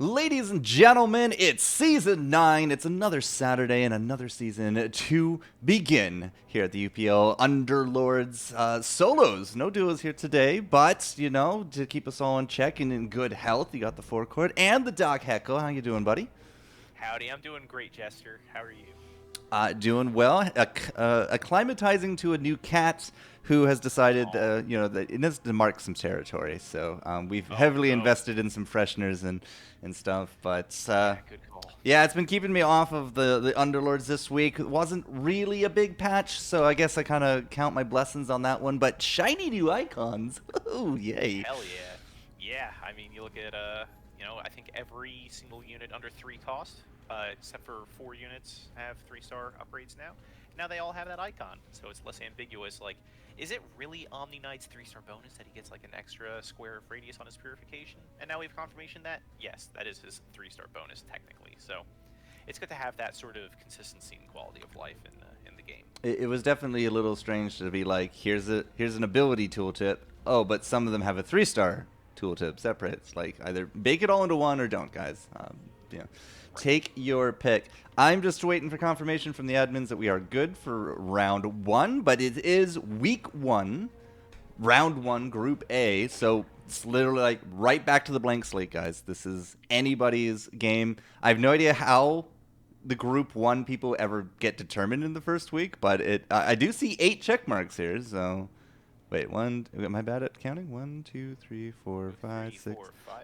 Ladies and gentlemen, it's Season 9. It's another Saturday and another season to begin here at the UPL Underlords. Solos, no duos here today, but, you know, to keep us all in check and in good health, you got the forecourt and the Doc Heckle. How you doing, buddy? Howdy, I'm doing great, Jester. How are you? Doing well. Acclimatizing to a new cat who has decided, you know, that it needs to mark some territory. So we've heavily invested in some fresheners and stuff. But Good call. yeah, it's been keeping me off of the Underlords this week. It wasn't really a big patch, so I guess I kind of count my blessings on that one. But shiny new icons. Oh, yay. Hell yeah. Yeah, I mean, you look at, you know, I think every single unit under 3 cost, except for 4 units, have 3-star upgrades now. Now they all have that icon, so it's less ambiguous. Like, is it really Omni Knight's 3-star bonus that he gets like an extra square of radius on his purification? And now we have confirmation that, yes, that is his 3-star bonus technically. So it's good to have that sort of consistency and quality of life in the game. It was definitely a little strange to be like, here's an ability tooltip. Oh, but some of them have a 3-star tooltip separate. It's like either bake it all into one or don't, guys. Yeah. Take your pick. I'm just waiting for confirmation from the admins that we are good for round 1, but it is week 1, round 1, group A, so it's literally like right back to the blank slate, guys. This is anybody's game. I have no idea how the group 1 people ever get determined in the first week, but I do see 8 check marks here, so wait, am I bad at counting? 1, 2, 3, 4, 5, 6.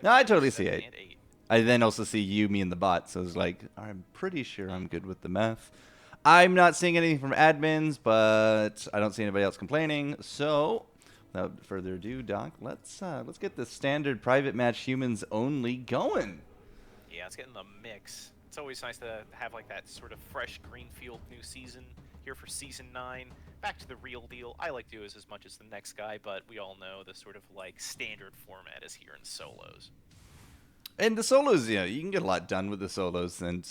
No, I totally see 8. I then also see you, me, and the bot, so it's like, I'm pretty sure I'm good with the math. I'm not seeing anything from admins, but I don't see anybody else complaining, so without further ado, Doc, let's get the standard private match humans only going. Yeah, let's get in the mix. It's always nice to have like that sort of fresh greenfield new season here for Season 9. Back to the real deal. I like duos as much as the next guy, but we all know the sort of like standard format is here in solos. And the solos, you know, you can get a lot done with the solos, and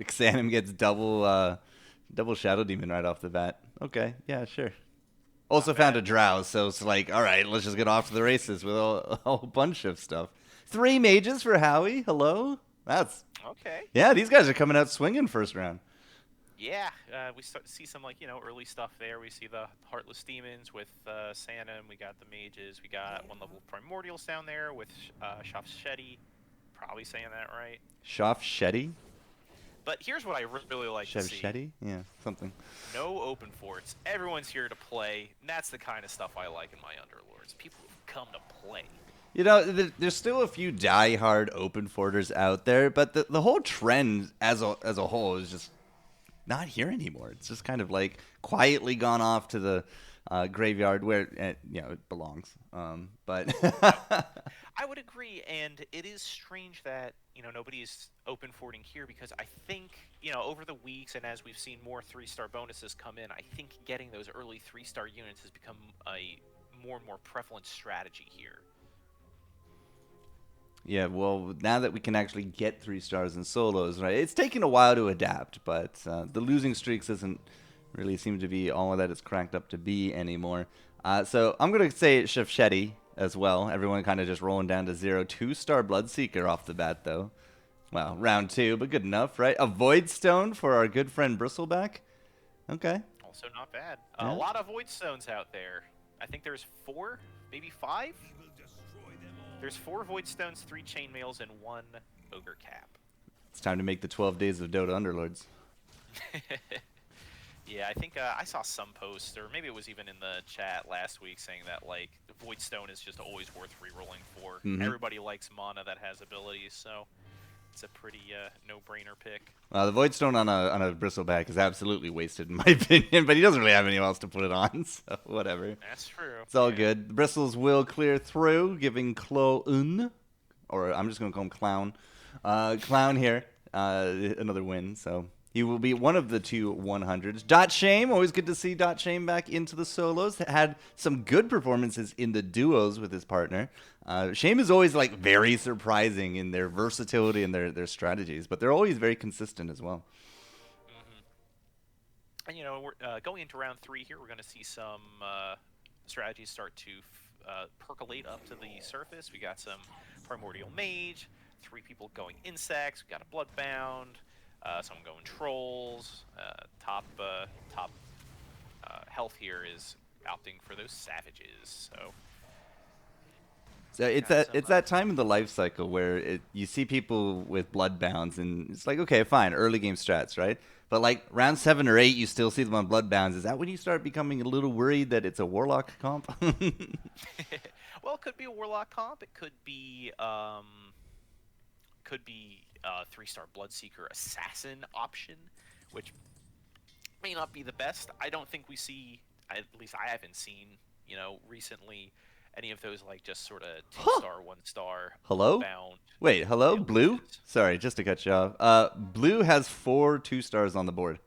Xanim gets double Shadow Demon right off the bat. Okay, yeah, sure. Also found a Drowse, so it's like, all right, let's just get off to the races with a whole bunch of stuff. 3 mages for Howie. Hello? That's okay. Yeah, these guys are coming out swinging first round. Yeah, we see some like, you know, early stuff there. We see the Heartless Demons with Sanem. We got the mages. We got 1 level Primordials down there with Shafsheti. Probably saying that right. Shafsheti? But here's what I really like to see. Shafsheti? Yeah, something. No open forts. Everyone's here to play. And that's the kind of stuff I like in my Underlords. People who've come to play. You know, there's still a few die-hard open forters out there, but the whole trend as a whole is just not here anymore. It's just kind of like quietly gone off to the graveyard where you know, it belongs. But I would agree, and it is strange that, you know, nobody's open forting here, because I think, you know, over the weeks and as we've seen more 3-star bonuses come in, I think getting those early 3-star units has become a more and more prevalent strategy here. Yeah, well, now that we can actually get 3 stars in solos, right? It's taken a while to adapt, but the losing streaks doesn't really seem to be all that it's cracked up to be anymore. So I'm going to say Shafsheti as well. Everyone kind of just rolling down to 0. 2-star Bloodseeker off the bat, though. Well, round 2, but good enough, right? A Void Stone for our good friend Bristleback. Okay. Also not bad. Yeah. A lot of Void Stones out there. I think there's 4, maybe 5? There's 4 Void Stones, 3 Chainmails, and 1 Ogre Cap. It's time to make the 12 days of Dota Underlords. Yeah, I think I saw some post, or maybe it was even in the chat last week, saying that like the Void Stone is just always worth rerolling for. Everybody likes mana that has abilities, so it's a pretty no-brainer pick. The Void Stone on a Bristleback is absolutely wasted in my opinion, but he doesn't really have anyone else to put it on, so whatever. That's true. It's all good. The bristles will clear through, giving Clown, or I'm just going to call him Clown, Clown here, another win, so he will be one of the 2 100s. Dot Shame, always good to see Dot Shame back into the solos. Had some good performances in the duos with his partner. Shame is always like very surprising in their versatility and their strategies, but they're always very consistent as well. And you know, we're going into round 3 here. We're going to see some strategies start to percolate up to the surface. We got some Primordial Mage, 3 people going insects. We got a bloodbound. Someone going trolls. Top health here is opting for those savages. So it's Got that some. it's that time in the life cycle where you see people with bloodbounds, and it's like, okay, fine, early game strats, right? But like round 7 or 8, you still see them on bloodbounds. Is that when you start becoming a little worried that it's a warlock comp? Well, it could be a warlock comp. It could be 3-star bloodseeker assassin option, which may not be the best. I don't think we see, at least I haven't seen, recently any of those like just sort of Huh. 2-star, 1-star Hello? bound Wait, hello, Blue? delusions. Sorry, just to cut you off. Blue has 4 2-stars on the board.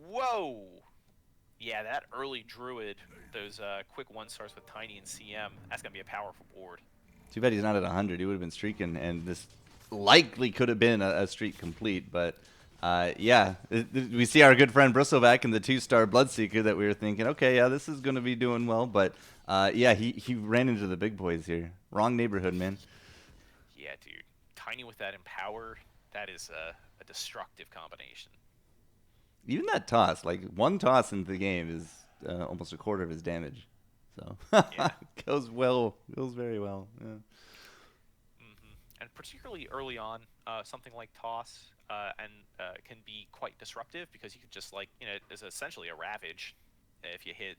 Whoa! Yeah, that early druid, those quick 1-stars with Tiny and CM, that's gonna be a powerful board. Too bad he's not at 100. He would have been streaking, and this likely could have been a streak complete. But yeah, we see our good friend Bristleback in the 2-star Bloodseeker that we were thinking, okay, yeah, this is going to be doing well. But yeah, he ran into the big boys here. Wrong neighborhood, man. Yeah, dude. Tiny with that Empower, that is a destructive combination. Even that toss, like one toss into the game is almost a quarter of his damage. So Yeah. goes well, goes very well. Yeah. And particularly early on, something like Toss can be quite disruptive because you could just it's essentially a Ravage. If you hit,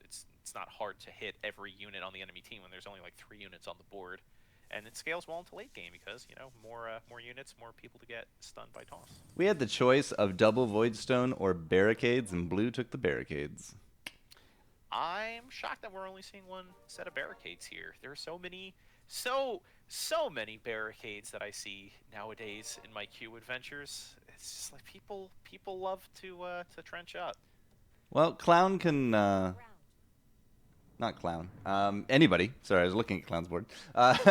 it's not hard to hit every unit on the enemy team when there's only like 3 units on the board, and it scales well into late game because more units, more people to get stunned by Toss. We had the choice of double Voidstone or barricades, and Blue took the barricades. I'm shocked that we're only seeing one set of barricades here. There are so many barricades that I see nowadays in my queue adventures. It's just like people love to trench up. Well, Clown can, not Clown, anybody, sorry, I was looking at Clown's board.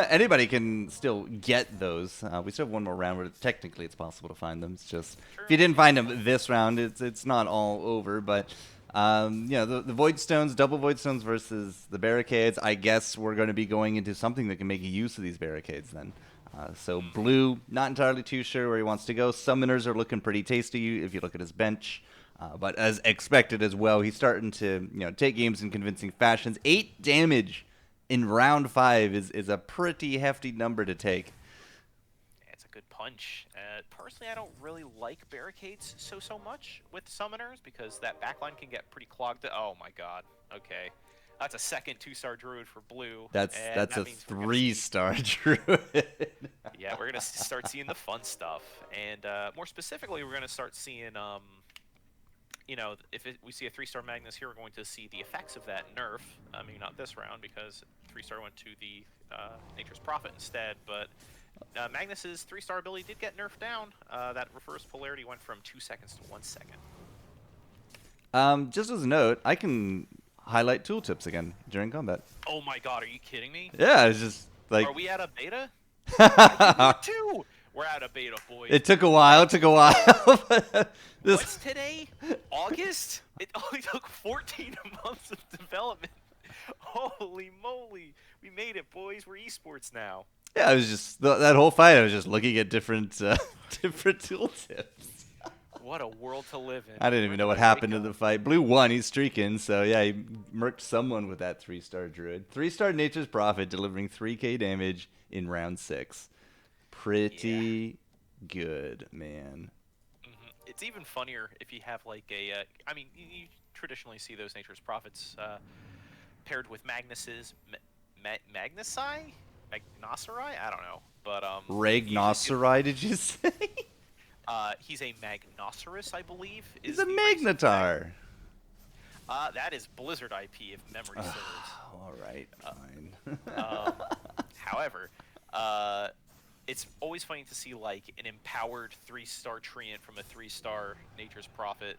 Anybody can still get those. We still have one more round where technically it's possible to find them. It's just, True. if you didn't find them this round, it's not all over, but the Void Stones, double Void Stones versus the barricades. I guess we're going to be going into something that can make use of these barricades then. So Blue, not entirely too sure where he wants to go. Summoners are looking pretty tasty if you look at his bench. But as expected as well, he's starting to take games in convincing fashions. 8 damage in round 5 is a pretty hefty number to take. Yeah, it's a good punch. Personally, I don't really like barricades so much with summoners because that backline can get pretty clogged. Oh my god. Okay. That's a second 2-star druid for Blue. That's and a that means we're gonna see- 3-star druid. Yeah, we're gonna start seeing the fun stuff, and more specifically, we're gonna start seeing if we see a 3-star Magnus here, we're going to see the effects of that nerf. Maybe not this round because 3-star went to the Nature's Prophet instead, but Magnus's 3-star ability did get nerfed down. That reverse polarity went from 2 seconds to 1 second. Just as a note, I can highlight tooltips again during combat. Oh my god, are you kidding me? Yeah, it's just like... Are we out of beta? I can do it too! We're out of beta, boys. It took a while. What's today? August? It only took 14 months of development. Holy moly. We made it, boys. We're esports now. Yeah, I was just... That whole fight, I was just looking at different tooltips. What a world to live in. I didn't even know what happened in the fight. Blue won. He's streaking, so yeah, he murked someone with that 3-star druid. 3-star Nature's Prophet delivering 3k damage in round 6. Pretty good, man. It's even funnier if you have like a... you traditionally see those Nature's Prophets paired with Magnuses. Magnusi? Magnosari? I don't know. But Ragnosari, did you say? He's a Magnosaurus, I believe. He's a Magnetar. That is Blizzard IP, if memory serves. All right, fine. However, it's always funny to see like an empowered 3-star treant from a 3-star Nature's Prophet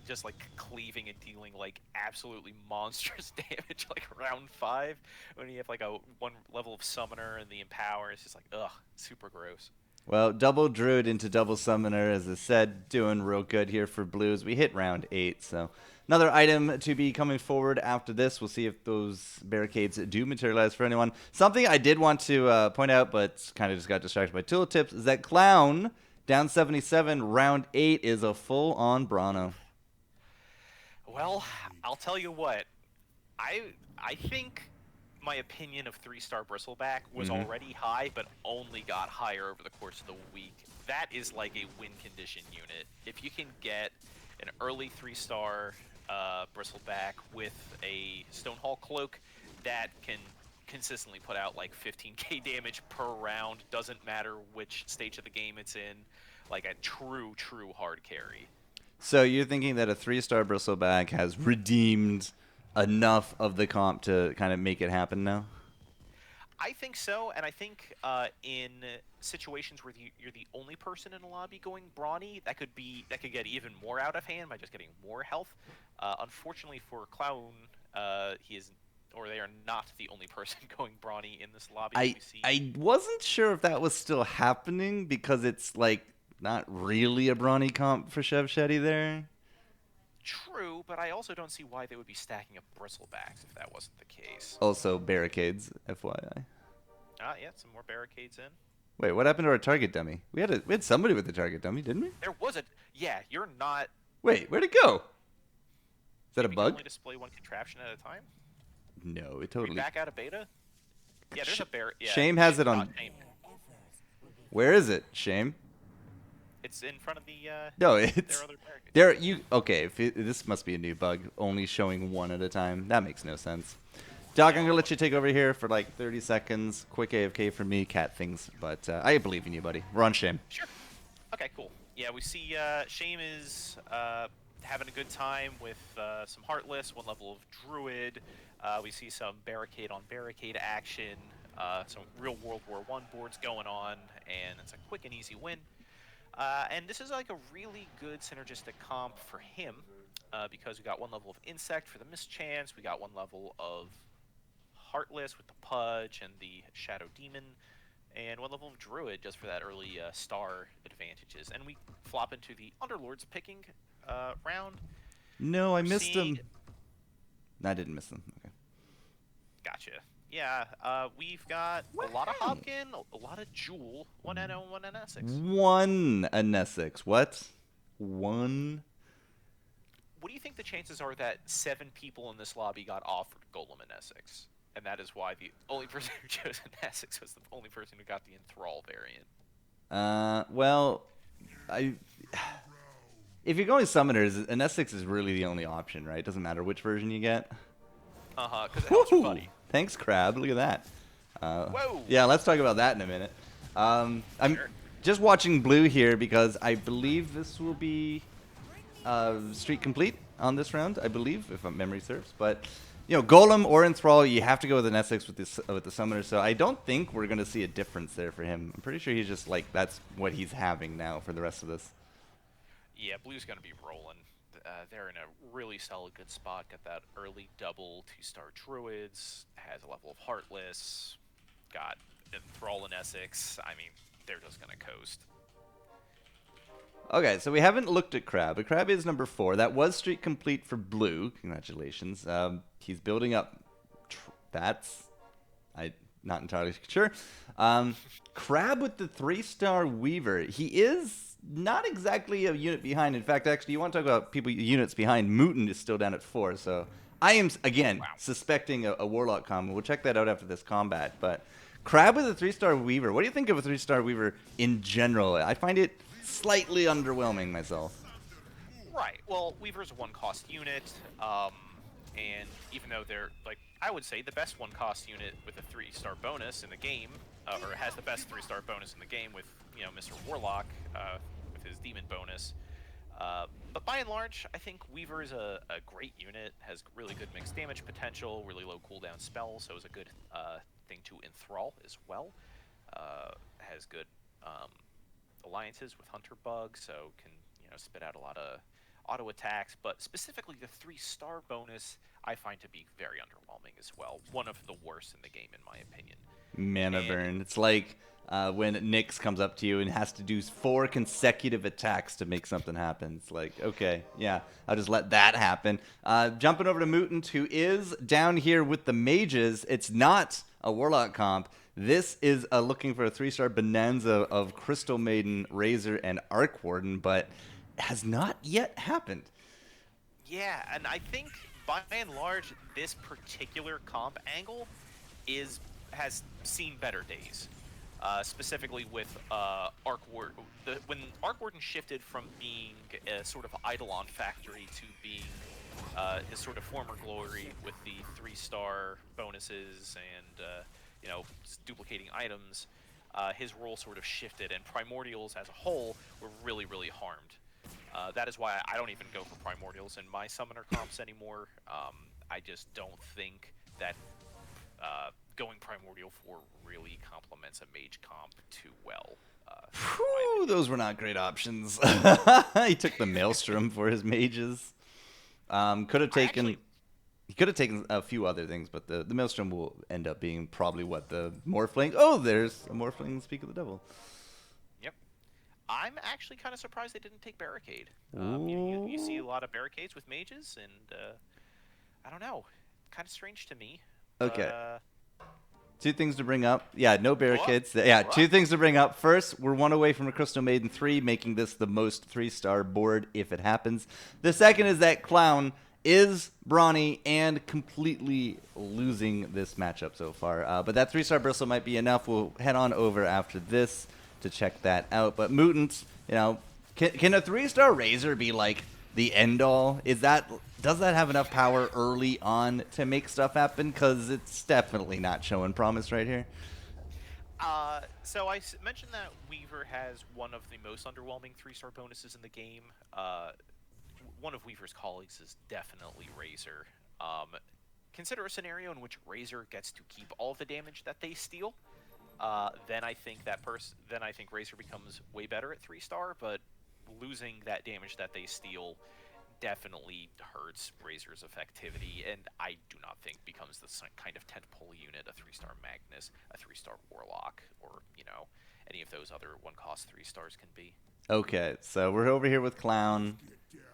just like cleaving and dealing like absolutely monstrous damage like round 5 when you have like a 1 level of summoner and the empower. It's just like, ugh, super gross. Well, double Druid into double Summoner, as I said, doing real good here for Blues. We hit round 8, so another item to be coming forward after this. We'll see if those barricades do materialize for anyone. Something I did want to point out, but kind of just got distracted by tooltips, is that Clown, down 77, round 8 is a full-on Brano. Well, I'll tell you what. I I think my opinion of 3-star Bristleback was already high, but only got higher over the course of the week. That is like a win condition unit. If you can get an early 3-star Bristleback with a Stonehall Cloak that can consistently put out like 15k damage per round, doesn't matter which stage of the game it's in, like a true hard carry. So you're thinking that a 3-star Bristleback has redeemed enough of the comp to kind of make it happen now? I think so, and I think in situations where you're the only person in a lobby going brawny, that could get even more out of hand by just getting more health. Unfortunately for Clown, he is, or they are not the only person going brawny in this lobby. I wasn't sure if that was still happening because it's like not really a brawny comp for Chev Shetty there. True, but I also don't see why they would be stacking up Bristlebacks if that wasn't the case. Also barricades, FYI. Yeah, some more barricades in. Wait, what happened to our target dummy? We had somebody with the target dummy, didn't we? There was a you're not. Wait, where'd it go? Is that a You bug? can only display one contraption at a time. No, it We totally. back out of beta. Yeah, there's a bear. Yeah, Shame has it on. Shame. Where is it? Shame. It's in front of the. No, Their it's other barricade. there. You okay? This must be a new bug, only showing one at a time. That makes no sense. Doc, I'm gonna let you take over here for like 30 seconds. Quick AFK for me, cat things, but I believe in you, buddy. We're on Shame. Sure. Okay, cool. Yeah, we see Shame is having a good time with some Heartless, one level of Druid. We see some barricade on barricade action, some real World War I boards going on, and it's a quick and easy win. And this is like a really good synergistic comp for him because we got one level of Insect for the Mischance, we got one level of Heartless with the Pudge and the Shadow Demon, and one level of Druid just for that early star advantages. And we flop into the Underlords picking round. No, I We're missed seeing- them. No, I didn't miss them. Okay. Gotcha. Yeah, we've got a lot of Hopkin, a lot of Jewel, one NO and one NSX. One Anesix. What? One? What do you think the chances are that 7 people in this lobby got offered Golem and Essex? And that is why the only person who chose an Essex was the only person who got the Enthrall variant. Well, if you're going summoners, an Essex is really the only option, right? Doesn't matter which version you get. Because it helps your buddy. Thanks, Crab. Look at that. Whoa! Yeah, let's talk about that in a minute. I'm Sure. just watching blue here because I believe this will be streak complete on this round. I believe, if my memory serves. But Golem or Enthrall, you have to go with an Essex with the summoner. So I don't think we're gonna see a difference there for him. I'm pretty sure he's just like that's what he's having now for the rest of this. Yeah, Blue's going to be rolling. They're in a really solid good spot. Got that early double 2-star Druids. Has a level of Heartless. Got Enthrall and Essex. I mean, they're just going to coast. Okay, so we haven't looked at Crab, but Crab is number 4. That was streak complete for blue. Congratulations. He's building up. I'm not entirely sure. Crab with the 3-star Weaver. He is not exactly a unit behind. In fact, actually, you want to talk about units behind. Mooten is still down at 4, so I am, again, suspecting a Warlock combo. We'll check that out after this combat, but Crab with a 3-star Weaver. What do you think of a 3-star Weaver in general? I find it slightly underwhelming myself. Right. Well, Weaver's a 1-cost unit, and even though they're, like, I would say the best 1-cost unit with a 3-star bonus in the game, or has the best 3-star bonus in the game with, Mr. Warlock, with his Demon bonus. But by and large, I think Weaver is a great unit, has really good mixed damage potential, really low cooldown spells, so is a good thing to enthrall as well. Has good alliances with Hunter Bug, so can spit out a lot of auto attacks. But specifically, the 3-star bonus I find to be very underwhelming as well. One of the worst in the game, in my opinion. Mana And burn. It's like when Nyx comes up to you and has to do 4 consecutive attacks to make something happen. It's like, okay, yeah, I'll just let that happen. Jumping over to Mutant, who is down here with the mages. It's not a Warlock comp. This is looking for a 3-star bonanza of Crystal Maiden, Razor, and Arc Warden, but has not yet happened. yeah, and I think by and large, this particular comp angle has seen better days. Specifically with Arc Warden. When Arc Warden shifted from being a sort of Eidolon factory to being his sort of former glory with the 3-star bonuses and duplicating items, his role sort of shifted, and Primordials as a whole were really, really harmed. That is why I don't even go for Primordials in my summoner comps anymore. I just don't think that going Primordial 4 really complements a mage comp too well. Whew, those were not great options. He took the Maelstrom for his mages. Could have taken... He could have taken a few other things, but the Maelstrom will end up being probably what the Morphling... Oh, there's a Morphling, Speak of the Devil. Yep. I'm actually kind of surprised they didn't take Barricade. You see a lot of Barricades with mages, and I don't know. Kind of strange to me. Okay. But, 2 things to bring up. Yeah, no barricades. Yeah, 2 things to bring up. First, we're 1 away from a Crystal Maiden 3, making this the most 3-star board if it happens. The second is that Clown is brawny and completely losing this matchup so far. But that 3-star Bristle might be enough. We'll head on over after this to check that out. But Mutant, can a 3-star Razor be like the end all? Does that have enough power early on to make stuff happen? Because it's definitely not showing promise right here. So I mentioned that Weaver has one of the most underwhelming 3-star bonuses in the game. One of Weaver's colleagues is definitely Razor. Consider a scenario in which Razor gets to keep all of the damage that they steal. Then I think Razor becomes way better at 3-star, but losing that damage that they steal definitely hurts Razor's effectivity, and I do not think becomes the kind of tentpole unit a 3-star Magnus, a 3-star Warlock, or any of those other 1-cost 3-stars can be. Okay, so we're over here with Clown.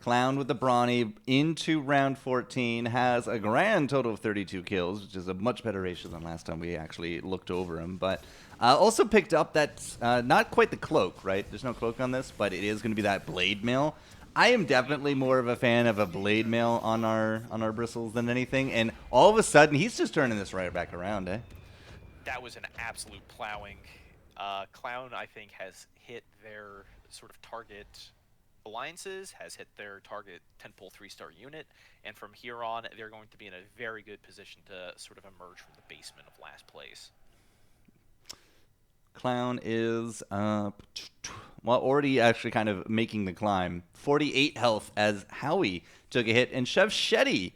Clown with the Brawny into round 14 has a grand total of 32 kills, which is a much better ratio than last time we actually looked over him. But also picked up that not quite the cloak, right? There's no cloak on this, but it is going to be that blade mail. I am definitely more of a fan of a blade mail on our bristles than anything, and all of a sudden he's just turning this right back around, eh? That was an absolute plowing. Clown, I think, has hit their sort of target alliances, has hit their target tentpole 3-star unit, and from here on they're going to be in a very good position to sort of emerge from the basement of last place. Clown is already actually kind of making the climb. 48 health as Howie took a hit, and Chef Shetty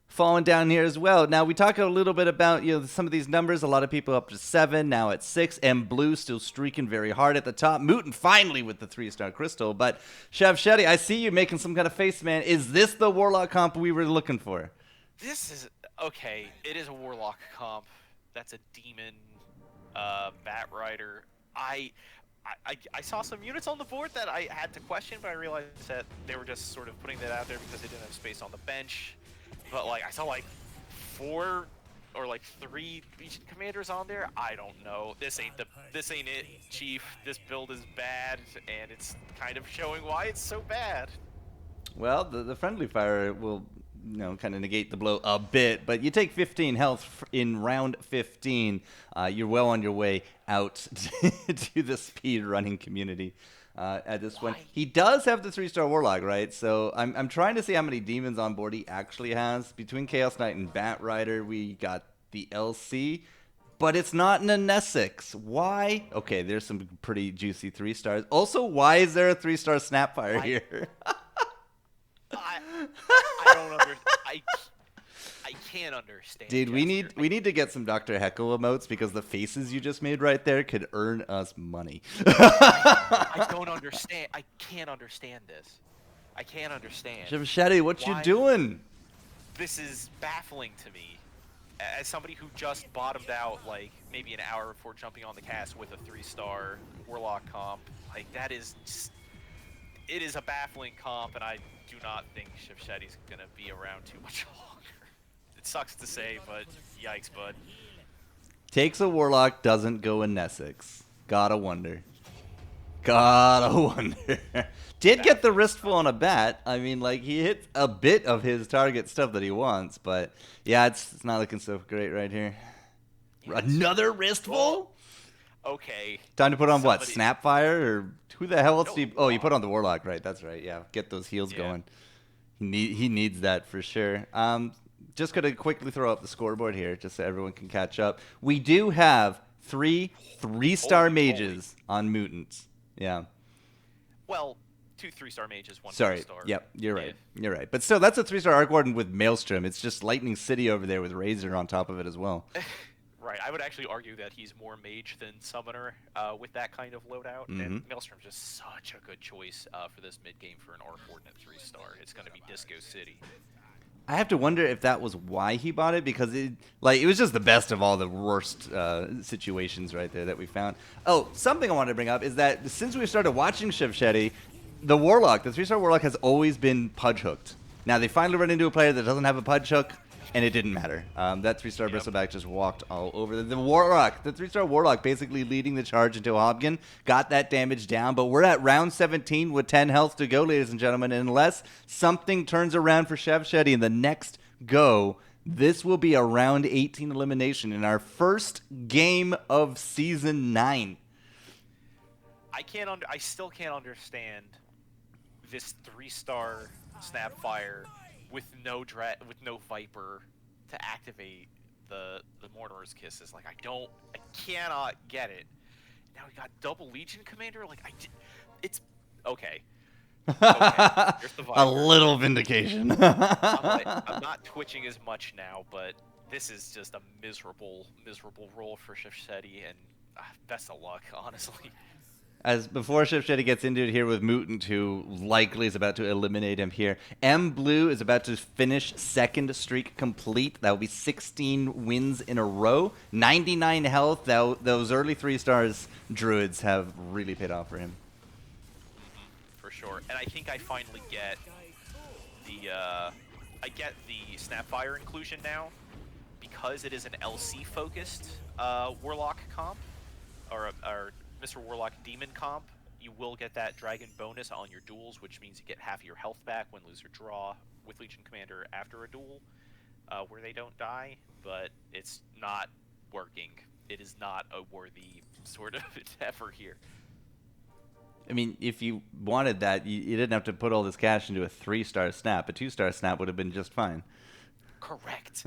falling down here as well. Now we talk a little bit about some of these numbers. A lot of people up to 7, now at 6, and Blue still streaking very hard at the top. Mutant finally with the 3-star crystal, but Chef Shetty, I see you making some kind of face, man. Is this the Warlock comp we were looking for? This is okay. It is a Warlock comp. That's a demon. Bat Rider. I saw some units on the board that I had to question, but I realized that they were just sort of putting that out there because they didn't have space on the bench. But I saw 4 or 3 Legion commanders on there. I don't know. This ain't it, Chief. This build is bad, and it's kind of showing why it's so bad. Well, the friendly fire will kind of negate the blow a bit, but you take 15 health in round 15. You're well on your way out to the speed running community at this point. He does have the 3-star Warlock, right? So I'm trying to see how many demons on board he actually has. Between Chaos Knight and Bat Rider, we got the LC, but it's not an Essex. Why? Okay, there's some pretty juicy 3-stars. Also, why is there a 3-star Snapfire here? I don't understand. I can't understand. Dude, we need to get some Dr. Heckle emotes because the faces you just made right there could earn us money. I don't understand. I can't understand this. I can't understand. Jim Shetty, what you doing? This is baffling to me. as somebody who just bottomed out like maybe an hour before jumping on the cast with a 3-star Warlock comp, like that is just, it is a baffling comp, and I do not think Shivshetty's gonna be around too much longer. It sucks to say, but yikes, bud. Takes a Warlock, doesn't go in Nessex. Gotta wonder. Gotta wonder. Did get the wristful on a bat. I mean, like, he hit a bit of his target stuff that he wants, but yeah, it's not looking so great right here. Yeah, another wristful? Well, okay. Time to put on what? Snapfire? Or who the hell else do you... Oh, you put on the Warlock, right? That's right. Yeah, get those heals going. He needs that for sure. Just going to quickly throw up the scoreboard here just so everyone can catch up. We do have three-star mages on Mutants. Yeah. Well, 2 3-star mages, 1 Sorry. 4-star. Yep, you're right. You're right. But still, that's a 3-star Arc Warden with Maelstrom. It's just Lightning City over there with Razor on top of it as well. Right. I would actually argue that he's more mage than summoner with that kind of loadout. And Maelstrom's just such a good choice for this mid-game for an Arc Warden at 3-star. It's going to be Disco City. I have to wonder if that was why he bought it, because it was just the best of all the worst situations right there that we found. Oh, something I wanted to bring up is that since we started watching Shivshetty, the Warlock, the 3-star Warlock, has always been pudge hooked. Now they finally run into a player that doesn't have a pudge hook, and it didn't matter. That 3-star Bristleback just walked all over the Warlock. The 3-star Warlock basically leading the charge into Hobgon, got that damage down, but we're at round 17 with 10 health to go, ladies and gentlemen. And unless something turns around for Shivshetty in the next go, this will be a round 18 elimination in our first game of season 9. I still can't understand this 3-star Snapfire with no Viper to activate the Mortar's Kisses. Like, I cannot get it. Now we got double Legion Commander. Like, it's okay. Here's the Viper. A little vindication. I'm not twitching as much now, but this is just a miserable roll for Shivshetty, and best of luck, honestly. As before Shivshetty gets into it here with Mutant, who likely is about to eliminate him here. M Blue is about to finish second streak complete. That will be 16 wins in a row. 99 health. Those early 3-stars Druids have really paid off for him. For sure. And I think I finally get the Snapfire inclusion now, because it is an LC focused Warlock comp, or Mr. Warlock Demon comp. You will get that Dragon bonus on your duels, which means you get half of your health back when lose or draw with Legion Commander after a duel, where they don't die, but it's not working. It is not a worthy sort of endeavor here. I mean, if you wanted that, you didn't have to put all this cash into a 3-star snap. A 2-star snap would have been just fine. Correct.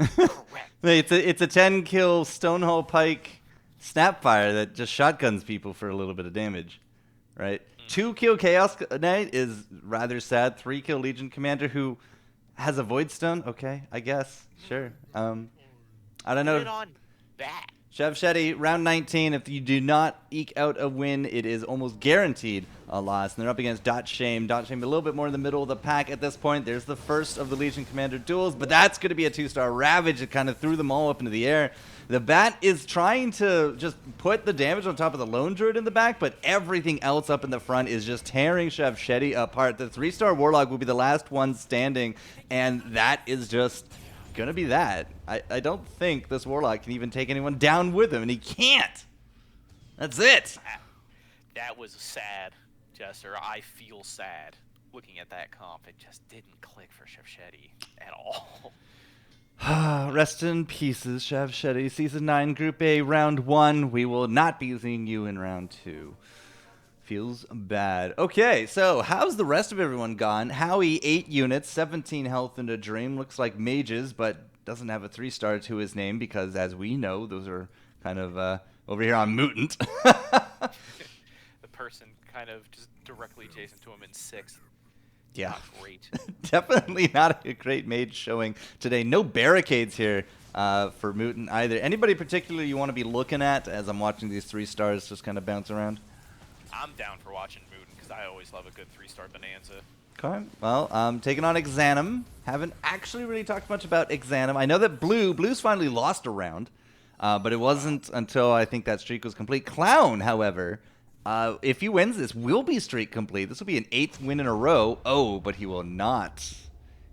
It's a 10-kill Stonehall Pike Snapfire that just shotguns people for a little bit of damage, right? 2-kill Chaos Knight is rather sad. 3-kill Legion Commander who has a Void Stone. Okay, I guess. Sure. I don't know. Put it on that. Shivshetty, round 19. If you do not eke out a win, it is almost guaranteed a loss. And they're up against Dot Shame. Dot Shame a little bit more in the middle of the pack at this point. There's the first of the Legion Commander duels, but that's going to be a 2-star Ravage. It kind of threw them all up into the air. The Bat is trying to just put the damage on top of the Lone Druid in the back, but everything else up in the front is just tearing Shivshetty apart. The 3-star Warlock will be the last one standing, and that is just gonna be that. I don't think this Warlock can even take anyone down with him, and he can't. That's it. That was sad, Jester. I feel sad looking at that comp. It just didn't click for Shivshetty at all. Rest in pieces, Shivshetty. Season 9, Group A, Round 1. We will not be seeing you in Round 2. Feels bad. Okay, so how's the rest of everyone gone? Howie, 8 units, 17 health in a Dream. Looks like mages, but doesn't have a 3-star to his name because, as we know, those are kind of over here on Mutant. The person kind of just directly adjacent to him in 6th. Yeah. Not great. Definitely not a great mage showing today. No barricades here for Mutant either. Anybody particular you want to be looking at as I'm watching these 3-stars just kind of bounce around? I'm down for watching Mutant because I always love a good 3-star bonanza. Okay. Well, taking on Exanum. Haven't actually really talked much about Exanum. I know that Blue's finally lost a round, but it wasn't until I think that streak was complete. Clown, however, if he wins this, will be streak complete. This will be an 8th win in a row. Oh, but he will not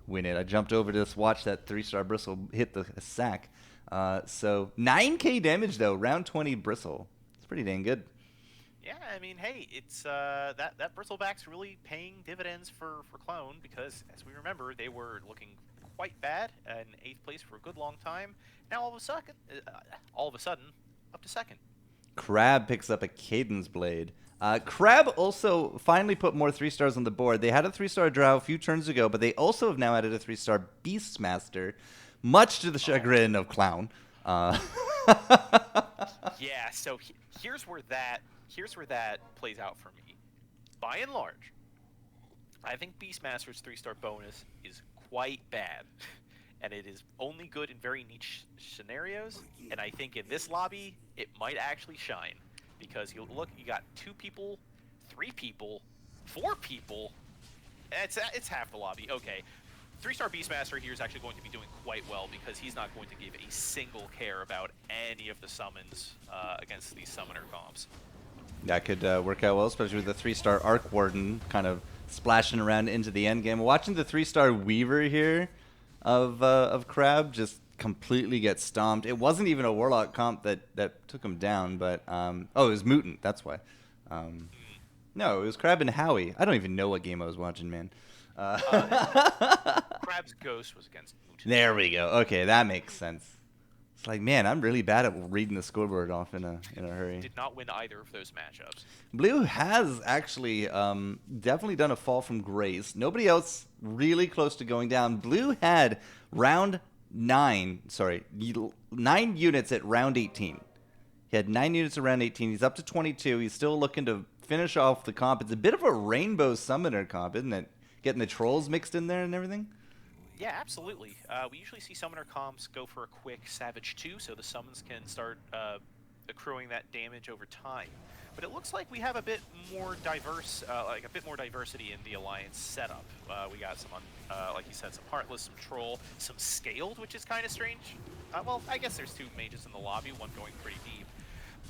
win it. I jumped over to just watch that 3-star Bristle hit the sack. So 9k damage though, round 20 Bristle. It's pretty dang good. Yeah, I mean, hey, it's that Bristleback's really paying dividends for Clone because, as we remember, they were looking quite bad in 8th place for a good long time. Now all of a sudden, up to 2nd. Crab picks up a Cadence Blade. Crab also finally put more 3-stars on the board. They had a 3-star Drow a few turns ago, but they also have now added a 3-star Beastmaster, much to the chagrin of Clown. Yeah, so here's where that plays out for me. By and large, I think Beastmaster's 3-star bonus is quite bad, and it is only good in very niche scenarios. And I think in this lobby, it might actually shine because you got 2 people, 3 people, 4 people. It's half the lobby. Okay. 3-star Beastmaster here is actually going to be doing quite well because he's not going to give a single care about any of the summons against these summoner comps. That could work out well, especially with the 3-star Arc Warden kind of splashing around into the end game. Watching the 3-star Weaver here of Crab just completely get stomped. It wasn't even a Warlock comp that took him down, but oh, it was Mutant. That's why. No, it was Crab and Howie. I don't even know what game I was watching, man. Crab's Ghost was against Mutant. There we go. Okay, that makes sense. It's like, man, I'm really bad at reading the scoreboard off in a hurry. Did not win either of those matchups. Blue has actually definitely done a fall from grace. Nobody else really close to going down. Blue had 9 units at round 18. He had 9 units at round 18. He's up to 22. He's still looking to finish off the comp. It's a bit of a rainbow summoner comp, isn't it? Getting the trolls mixed in there and everything? Yeah, absolutely. We usually see summoner comps go for a quick Savage 2, so the summons can start accruing that damage over time. But it looks like we have a bit more diversity in the Alliance setup. We got some, like you said, some Heartless, some Troll, some Scaled, which is kind of strange. Well, I guess there's 2 mages in the lobby, one going pretty deep.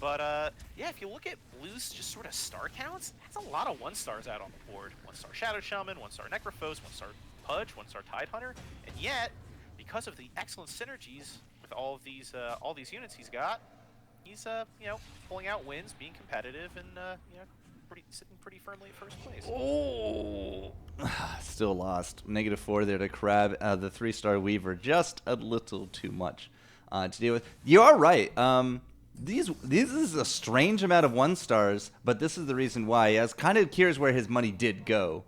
But yeah, if you look at Blue's just sort of star counts, that's a lot of 1-stars out on the board. 1-star Shadow Shaman, 1-star Necrophos, 1-star Pudge, 1-star Tidehunter, and yet, because of the excellent synergies with all of these units he's got, he's you know, pulling out wins, being competitive, and you know, sitting pretty firmly at first place. Oh, still lost. -4 there to Crab. The 3-star Weaver, just a little too much to deal with. You are right. This is a strange amount of 1-stars, but this is the reason why. As kind of curious where his money did go.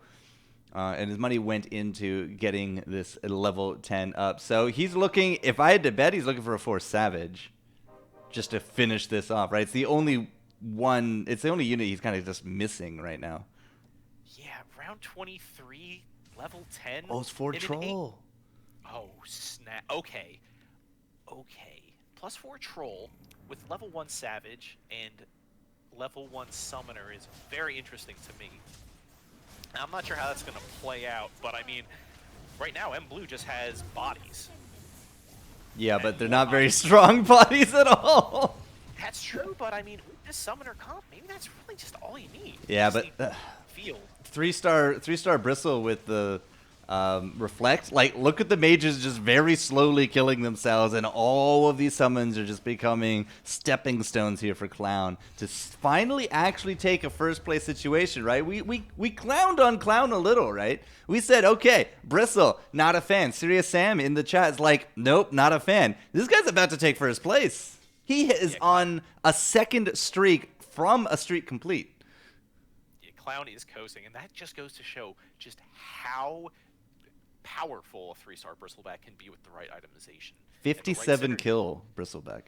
And his money went into getting this level 10 up. So he's looking, if I had to bet, he's looking for a 4 Savage just to finish this off, right? It's the only unit he's kind of just missing right now. Yeah, round 23, level 10. Oh, it's 4 Troll. Oh, snap. Okay. Plus 4 Troll with level 1 Savage and level 1 Summoner is very interesting to me. I'm not sure how that's going to play out, but I mean, right now, M-Blue just has bodies. Yeah, but they're not very strong bodies at all. That's true, but I mean, with this Summoner comp, maybe that's really just all you need. Yeah, but field. 3-star Bristle with the Reflect. Like, look at the mages just very slowly killing themselves, and all of these summons are just becoming stepping stones here for Clown to finally actually take a first place situation, right? We clowned on Clown a little, right? We said, okay, Bristle, not a fan. Serious Sam in the chat is like, nope, not a fan. This guy's about to take first place. He is on a 2nd streak from a streak complete. Yeah, Clown is coasting, and that just goes to show just how powerful a 3-star Bristleback can be with the right itemization. 57 kill Bristleback.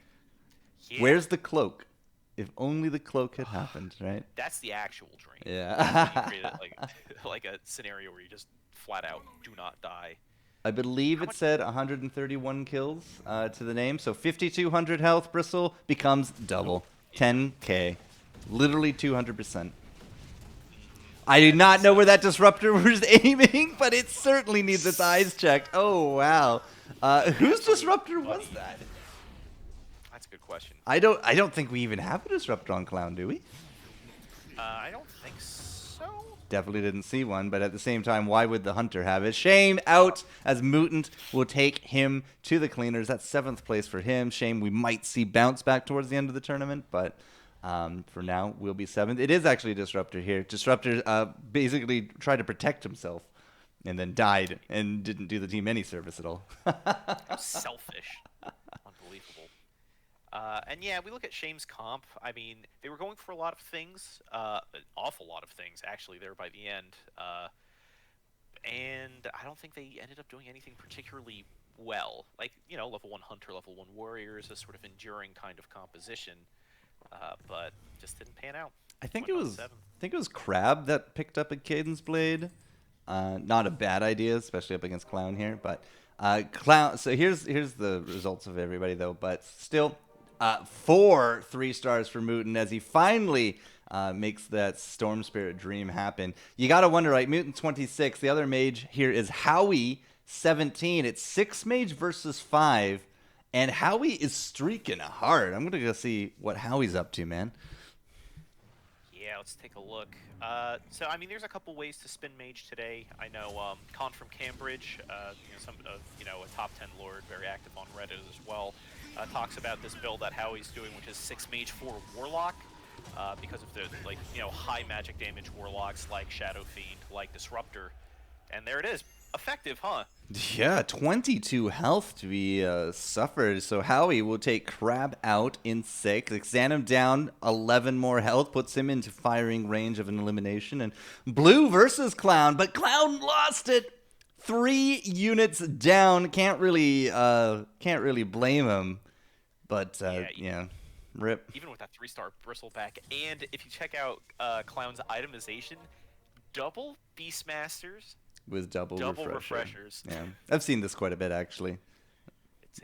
Yeah. Where's the cloak? If only the cloak had happened, right? That's the actual dream. Yeah. You create like a scenario where you just flat out do not die. I believe it said 131 kills to the name, so 5,200 health. Bristle becomes double, 10k, literally 200%. I do not know where that disruptor was aiming, but it certainly needs its eyes checked. Oh, wow. Whose disruptor was that? That's a good question. I don't think we even have a disruptor on Clown, do we? I don't think so. Definitely didn't see one, but at the same time, why would the Hunter have it? Shame out as Mutant will take him to the cleaners. That's 7th place for him. Shame we might see bounce back towards the end of the tournament, but for now, we'll be 7th. It is actually a Disruptor here. Disruptor basically tried to protect himself and then died and didn't do the team any service at all. How selfish. Unbelievable. And yeah, we look at Shame's comp. I mean, they were going for a lot of things, an awful lot of things, actually, there by the end. And I don't think they ended up doing anything particularly well. Like, you know, level 1 Hunter, level 1 Warrior is a sort of enduring kind of composition, but just didn't pan out. I think it was Crab that picked up a Cadence Blade. Not a bad idea, especially up against Clown here, but Clown. So here's the results of everybody though, but still 4 3 stars for Mutant as he finally makes that Storm Spirit dream happen. You gotta wonder, right? Mutant 26. The other mage here is Howie 17. It's 6 mage versus 5, and Howie is streaking hard. I'm gonna go see what Howie's up to, man. Yeah, let's take a look. So, I mean, there's a couple ways to spin Mage today. I know Con from Cambridge, a top 10 Lord, very active on Reddit as well, talks about this build that Howie's doing, which is 6 Mage 4 Warlock, because of the, high magic damage Warlocks like Shadow Fiend, like Disruptor. And there it is. Effective, huh? Yeah, 22 health to be suffered. So Howie will take Crab out in 6. Xanim down 11 more health, puts him into firing range of an elimination. And Blue versus Clown, but Clown lost it. 3 units down. Can't really blame him. But yeah, rip. Even with that 3-star Bristleback, and if you check out Clown's itemization, double Beastmasters. With double refreshers. Yeah, I've seen this quite a bit actually. It's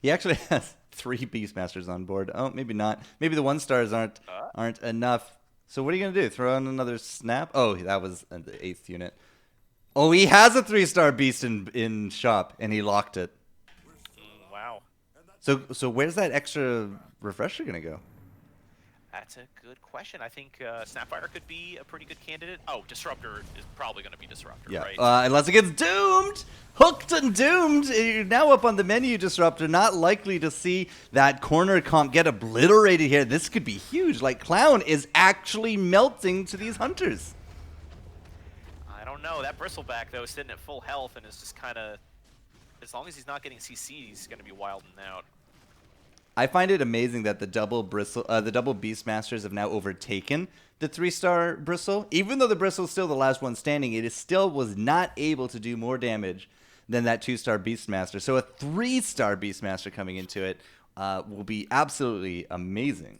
He actually has 3 Beastmasters on board. Oh, maybe not. Maybe the 1 stars aren't enough. So what are you gonna do? Throw on another snap? Oh, that was the 8th unit. Oh, he has a 3-star beast in shop, and he locked it. Wow. So where's that extra refresher gonna go? That's a good question. I think Snapfire could be a pretty good candidate. Oh, Disruptor is probably going to be Disruptor, Yeah. right? Unless it gets doomed! Hooked and doomed! You're now up on the menu, Disruptor. Not likely to see that corner comp get obliterated here. This could be huge. Like, Clown is actually melting to these Hunters. I don't know. That Bristleback, though, is sitting at full health and is just kind of... As long as he's not getting CC, he's going to be wilding out. I find it amazing that the double Beastmasters have now overtaken the 3-star Bristle. Even though the Bristle is still the last one standing, it still was not able to do more damage than that 2-star Beastmaster. So a 3-star Beastmaster coming into it will be absolutely amazing.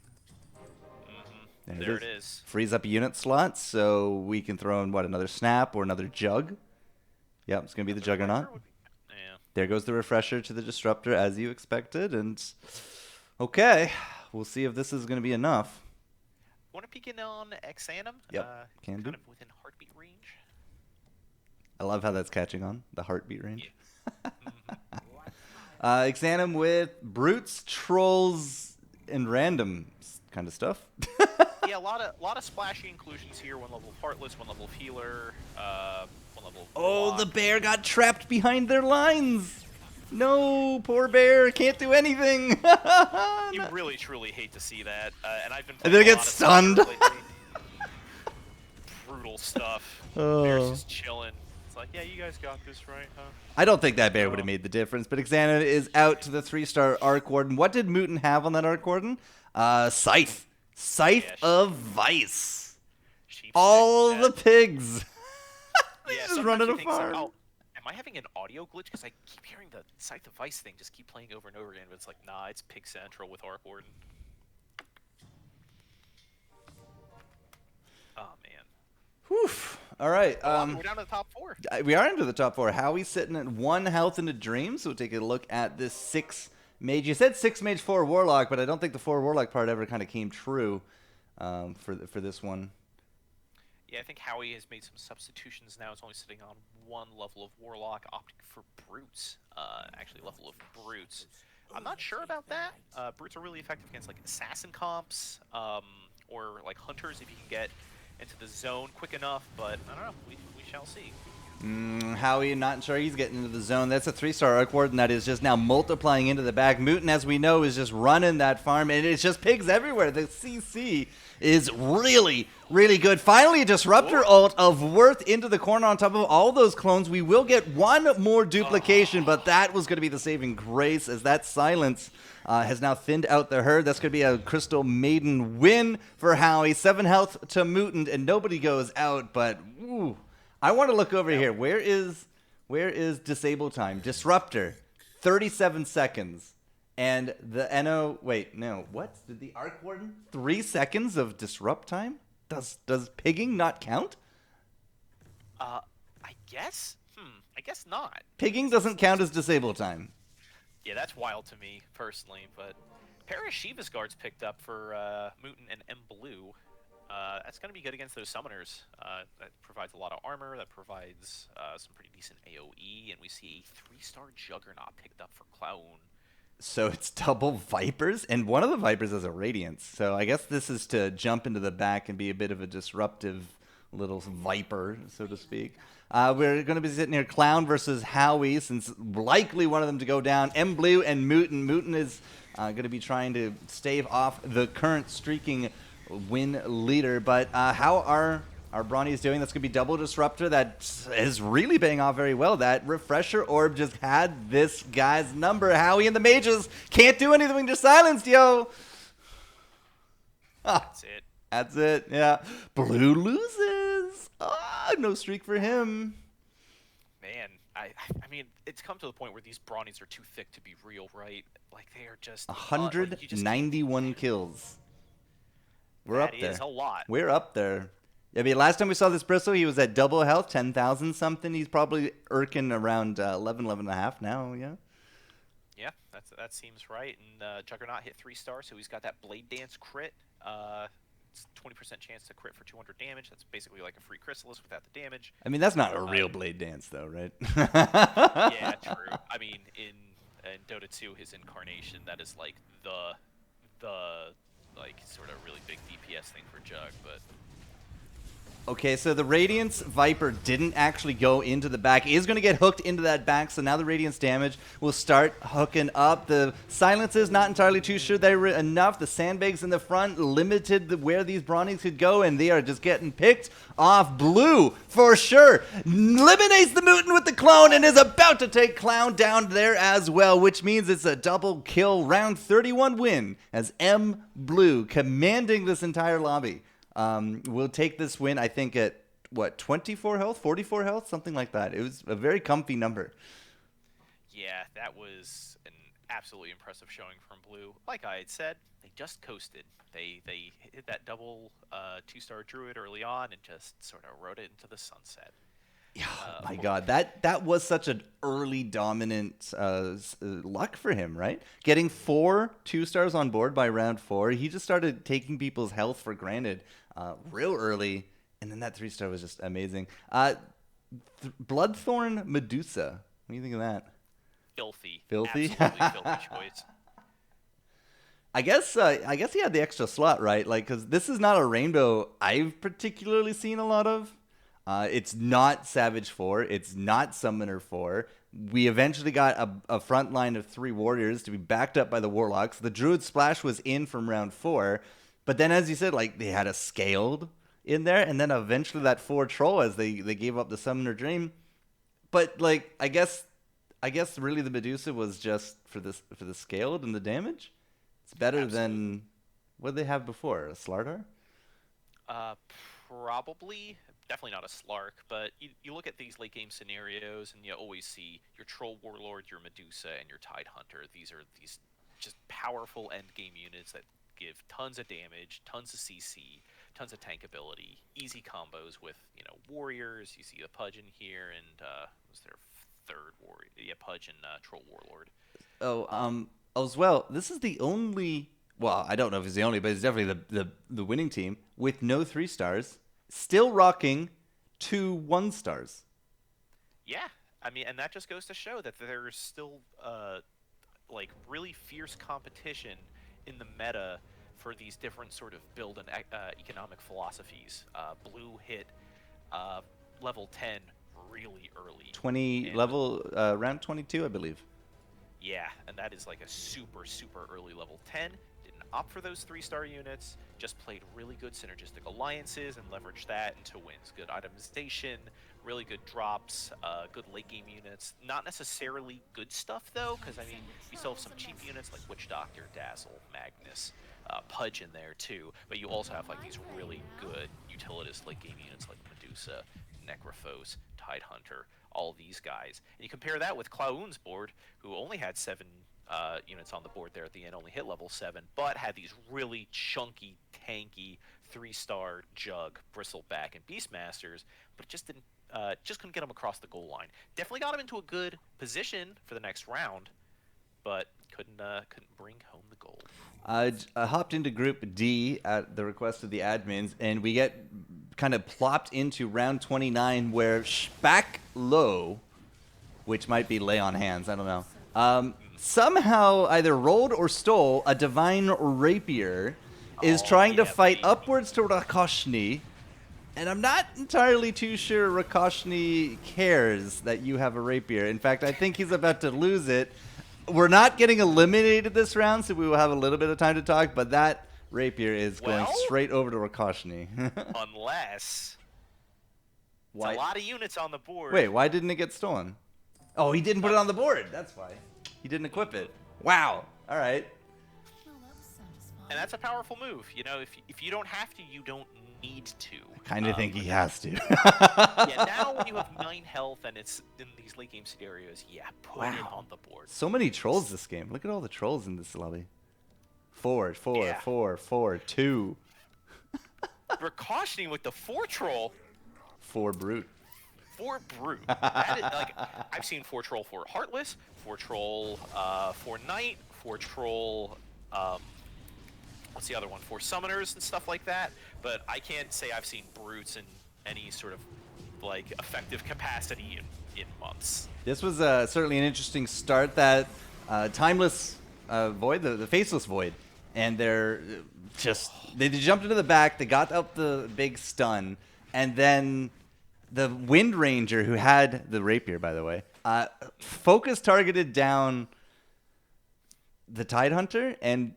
There it is. Frees up a unit slot, so we can throw in, another Snap or another Jug? Yep, it's going to be the Juggernaut. Yeah. There goes the refresher to the Disruptor, as you expected, and... Okay, we'll see if this is going to be enough. Want to peek in on Xanim? Yep, can do. Kind of within heartbeat range. I love how that's catching on, the heartbeat range. Yeah. Xanim with Brutes, Trolls, and random kind of stuff. Yeah, a lot of splashy inclusions here. 1 level of Heartless, 1 level of Healer, 1 level of Oh, the bear got trapped behind their lines. No, poor bear, can't do anything. You really, truly hate to see that. And I've been And then it playing a gets lot of stunned. Brutal stuff. Oh. Bear's just chilling. It's like, yeah, you guys got this, right, huh? I don't think that bear would have made the difference, but Xanim is out to the 3-star Arc Warden. What did Mutant have on that Arc Warden? Scythe. Scythe of Vice. All the pigs. They Yeah, just running a think, farm. oh, am I having an audio glitch? Because I keep hearing the Scythe of Vice thing just keep playing over and over again, but it's like, nah, it's Pig Central with Arc Warden. Oh, man. Whew. All right. We're down to the top 4. We are into the top 4. Howie's sitting at 1 health in a dream, so we'll take a look at this 6 mage. You said 6 mage, 4 warlock, but I don't think the 4 warlock part ever kind of came true for this one. Yeah, I think Howie has made some substitutions now. It's only sitting on one level of Warlock, opting for Brutes. Actually, level of Brutes. I'm not sure about that. Brutes are really effective against like assassin comps, or like hunters if you can get into the zone quick enough. But I don't know. We shall see. Howie, not sure he's getting into the zone. That's a 3-star Arc Warden that is just now multiplying into the back. Mutant, as we know, is just running that farm, and it's just pigs everywhere. The CC is really, really good. Finally, a Disruptor ult of Worth into the corner on top of all those clones. We will get one more duplication, but that was going to be the saving grace as that silence has now thinned out the herd. That's going to be a Crystal Maiden win for Howie. 7 health to Mutant, and nobody goes out, but ooh. I want to look over here. Where is disable time? Disruptor, 37 seconds. And the NO, wait, no, what? Did the Arc Warden? 3 seconds of disrupt time? Does pigging not count? I guess? I guess not. Pigging doesn't count as disable time. Yeah, that's wild to me, personally, but pair of Shiva's guards picked up for Mutant and M Blue. That's going to be good against those summoners. That provides a lot of armor, that provides some pretty decent AoE, and we see a 3-star Juggernaut picked up for Clown. So it's double Vipers, and one of the Vipers has a Radiance. So I guess this is to jump into the back and be a bit of a disruptive little Viper, so to speak. We're going to be sitting here Clown versus Howie, since likely one of them to go down. M Blue and Mutant. Mutant is going to be trying to stave off the current streaking win leader, but how are our Brawnies doing? That's going to be double Disruptor. That is really paying off very well. That Refresher Orb just had this guy's number. Howie and the Mages can't do anything. Just silenced, yo. That's it. That's it, yeah. Blue loses. No streak for him. Man, I mean, it's come to the point where these Brawnies are too thick to be real, right? Like, they are just 191 kills. We're up there. That is a lot. We're up there. I mean, last time we saw this Bristle, he was at double health, 10,000 something. He's probably irking around 11 and a half now, yeah? Yeah, that seems right. And Juggernaut hit 3 stars, so he's got that Blade Dance crit. It's 20% chance to crit for 200 damage. That's basically like a free Chrysalis without the damage. I mean, that's not a real Blade Dance, though, right? Yeah, true. I mean, in Dota 2, his incarnation, that is like the like sort of really big DPS thing for Jug, but okay, so the Radiance Viper didn't actually go into the back. He is going to get hooked into that back, so now the Radiance damage will start hooking up. The silences, not entirely too sure they were enough. The sandbags in the front limited where these Brawnies could go, and they are just getting picked off. Blue, for sure, eliminates the Mutant with the clone and is about to take Clown down there as well, which means it's a double kill round 31 win as M Blue commanding this entire lobby. We'll take this win, I think, at, what, 24 health, 44 health? Something like that. It was a very comfy number. yeah, that was an absolutely impressive showing from Blue. Like I had said, they just coasted. They hit that double 2-star Druid early on and just sort of rode it into the sunset. Yeah, my God, that was such an early dominant luck for him, right? Getting 4 2-stars on board by round 4, he just started taking people's health for granted real early, and then that 3-star was just amazing. Bloodthorn Medusa, what do you think of that? Filthy. Filthy? Absolutely filthy choice. I guess he had the extra slot, right? Like, because this is not a rainbow I've particularly seen a lot of. It's not Savage 4. It's not Summoner 4. We eventually got a front line of 3 warriors to be backed up by the warlocks. The Druid Splash was in from round 4. But then, as you said, like, they had a Scaled in there. And then eventually that 4 Troll as they gave up the Summoner Dream. But, like, I guess really the Medusa was just for the Scaled and the damage. It's better than what did they have before? A Slardar? Probably. Definitely not a Slark, but you look at these late game scenarios and you always see your Troll Warlord, your Medusa, and your Tide Hunter. These are these just powerful end game units that give tons of damage, tons of CC, tons of tank ability, easy combos with, warriors. You see the Pudge in here, and was their third warrior? Yeah, Pudge and Troll Warlord. As well, this is the only. Well, I don't know if it's the only, but it's definitely the winning team with no 3-stars. still rocking 2 1-stars. Yeah, I mean, and that just goes to show that there's still like really fierce competition in the meta for these different sort of build and economic philosophies. Blue hit uh, level 10 really early. 20 And level round 22, I believe. yeah, and that is like a super, super early level 10. Didn't opt for those 3-star units, just played really good synergistic alliances and leveraged that into wins. Good itemization, really good drops, good late game units. Not necessarily good stuff though, because I mean, we still have some cheap units like Witch Doctor, Dazzle, Magnus, Pudge in there too, but you also have like these really good utilitist late game units like Medusa, Necrophos, Tidehunter, all these guys. And you compare that with Klaun's board, who only had 7 units on the board there at the end, only hit level 7, but had these really chunky, tanky 3-star Jug, Bristleback, and Beastmasters, but just didn't, just couldn't get them across the goal line. Definitely got him into a good position for the next round, but couldn't bring home the gold. I hopped into Group D at the request of the admins, and we get kind of plopped into round 29 where Spack Low, which might be lay on hands, I don't know, somehow either rolled or stole a Divine Rapier, is trying to fight upwards to Rakoshni, and I'm not entirely too sure Rakoshni cares that you have a Rapier. In fact, I think he's about to lose it. We're not getting eliminated this round, so we will have a little bit of time to talk, but that Rapier is going straight over to Rakoshni. Unless... Why? It's a lot of units on the board. Wait, why didn't it get stolen? Oh, he didn't put it on the board. That's why. He didn't equip it. Wow. All right. And that's a powerful move. You know, if you don't have to, you don't need to. I kind of think he has to. Yeah, now when you have 9 health and it's in these late game scenarios, yeah, put it on the board. So many trolls this game. Look at all the trolls in this lobby. 4, 4, 4, 4, 2. Rakoshni with the 4 troll. 4 brute. 4 brute. That is, like, I've seen 4 troll for Heartless, 4 troll for Knight, 4 troll, what's the other one? 4 summoners and stuff like that. But I can't say I've seen brutes in any sort of like effective capacity in months. This was certainly an interesting start. That timeless void, the faceless void, and they're just they jumped into the back. They got up the big stun, and then the Wind Ranger, who had the rapier, by the way, focus targeted down the Tidehunter, and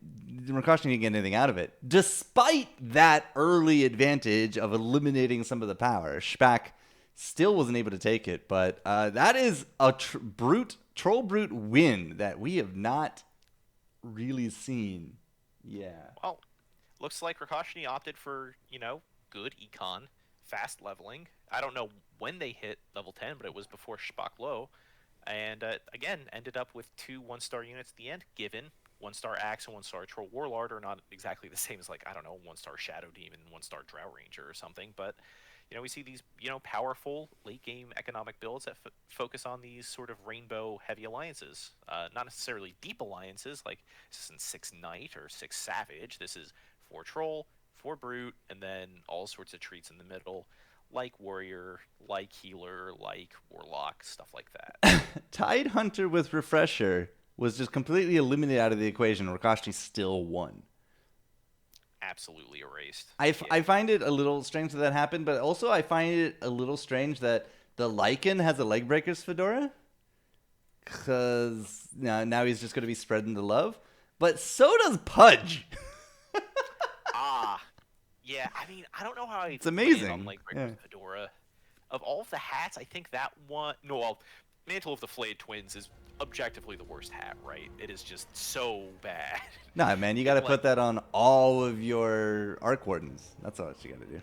Rakoshni didn't get anything out of it. Despite that early advantage of eliminating some of the power, Spack still wasn't able to take it. But that is a troll brute win that we have not really seen. Yeah. Well, looks like Rakoshni opted for, you know, good econ, fast leveling. I don't know when they hit level 10, but it was before Spack Low. And again, ended up with 2 1-star units at the end, given 1-star Axe and 1-star Troll Warlord are not exactly the same as, like, I don't know, 1-star Shadow Demon, 1-star Drow Ranger or something. But, you know, we see these, you know, powerful late-game economic builds that focus on these sort of rainbow-heavy alliances. Not necessarily deep alliances, like this isn't 6 Knight or 6 Savage. This is 4 Troll, 4 Brute, and then all sorts of treats in the middle, like Warrior, like Healer, like Warlock, stuff like that. Tidehunter with Refresher was just completely eliminated out of the equation. Rakoshni still won. Absolutely erased. I find it a little strange that happened, but also I find it a little strange that the Lycan has a Legbreakers Fedora. Because now he's just going to be spreading the love. But so does Pudge. Yeah, I mean, I don't know how it's amazing. On Legbreakers Fedora. Of all of the hats, I think that one... No, well, Mantle of the Flayed Twins is objectively the worst hat, right? It is just so bad. Nah, man, you got to put that on all of your Arc Wardens. That's all you got to do.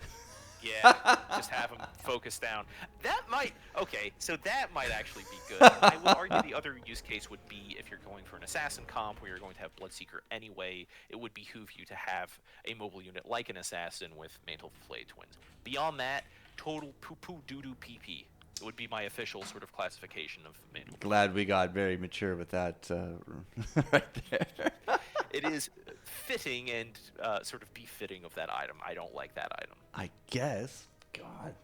Yeah, just have them focus down. That might... Okay, so that might actually be good. I would argue the other use case would be if you're going for an Assassin comp where you're going to have Bloodseeker anyway, it would behoove you to have a mobile unit like an Assassin with Mantle of the Flayed Twins. Beyond that, total poo-poo doo-doo pee-pee. It would be my official sort of classification of Mantle. Glad we got very mature with that right there. It is fitting and sort of befitting of that item. I don't like that item. I guess. God.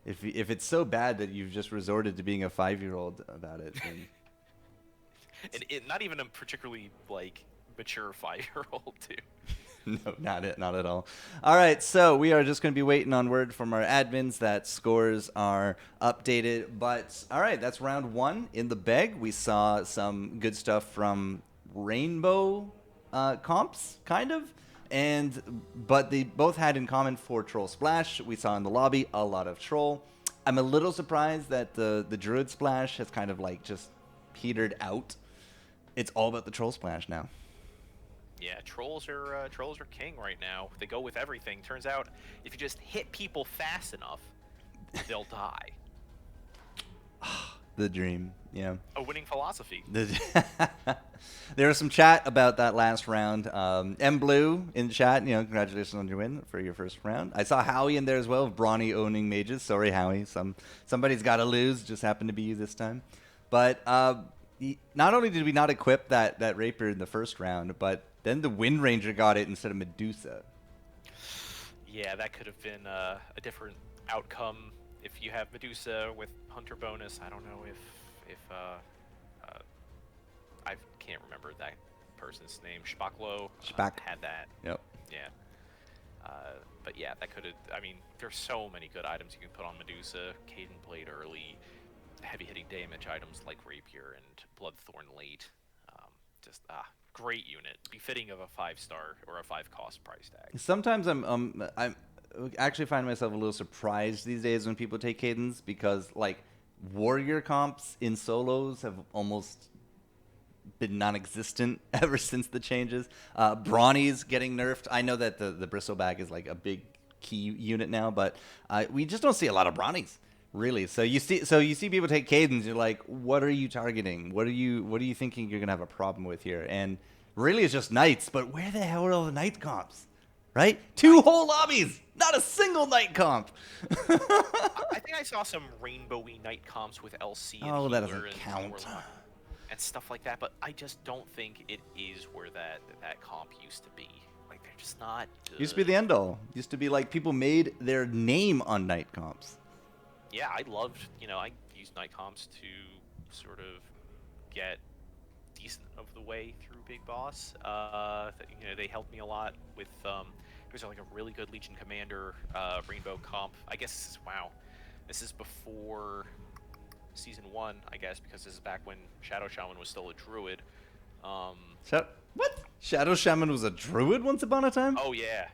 If it's so bad that you've just resorted to being a 5-year-old about it, then And not even a particularly like mature 5-year-old too. no, not at all. All right, so we are just going to be waiting on word from our admins that scores are updated. But all right, that's round 1 in the bag. We saw some good stuff from Rainbow comps, kind of. But they both had in common for Troll Splash. We saw in the lobby a lot of Troll. I'm a little surprised that the Druid Splash has kind of like just petered out. It's all about the Troll Splash now. Yeah, trolls are king right now. They go with everything. Turns out, if you just hit people fast enough, they'll die. The dream, yeah. A winning philosophy. There was some chat about that last round. M Blue in chat, congratulations on your win for your first round. I saw Howie in there as well, Brawny owning mages. Sorry, Howie. Somebody's got to lose. Just happened to be you this time. But not only did we not equip that Rapier in the first round, but then the Wind Ranger got it instead of Medusa. Yeah, that could have been a different outcome. If you have Medusa with Hunter bonus, I don't know if I can't remember that person's name. Spaklo had that. Yep. Yeah. But yeah, that could have. I mean, there's so many good items you can put on Medusa. Caden Blade early, heavy hitting damage items like Rapier and Bloodthorn late. Great unit, befitting of a 5-star or a 5-cost price tag. Sometimes I'm actually find myself a little surprised these days when people take Cadence, because like warrior comps in solos have almost been non-existent ever since the changes. Brawny's getting nerfed. I know that the Bristlebag is like a big key unit now, but we just don't see a lot of Brawny's. Really, so you see people take Cadence. You're like, what are you targeting? What are you thinking you're gonna have a problem with here? And really, it's just Knights. But where the hell are all the Knight comps? Right, 2 whole lobbies, not a single Knight comp. I think I saw some rainbowy Knight comps with LC. And that doesn't count. And stuff like that. But I just don't think it is where that comp used to be. Like they're just not good. Used to be the end all. Used to be like people made their name on Knight comps. Yeah, I loved, I used Night Comps to sort of get decent of the way through Big Boss. They helped me a lot with, there's like a really good Legion Commander Rainbow comp. I guess this is before Season 1, I guess, because this is back when Shadow Shaman was still a Druid. What? Shadow Shaman was a Druid once upon a time? Oh, yeah.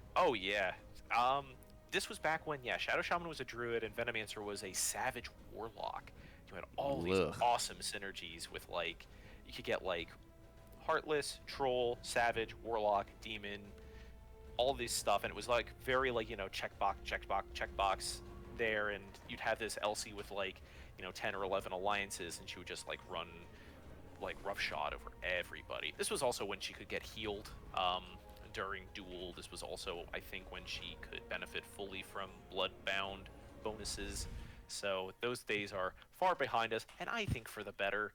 This was back when, Shadow Shaman was a Druid and Venomancer was a Savage Warlock. You had all these awesome synergies with, like, you could get, like, Heartless, Troll, Savage, Warlock, Demon, all this stuff. And it was, like, very, like, checkbox there. And you'd have this LC with, like, 10 or 11 alliances, and she would just, like, run, like, roughshod over everybody. This was also when she could get healed. During Duel, this was also, I think, when she could benefit fully from Bloodbound bonuses. So those days are far behind us, and I think for the better,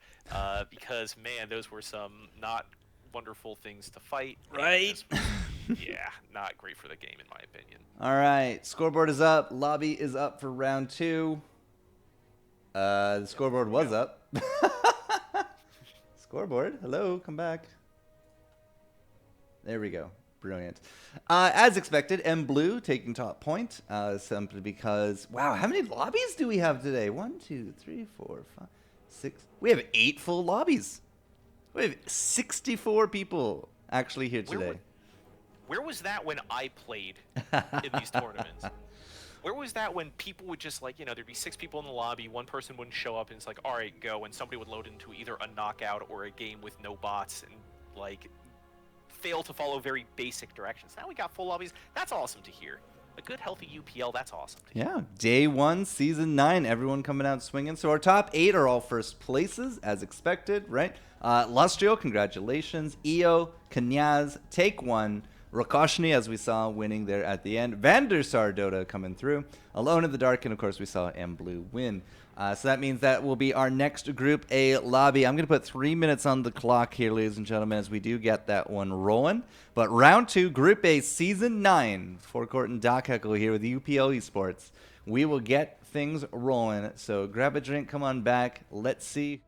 because, man, those were some not wonderful things to fight. Right? Not great for the game, in my opinion. All right, scoreboard is up. Lobby is up for round 2. The scoreboard was up. Scoreboard, hello, come back. There we go. Brilliant. As expected, M Blue taking top point, simply because, wow, how many lobbies do we have today? 1, 2, 3, 4, 5, 6. We have 8 full lobbies. We have 64 people actually here today. Where was that when I played in these tournaments? Where was that when people would just, like, there'd be 6 people in the lobby, one person wouldn't show up, and it's like, all right, go, and somebody would load into either a knockout or a game with no bots, and, like, fail to follow very basic directions. Now we got full lobbies. That's awesome to hear. A good, healthy UPL, that's awesome to hear. Yeah, day 1, season 9, everyone coming out swinging. So our top 8 are all first places, as expected, right? Lustrio, congratulations. Io, Kanyaz, Take 1. Rakoshni, as we saw, winning there at the end. Vandersar Dota coming through. Alone in the Dark, and of course we saw M Blue win. So that means that will be our next Group A lobby. I'm going to put 3 minutes on the clock here, ladies and gentlemen, as we do get that one rolling. But round 2, Group A, Season 9. Forecourt and Doc Heckle here with UPL Esports. we will get things rolling. So grab a drink, come on back. Let's see.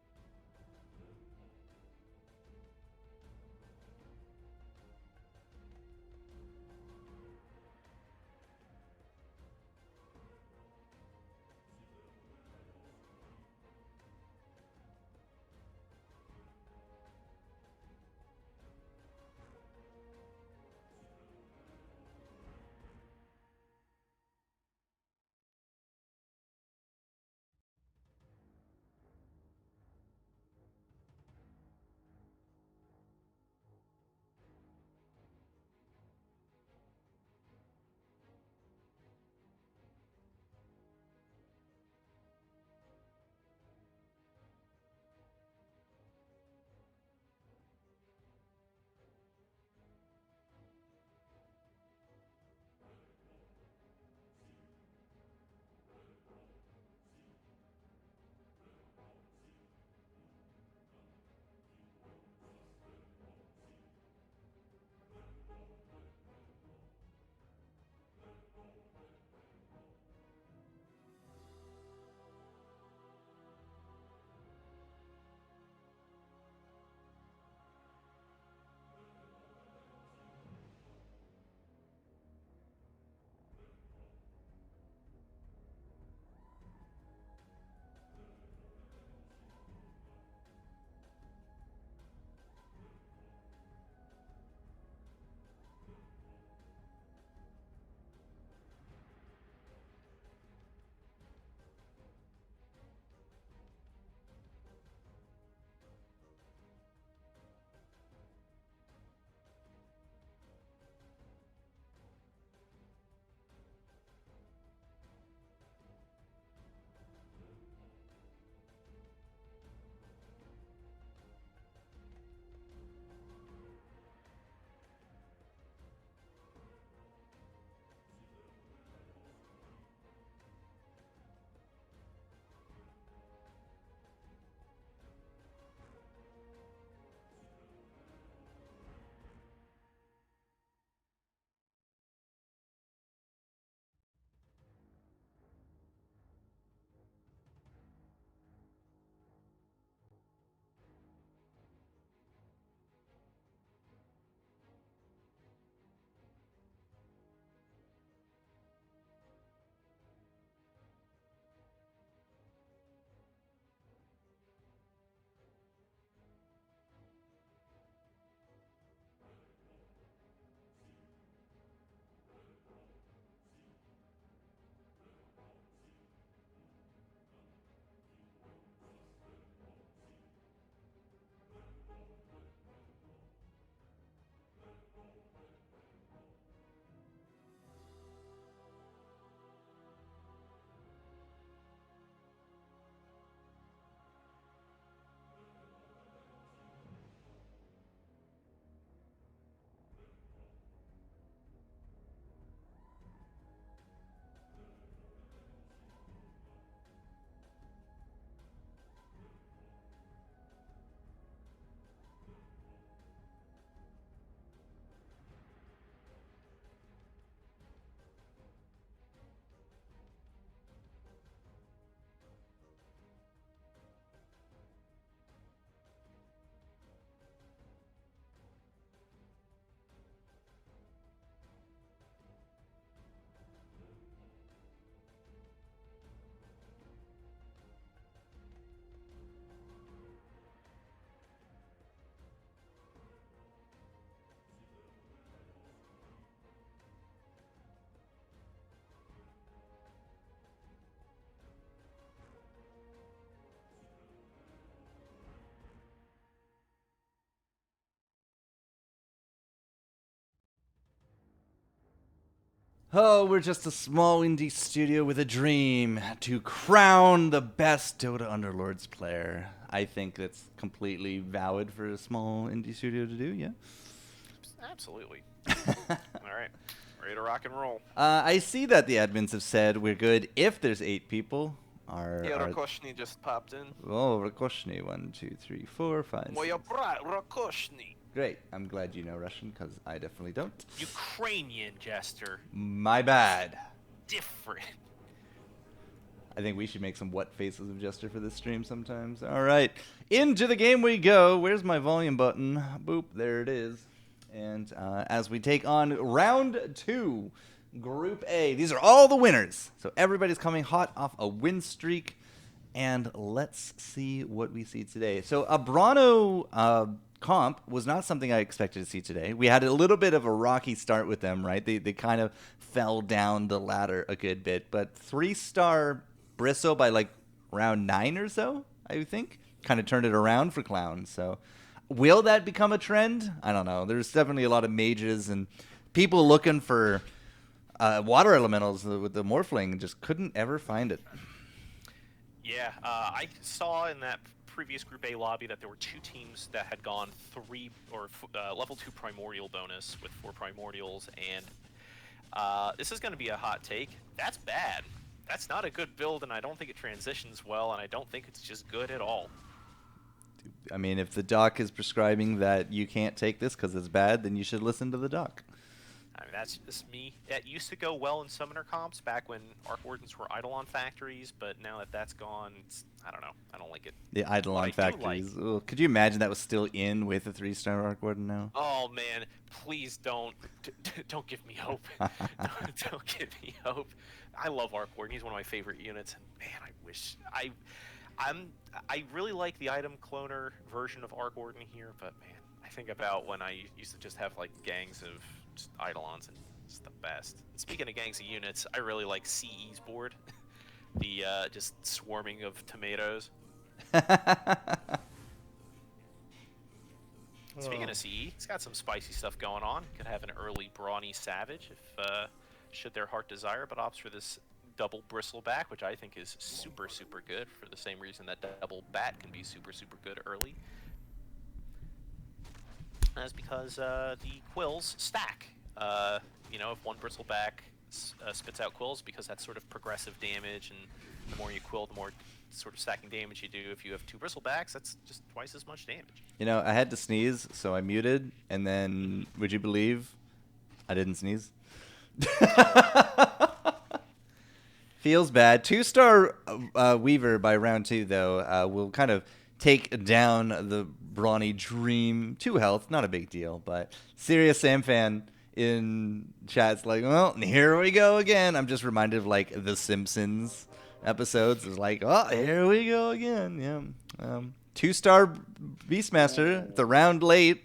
Oh, we're just a small indie studio with a dream to crown the best Dota Underlords player. I think that's completely valid for a small indie studio to do, yeah. Absolutely. All right. Ready to rock and roll. I see that the admins have said we're good if there's 8 people. Yeah, Rakoshny just popped in. Oh, Rakoshny. 1, 2, 3, 4, 5, 6. Moja brat, Rakoshny. Great. I'm glad you know Russian, because I definitely don't. Ukrainian, Jester. My bad. Different. I think we should make some what faces of Jester for this stream sometimes. All right, into the game we go. Where's my volume button? Boop, there it is. And as we take on round 2, Group A. These are all the winners. So everybody's coming hot off a win streak. And let's see what we see today. So a Brano comp was not something I expected to see today. We had a little bit of a rocky start with them, right? They kind of fell down the ladder a good bit. But 3-star Bristle by like round 9 or so, I think. Kind of turned it around for Clown. So will that become a trend? I don't know. There's definitely a lot of mages and people looking for water elementals with the Morphling and just couldn't ever find it. Yeah, I saw in that previous Group A lobby that there were 2 teams that had gone level 2 primordial bonus with 4 primordials, and this is going to be a hot take. That's bad. That's not a good build, and I don't think it transitions well, and I don't think it's just good at all. I mean, if the doc is prescribing that you can't take this because it's bad, then you should listen to the doc. I mean, that's just me. It used to go well in summoner comps back when Arc Wardens were Eidolon factories, but now that that's gone, I don't know. I don't like it. The Eidolon factories. Ugh, could you imagine that was still in with a 3-star Arc Warden now? Oh man, please don't give me hope. don't give me hope. I love Arc Warden. He's one of my favorite units, and man, I wish I really like the item cloner version of Arc Warden here, but man, I think about when I used to just have like gangs of just Eidolons, and it's the best. And speaking of gangs of units, I really like CE's board. The just swarming of tomatoes. Speaking of CE, it's got some spicy stuff going on. Could have an early brawny savage if should their heart desire, but opts for this double bristleback, which I think is super good for the same reason that double bat can be super good early. That's because the quills stack. You know, if one bristleback spits out quills, because that's sort of progressive damage, and the more you quill, the more sort of stacking damage you do. If you have 2 bristlebacks, that's just twice as much damage. You know, I had to sneeze, so I muted, and then, would you believe, I didn't sneeze? Feels bad. 2-star Weaver by round 2, though, will kind of take down the Brawny Dream. 2 health, not a big deal, but Serious Sam Fan in chat's like, well, here we go again. I'm just reminded of like the Simpsons episodes. It's like, oh, here we go again. Yeah. 2-star Beastmaster. It's a round late,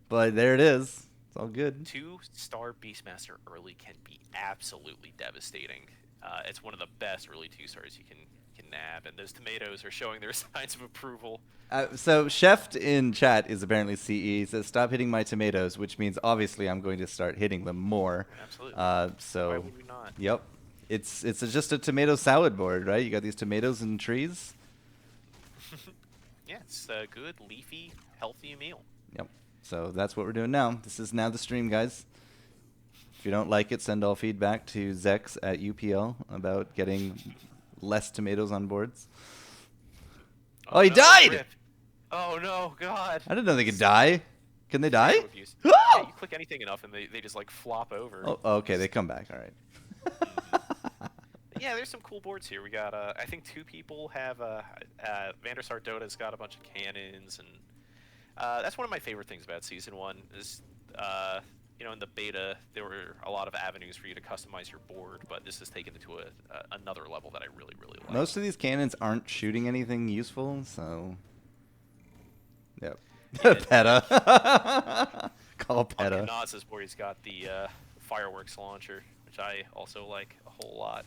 but there it is. It's all good. 2-star Beastmaster early can be absolutely devastating. It's one of the best early 2-stars you can nab, and those tomatoes are showing their signs of approval. So Chef in chat is apparently CE. He says, stop hitting my tomatoes, which means obviously I'm going to start hitting them more. Absolutely. So why would we not? Yep. It's just a tomato salad board, right? You got these tomatoes and trees. Yeah, it's a good, leafy, healthy meal. Yep. So that's what we're doing now. This is now the stream, guys. If you don't like it, send all feedback to Zex at UPL about getting less tomatoes on boards. Oh, he died! Rip. Oh no, God. I didn't know they could die. Can they die? Yeah, you click anything enough and they just like flop over. Oh, okay, they come back. All right. Yeah, there's some cool boards here. We got, I think 2 people have, Vandersar Dota's got a bunch of cannons, and that's one of my favorite things about Season 1 is, you know, in the beta, there were a lot of avenues for you to customize your board, but this has taken it to another level that I really like. Most of these cannons aren't shooting anything useful, so... Yep. Yeah, PETA. Call PETA. Naz's board, he's got the fireworks launcher, which I also like a whole lot.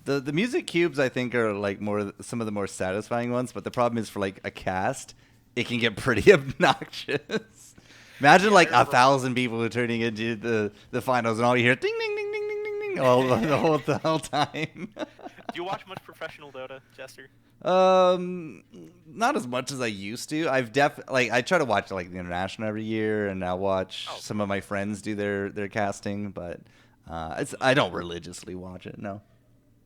The music cubes, I think, are like some of the more satisfying ones, but the problem is for like a cast, it can get pretty obnoxious. Imagine like 1,000 people turning into the finals, and all you hear ding ding ding ding ding ding ding all the whole time. Do you watch much professional Dota, Jester? Not as much as I used to. I try to watch like the international every year, and I watch some of my friends do their casting, but I don't religiously watch it. No.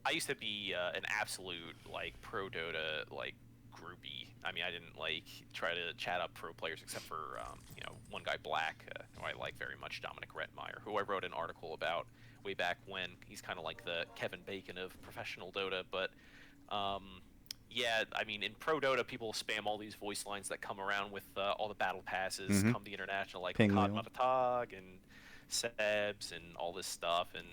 I used to be an absolute like pro Dota like groupie. I mean, I didn't like try to chat up pro players except for you know, one guy Black, who I like very much, Dominic Rettmeyer, who I wrote an article about way back when. He's kind of like the Kevin Bacon of professional Dota, but Yeah, I mean, in Pro Dota, people spam all these voice lines that come around with all the battle passes Mm-hmm. come the international, like Ping me. Cod Matatag and Sebs and all this stuff. And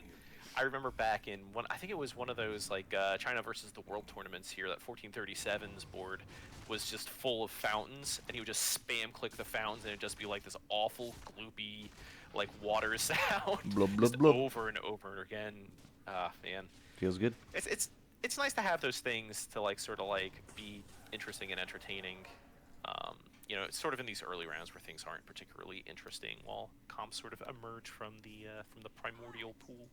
I remember back in one, I think it was one of those like China versus the World tournaments here, that 1437's board was just full of fountains, and he would just spam click the fountains, and it'd just be like this awful, gloopy, like water sound, Blub, blub, just blub. over and over again. Ah, man. Feels good. It's nice to have those things to like sort of like be interesting and entertaining. You know, it's sort of in these early rounds where things aren't particularly interesting, while comps sort of emerge from the primordial pool.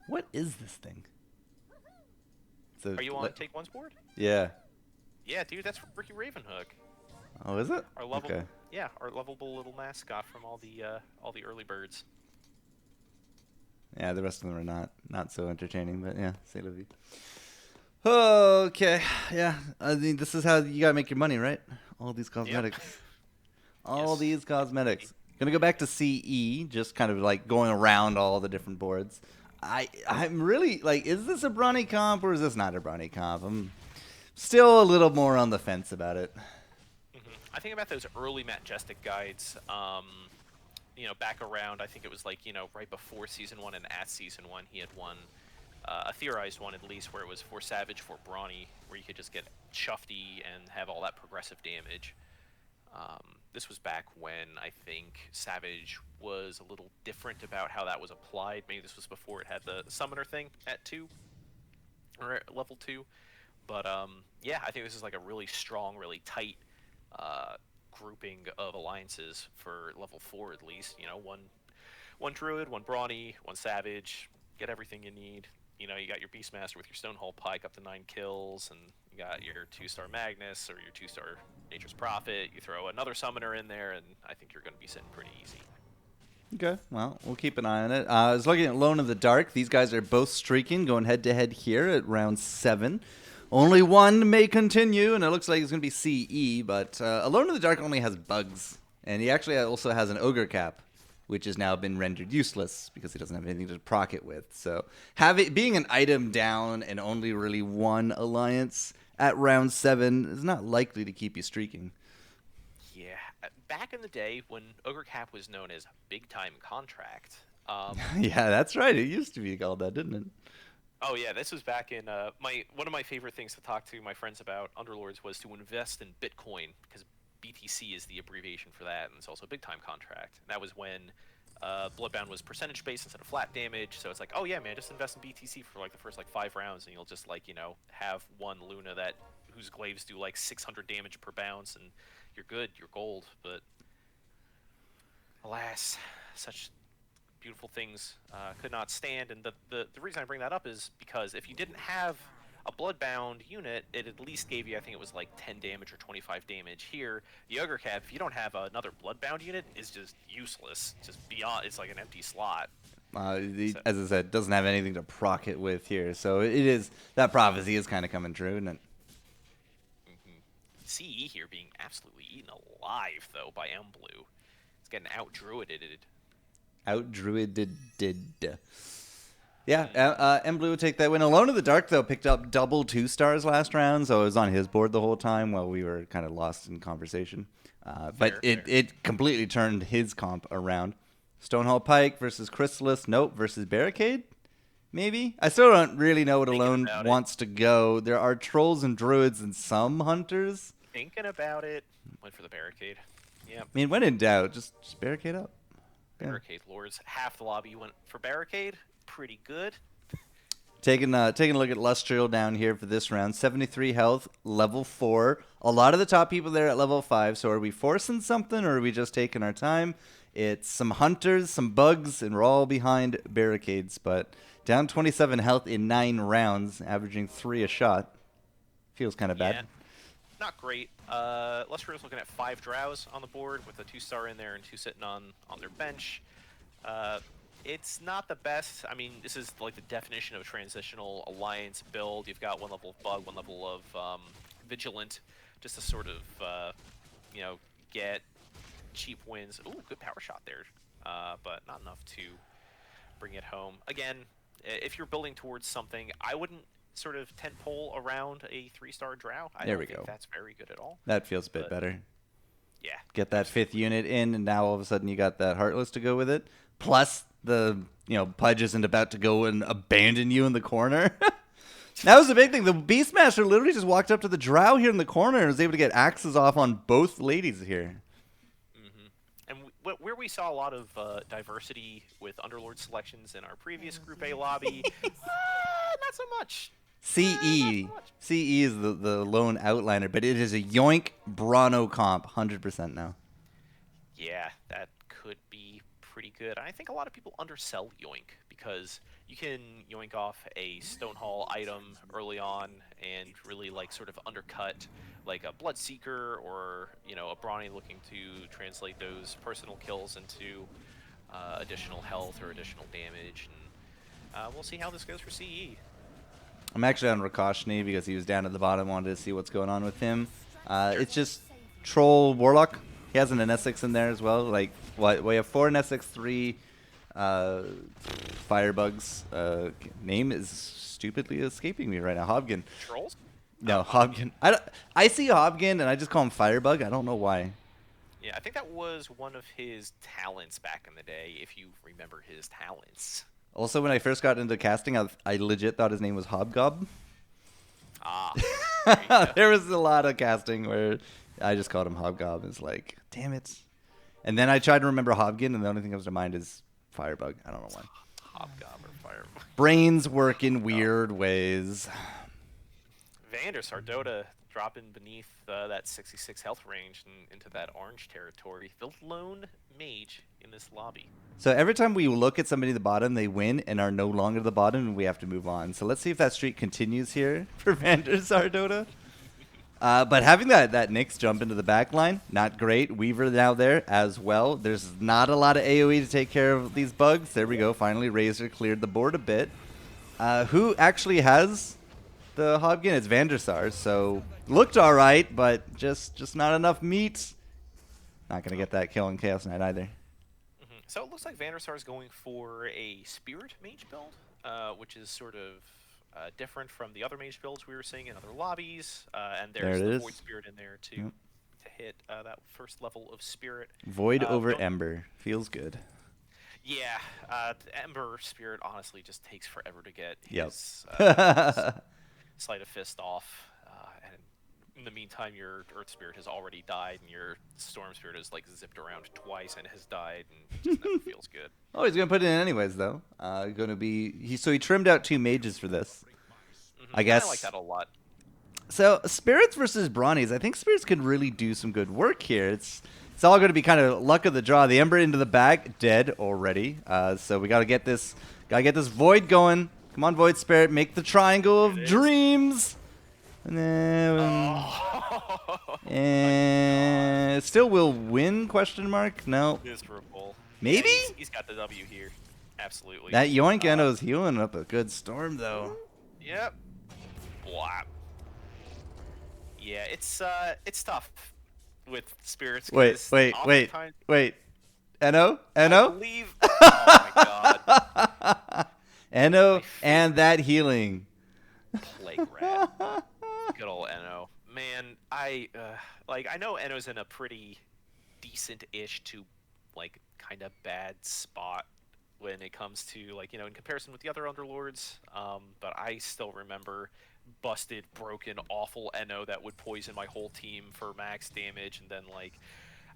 What is this thing? Are you on Take One's board? Yeah. Yeah, dude, that's Ricky Ravenhook. Oh, is it? Our lovable, Okay. yeah, our lovable little mascot from all the early birds. Yeah, the rest of them are not so entertaining, but yeah, c'est la vie. Okay, yeah. I mean, this is how you gotta make your money, right? All these cosmetics. All Yes. these cosmetics. Gonna go back to CE, just kind of like going around all the different boards. I'm really like, is this a Brawny comp or is this not a Brawny comp? I'm still a little more on the fence about it. I think about those early Majestic guides. You know, back around, I think it was like, you know, right before Season 1 and at Season 1, he had one, a theorized one at least, where it was for Savage, for Brawny, where you could just get Shufty and have all that progressive damage. This was back when I think Savage was a little different about how that was applied. Maybe this was before it had the Summoner thing at 2, or at level 2. But yeah, I think this is like a really strong, really tight grouping of alliances for level 4 at least. You know, one Druid, one Brawny, one Savage, get everything you need. You know, you got your Beastmaster with your Stonehall Pike up to 9 kills, and you got your 2-star Magnus or your 2-star Nature's Prophet. You throw another Summoner in there, and I think you're going to be sitting pretty easy. Okay, well, we'll keep an eye on it. I was looking at Alone in the Dark. These guys are both streaking, going head-to-head here at round 7. Only one may continue, and it looks like it's going to be CE, but Alone in the Dark only has bugs. And he actually also has an Ogre Cap, which has now been rendered useless because he doesn't have anything to proc it with. So being an item down and only really one alliance at round 7 is not likely to keep you streaking. Yeah, back in the day when Ogre Cap was known as Big Time Contract. Yeah, that's right. It used to be called that, didn't it? Oh yeah, this was back in one of my favorite things to talk to my friends about Underlords was to invest in Bitcoin, because BTC is the abbreviation for that, and it's also a big time contract. And that was when Bloodbound was percentage based instead of flat damage. So it's like, oh yeah, man, just invest in BTC for like the first like 5 rounds, and you'll just like, you know, have one Luna whose glaives do like 600 damage per bounce, and you're good, you're gold. But alas, such beautiful things could not stand. And the reason I bring that up is because if you didn't have a Bloodbound unit, it at least gave you, I think it was like 10 damage or 25 damage. Here, the Ogre Cap, if you don't have another Bloodbound unit, is just useless. Just beyond, it's like an empty slot. As I said, doesn't have anything to proc it with here. So it is, that prophecy is kind of coming true, isn't it? CE here being absolutely eaten alive, though, by Blue. It's getting out-druided. Out-druided. Yeah, M-Blue would take that win. Alone in the Dark, though, picked up double 2-stars last round, so it was on his board the whole time while we were kind of lost in conversation. But it completely turned his comp around. Stonehall Pike versus Chrysalis. Nope, versus Barricade? Maybe? I still don't really know what Alone wants to go. There are Trolls and Druids and some Hunters. Thinking about it. Went for the Barricade. Yeah. I mean, when in doubt, just barricade up. Barricade Lords. Half the lobby went for Barricade. Pretty good. Taking a look at Lustrial down here for this round. 73 health, level 4. A lot of the top people there at level 5. So are we forcing something or are we just taking our time? It's some Hunters, some Bugs, and we're all behind Barricades. But down 27 health in 9 rounds, averaging 3 a shot. Feels kind of bad. Yeah. Not great. Lustrial's looking at 5 Drows on the board with a 2-star in there and 2 sitting on their bench. It's not the best. I mean, this is like the definition of a transitional alliance build. You've got 1 level of Bug, 1 level of Vigilant, just to sort of, you know, get cheap wins. Ooh, good power shot there, but not enough to bring it home. Again, if you're building towards something, I wouldn't sort of tentpole around a 3-star drow. I There don't we think go. that's very good at all. That feels a bit But, better. Yeah. Get that 5th unit in, and now all of a sudden you got that Heartless to go with it. Plus the, Pudge isn't about to go and abandon you in the corner. That was the big thing. The Beastmaster literally just walked up to the drow here in the corner and was able to get axes off on both ladies here. And where we saw a lot of diversity with Underlord selections in our previous Group A lobby, not so much. CE. CE is the lone outliner, but it is a Yoink Brano comp, 100% now. Yeah, that could be pretty good. I think a lot of people undersell Yoink because you can Yoink off a Stonehall item early on and really sort of undercut like a Bloodseeker or a Brawny looking to translate those personal kills into additional health or additional damage. And we'll see how this goes for CE. I'm actually on Rakoshni because he was down at the bottom, wanted to see what's going on with him. It's just Troll Warlock. He has an NSX in there as well. We have 4 NSX, 3 Firebugs. Name is stupidly escaping me right now. Hobgin. Trolls? No, Hobgin. I see Hobgin and I just call him Firebug. I don't know why. Yeah, I think that was one of his talents back in the day, if you remember his talents. Also, when I first got into casting, I legit thought his name was Hobgob. Ah. There you go. There was a lot of casting where I just called him Hobgob. It's like, damn it. And then I tried to remember Hobgin, and the only thing that comes to mind is Firebug. I don't know why. Hobgob or Firebug. Brains work in weird ways. Vander Sardota dropping beneath that 66 health range and into that orange territory. The lone mage in this lobby. So every time we look at somebody at the bottom, they win and are no longer the bottom, and we have to move on. So let's see if that streak continues here for Vander Sardota. But having that Nyx jump into the back line, not great. Weaver now there as well. There's not a lot of AoE to take care of these bugs. There we go. Finally, Razor cleared the board a bit. Who actually has the Hobgin? It's Vandersar. So looked all right, but just not enough meat. Not going to get that kill in Chaos Knight either. So it looks like Vandersar is going for a Spirit Mage build, which is sort of different from the other mage builds we were seeing in other lobbies. And there's the Void Spirit in there to hit that first level of Spirit. Void over Ember. Feels good. Yeah, Ember Spirit honestly just takes forever to get his Sleight of Fist off. And in the meantime, your Earth Spirit has already died, and your Storm Spirit has zipped around twice and has died, and it just never feels good. Oh, he's gonna put it in anyways, though. So he trimmed out 2 mages for this. I guess. I like that a lot. So Spirits versus Brawnies. I think Spirits could really do some good work here. It's all going to be kind of luck of the draw. The Ember into the back, dead already. So we gotta get this Void going. Come on, Void Spirit, make the triangle of dreams. And then, and still will win? Question mark? No. Miserable. Maybe? Yeah, he's got the W here. Absolutely. That Yoink Enno's healing up a good storm, though. Yep. Blah. Yeah, it's tough with spirits. Wait. Enno? I believe. Oh my god. Enno and that healing. Plague rat. Good old Enno. Man, I know Enno's in a pretty decent-ish to kind of bad spot when it comes to in comparison with the other Underlords. But I still remember busted, broken, awful Enno that would poison my whole team for max damage, and then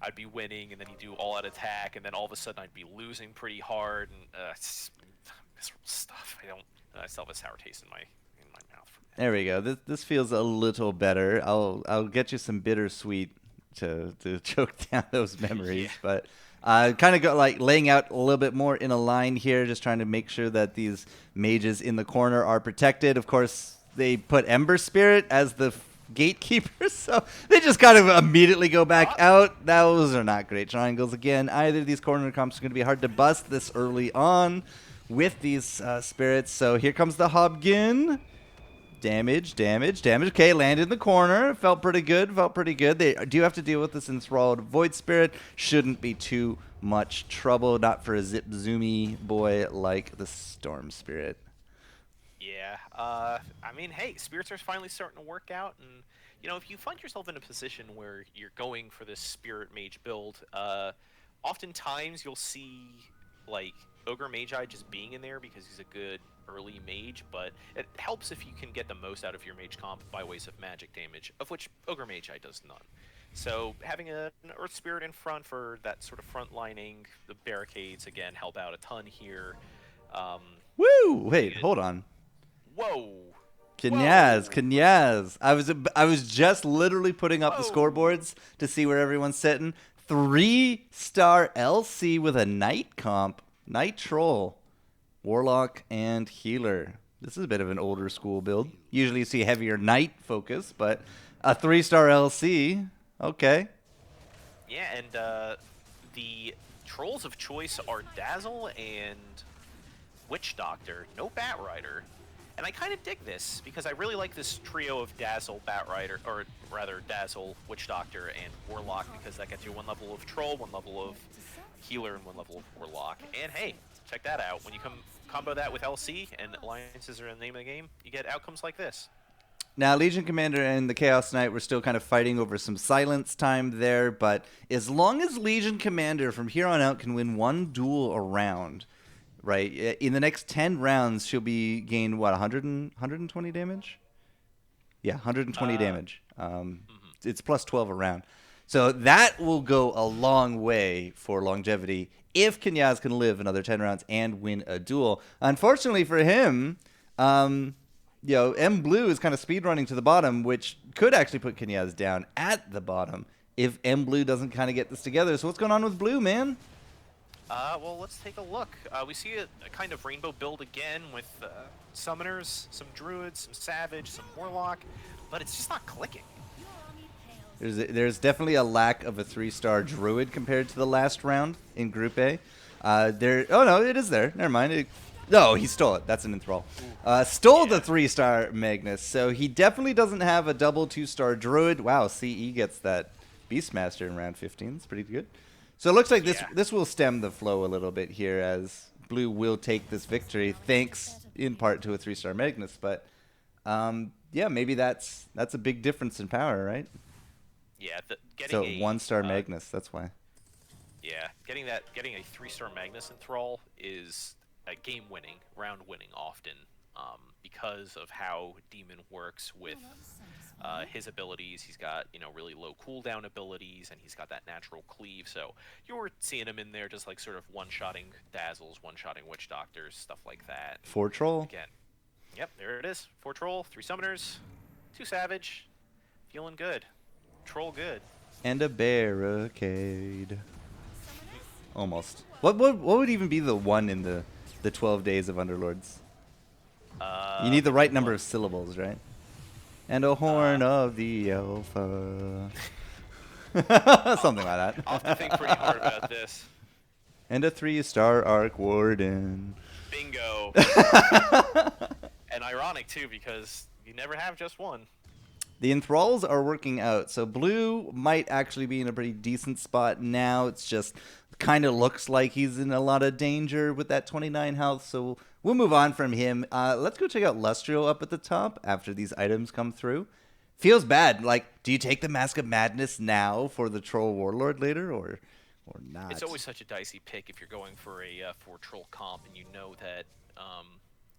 I'd be winning, and then he'd do all-out attack, and then all of a sudden I'd be losing pretty hard, and it's miserable stuff. I still have a sour taste in my mouth. There we go. This feels a little better. I'll get you some bittersweet to choke down those memories, but. Kind of go laying out a little bit more in a line here, just trying to make sure that these mages in the corner are protected. Of course, they put Ember Spirit as the gatekeeper, so they just kind of immediately go back out. Those are not great triangles again. Either of these corner comps are going to be hard to bust this early on with these spirits. So here comes the Hobgin. Damage. Okay, landed in the corner. Felt pretty good. They do have to deal with this enthralled Void Spirit. Shouldn't be too much trouble, not for a zip zoomy boy like the Storm Spirit. Yeah, I mean, hey, spirits are finally starting to work out, and if you find yourself in a position where you're going for this spirit mage build, oftentimes you'll see like ogre magi just being in there because he's a good early mage, but it helps if you can get the most out of your mage comp by ways of magic damage, of which ogre magi does none. So having an earth spirit in front for that sort of front lining, the barricades again help out a ton here. Um, Woo! Wait, hold on. Whoa! Kanyaz. I was just literally putting up the Whoa. scoreboards to see where everyone's sitting. 3-star LC with a Knight comp. Knight Troll. Warlock and Healer. This is a bit of an older school build. Usually you see heavier Knight focus, but a 3-star LC. Okay. Yeah, and the trolls of choice are Dazzle and Witch Doctor, no Bat Rider. And I kind of dig this, because I really like this trio of Dazzle, Bat Rider, or rather Dazzle, Witch Doctor, and Warlock, because that gets you 1 level of Troll, 1 level of Healer, and 1 level of Warlock. And hey, check that out. When you combo that with LC, and Alliances are in the name of the game, you get outcomes like this. Now, Legion Commander and the Chaos Knight were still kind of fighting over some silence time there, but as long as Legion Commander from here on out can win 1 duel a round, right, in the next 10 rounds, she'll be gain, what, 120 damage? Yeah, 120 damage. It's plus 12 a round. So that will go a long way for longevity if Kanyaz can live another 10 rounds and win a duel. Unfortunately for him, M Blue is kind of speedrunning to the bottom, which could actually put Kanyaz down at the bottom if M Blue doesn't kind of get this together. So what's going on with Blue, man? Well, let's take a look. We see a kind of rainbow build again with summoners, some druids, some savage, some warlock, but it's just not clicking. There's definitely a lack of a 3-star druid compared to the last round in Group A. Oh no, it is there. Never mind. No, he stole it. That's an enthrall. Stole the 3-star Magnus, so he definitely doesn't have a double 2-star druid. Wow, CE gets that Beastmaster in round 15. It's pretty good. So it looks like this will stem the flow a little bit here, as Blue will take this victory, thanks in part to a 3-star Magnus. But maybe that's a big difference in power, right? Yeah, So 1-star Magnus, that's why. Yeah, getting a 3-star Magnus enthrall is game-winning, round-winning often, because of how Demon works with his abilities. He's got really low cooldown abilities, and he's got that natural cleave. So you're seeing him in there just like sort of one-shotting Dazzles, one-shotting Witch Doctors, stuff like that. 4 Troll. Again, yep, there it is. 4 Troll, 3 Summoners, 2 Savage, feeling good. Troll good. And a barricade. Almost. What would even be the 1 in the 12 days of Underlords? You need the right number of syllables, right? And a horn of the alpha. Something like that. I'll have to think pretty hard about this. And a 3-star Arc Warden. Bingo. And ironic, too, because you never have just one. The enthralls are working out, so Blue might actually be in a pretty decent spot now. It's just kind of looks like he's in a lot of danger with that 29 health, so we'll move on from him. Let's go check out Lustral up at the top after these items come through. Feels bad. Like, do you take the Mask of Madness now for the Troll Warlord later, or not? It's always such a dicey pick if you're going for a Troll comp and you know that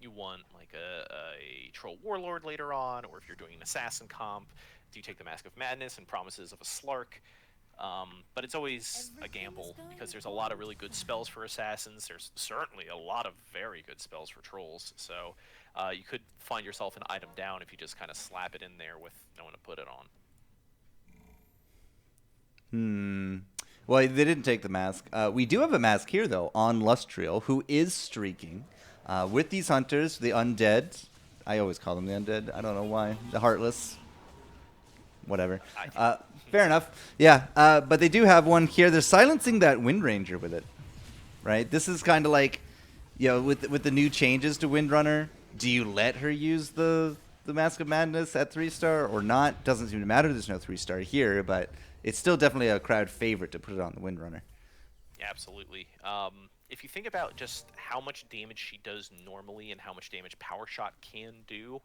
you want like a Troll Warlord later on, or if you're doing an Assassin comp, do you take the Mask of Madness and Promises of a Slark? But it's always a gamble, because there's a lot of really good spells for Assassins. There's certainly a lot of very good spells for Trolls, so you could find yourself an item down if you just kind of slap it in there with no one to put it on. Well, they didn't take the mask. We do have a mask here, though, on Lustral, who is streaking. With these hunters, the undead. I always call them the undead. I don't know why. The heartless. Whatever. Fair enough. Yeah, but they do have one here. They're silencing that Wind Ranger with it, right? This is kind of like, with the new changes to Windrunner, do you let her use the Mask of Madness at 3-star or not? Doesn't seem to matter. There's no 3-star here, but it's still definitely a crowd favorite to put it on the Windrunner. Yeah, absolutely. If you think about just how much damage she does normally and how much damage Power Shot can do,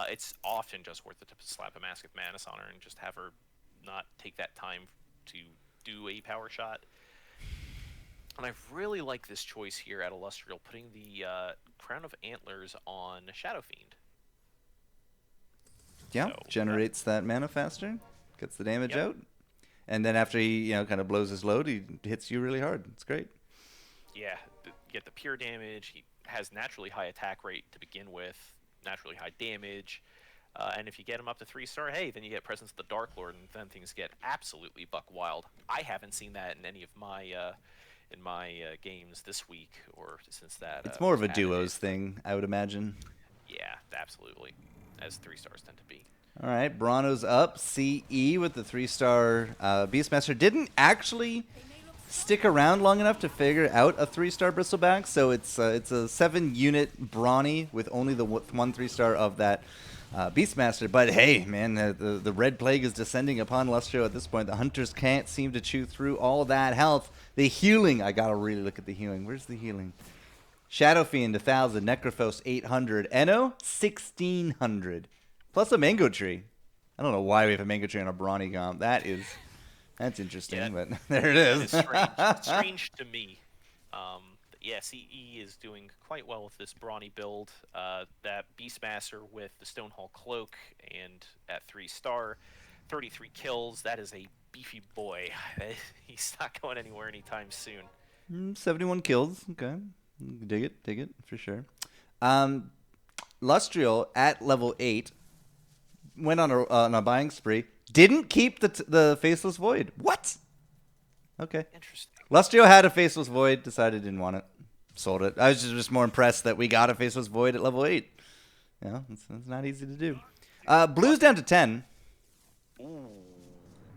it's often just worth it to slap a Mask of Manus on her and just have her not take that time to do a Power Shot. And I really like this choice here at Illustrial, putting the Crown of Antlers on Shadow Fiend. Yeah, So, generates that mana faster, gets the damage Yep. out, and then after he kind of blows his load, he hits you really hard. It's great. yeah, you get the pure damage. He has naturally high attack rate to begin with, naturally high damage. And if you get him up to 3-star, hey, then you get Presence of the Dark Lord, and then things get absolutely buck wild. I haven't seen that in any of my games this week or since that. It's more of was a added in. duos thing, I would imagine. Yeah, absolutely, as 3-stars tend to be. All right, Bronno's up. CE with the 3-star Beastmaster. Didn't actually stick around long enough to figure out a 3-star Bristleback, so it's a 7-unit Brawny with only the 1 3-star of that Beastmaster. But hey, man, the Red Plague is descending upon Lustro at this point. The Hunters can't seem to chew through all of that health. The healing, I gotta really look at the healing. Where's the healing? Shadow Fiend 1,000, Necrophos 800, Eno 1,600, plus a Mango Tree. I don't know why we have a Mango Tree on a Brawny Gomp. That's interesting, Yeah, but there it is. It's strange. Strange to me. Yeah, CE is doing quite well with this Brawny build. That Beastmaster with the Stonehall Cloak and at 3-star, 33 kills. That is a beefy boy. He's not going anywhere anytime soon. 71 kills. Okay. Dig it, for sure. Lustrial at level 8 went on a buying spree. Didn't keep the Faceless Void. What? Okay. Interesting. Lustrio had a Faceless Void, decided didn't want it. Sold it. I was just more impressed that we got a Faceless Void at level 8. Yeah, it's not easy to do. Blue's down to 10. Ooh,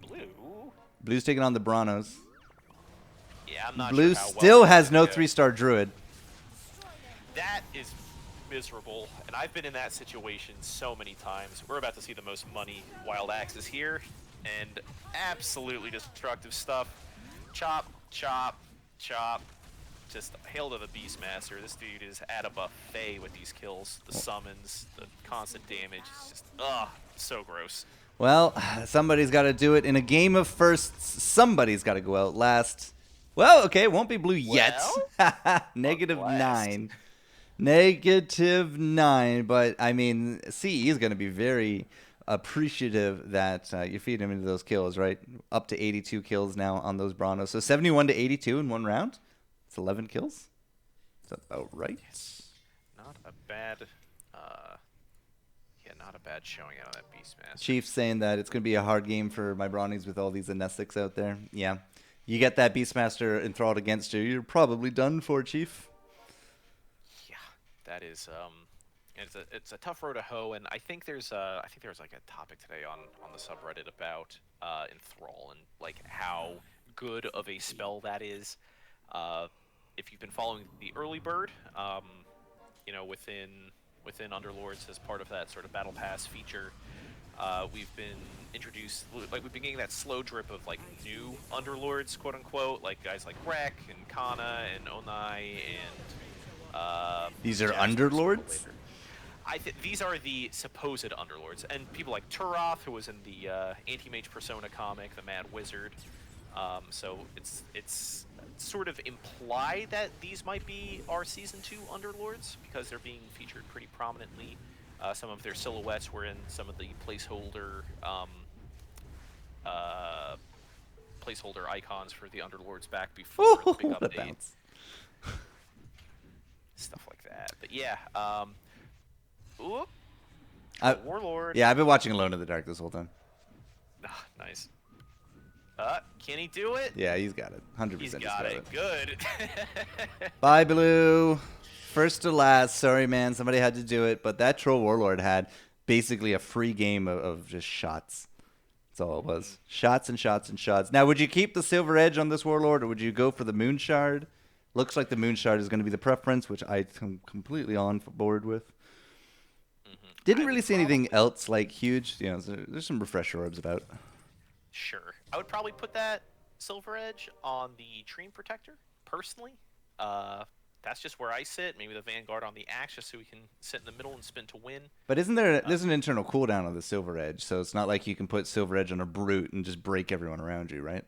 blue. Blue's taking on the Bronnos. Yeah, I'm not Blue sure how still well has no go. 3-star Druid. That is miserable, and I've been in that situation so many times. We're about to see the most money Wild Axe is here, and absolutely destructive stuff. Chop, chop, chop. Just hail to the Beastmaster. This dude is at a buffet with these kills. The summons, the constant damage. It's just, so gross. Well, somebody's got to do it. In a game of firsts, somebody's got to go out last. Well, okay, it won't be blue yet. Negative last. 9. Negative 9. But, I mean, CE is going to be very appreciative that you feed him into those kills, right? Up to 82 kills now on those Bronnos. So 71 to 82 in one round. It's 11 kills. Is that about right? It's not a bad, not a bad showing out of that Beastmaster. Chief's saying that it's going to be a hard game for my Brownies with all these Anestics out there. Yeah. You get that Beastmaster enthralled against you, you're probably done for, Chief. Yeah. That is, it's a tough road to hoe, and I think there's like a topic today on the subreddit about Enthrall and like how good of a spell that is. If you've been following the early bird, within Underlords as part of that sort of battle pass feature, we've been getting that slow drip of like new Underlords, quote unquote, like guys like Rek and Kana and Onai and these are Jasper Underlords? these are the supposed Underlords, and people like Turoth, who was in the Anti-Mage Persona comic, the Mad Wizard. So it's sort of implied that these might be our Season 2 Underlords, because they're being featured pretty prominently. Some of their silhouettes were in some of the placeholder icons for the Underlords back before the big What a update. bounce. Stuff like that. But yeah, Warlord. Yeah, I've been watching Alone in the Dark this whole time. Ah, nice. Can he do it? Yeah, he's got it. 100% He's got it. Good. Bye, Blue. First to last. Sorry, man. Somebody had to do it. But that Troll Warlord had basically a free game of just shots. That's all it was. Shots and shots and shots. Now, would you keep the Silver Edge on this Warlord, or would you go for the Moon Shard? Looks like the Moon Shard is going to be the preference, which I'm completely on board with. Didn't really see anything else like huge. There's some refresher orbs about. Sure. I would probably put that Silver Edge on the Dream Protector, personally. That's just where I sit. Maybe the Vanguard on the Axe, just so we can sit in the middle and spin to win. But there's an internal cooldown on the Silver Edge, so it's not like you can put Silver Edge on a Brute and just break everyone around you, right?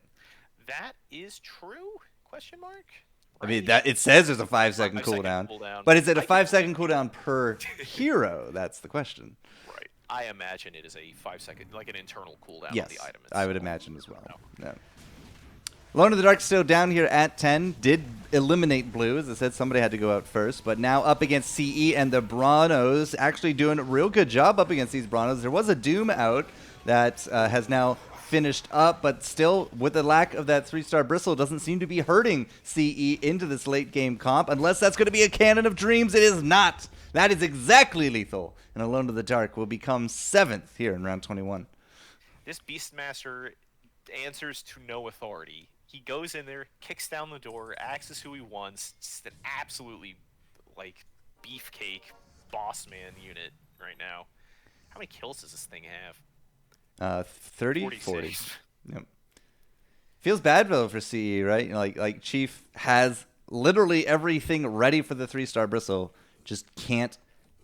That is true? Question mark? I mean, that it says there's a 5-second cooldown, but is it a 5-second cooldown per hero? That's the question. Right. I imagine it is a 5-second, like an internal cooldown Yes, on the item itself. I would imagine as well. No. Alone in the Dark still down here at 10. Did eliminate blue. As I said, somebody had to go out first. But now up against CE and the Branos. Actually doing a real good job up against these Branos. There was a Doom out that has now finished up. But still, with the lack of that 3-star Bristle, doesn't seem to be hurting CE into this late game comp. Unless that's going to be a Cannon of Dreams. It is not. That is exactly lethal. And Alone in the Dark will become 7th here in round 21. This Beastmaster answers to no authority. He goes in there, kicks down the door, axes who he wants. Just an absolutely, like, beefcake boss man unit right now. How many kills does this thing have? 30? 40. Yep. Feels bad, though, for CE, right? Like Chief has literally everything ready for the 3-star Bristle. Just can't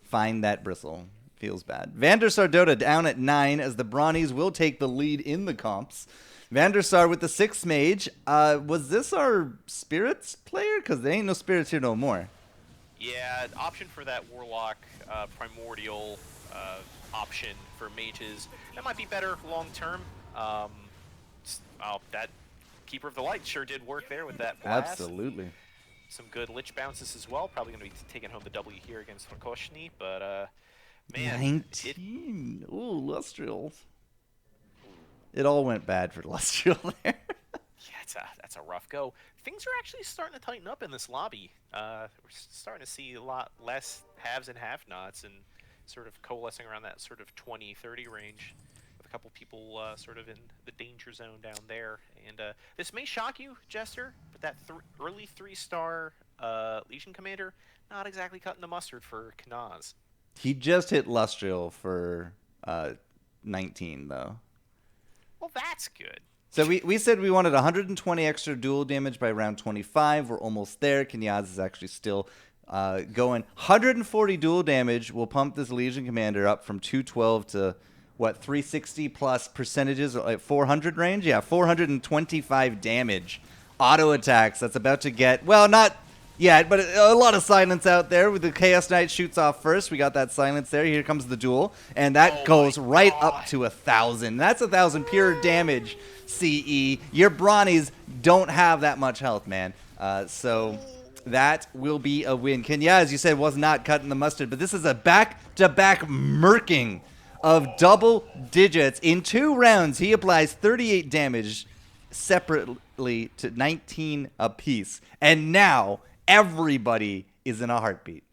find that Bristle. Feels bad. Vander Sardota down at 9 as the Brawnies will take the lead in the comps. Vandersar with the 6th mage. Was this our Spirits player? Because there ain't no Spirits here no more. Yeah, option for that Warlock Primordial option for mages. That might be better long term. That Keeper of the Light sure did work there with that blast. Absolutely. Some good Lich bounces as well. Probably going to be taking home the W here against Rakoshny, but man. 19. Ooh, Lustrial. It all went bad for Lustrial there. Yeah, that's a rough go. Things are actually starting to tighten up in this lobby. We're starting to see a lot less haves and have-nots and sort of coalescing around that sort of 20-30 range with a couple people sort of in the danger zone down there. And this may shock you, Jester, but that early 3-star Legion Commander, not exactly cutting the mustard for Knaz. He just hit Lustrial for 19, though. Well, that's good. So we said we wanted 120 extra dual damage by round 25. We're almost there. Kenyaz is actually still going. 140 dual damage will pump this Legion Commander up from 212 to, 360 plus percentages, like 400 range? Yeah, 425 damage. Auto attacks. That's about to get, well, not yet, but a lot of silence out there. With the Chaos Knight shoots off first. We got that silence there. Here comes the duel. And that goes right up to 1,000. That's 1,000 pure damage, CE. Your Brawnies don't have that much health, man. So that will be a win. Kenya, as you said, was not cutting the mustard, but this is a back-to-back murking of double digits. In 2 rounds, he applies 38 damage separately to 19 apiece. And now everybody is in a heartbeat.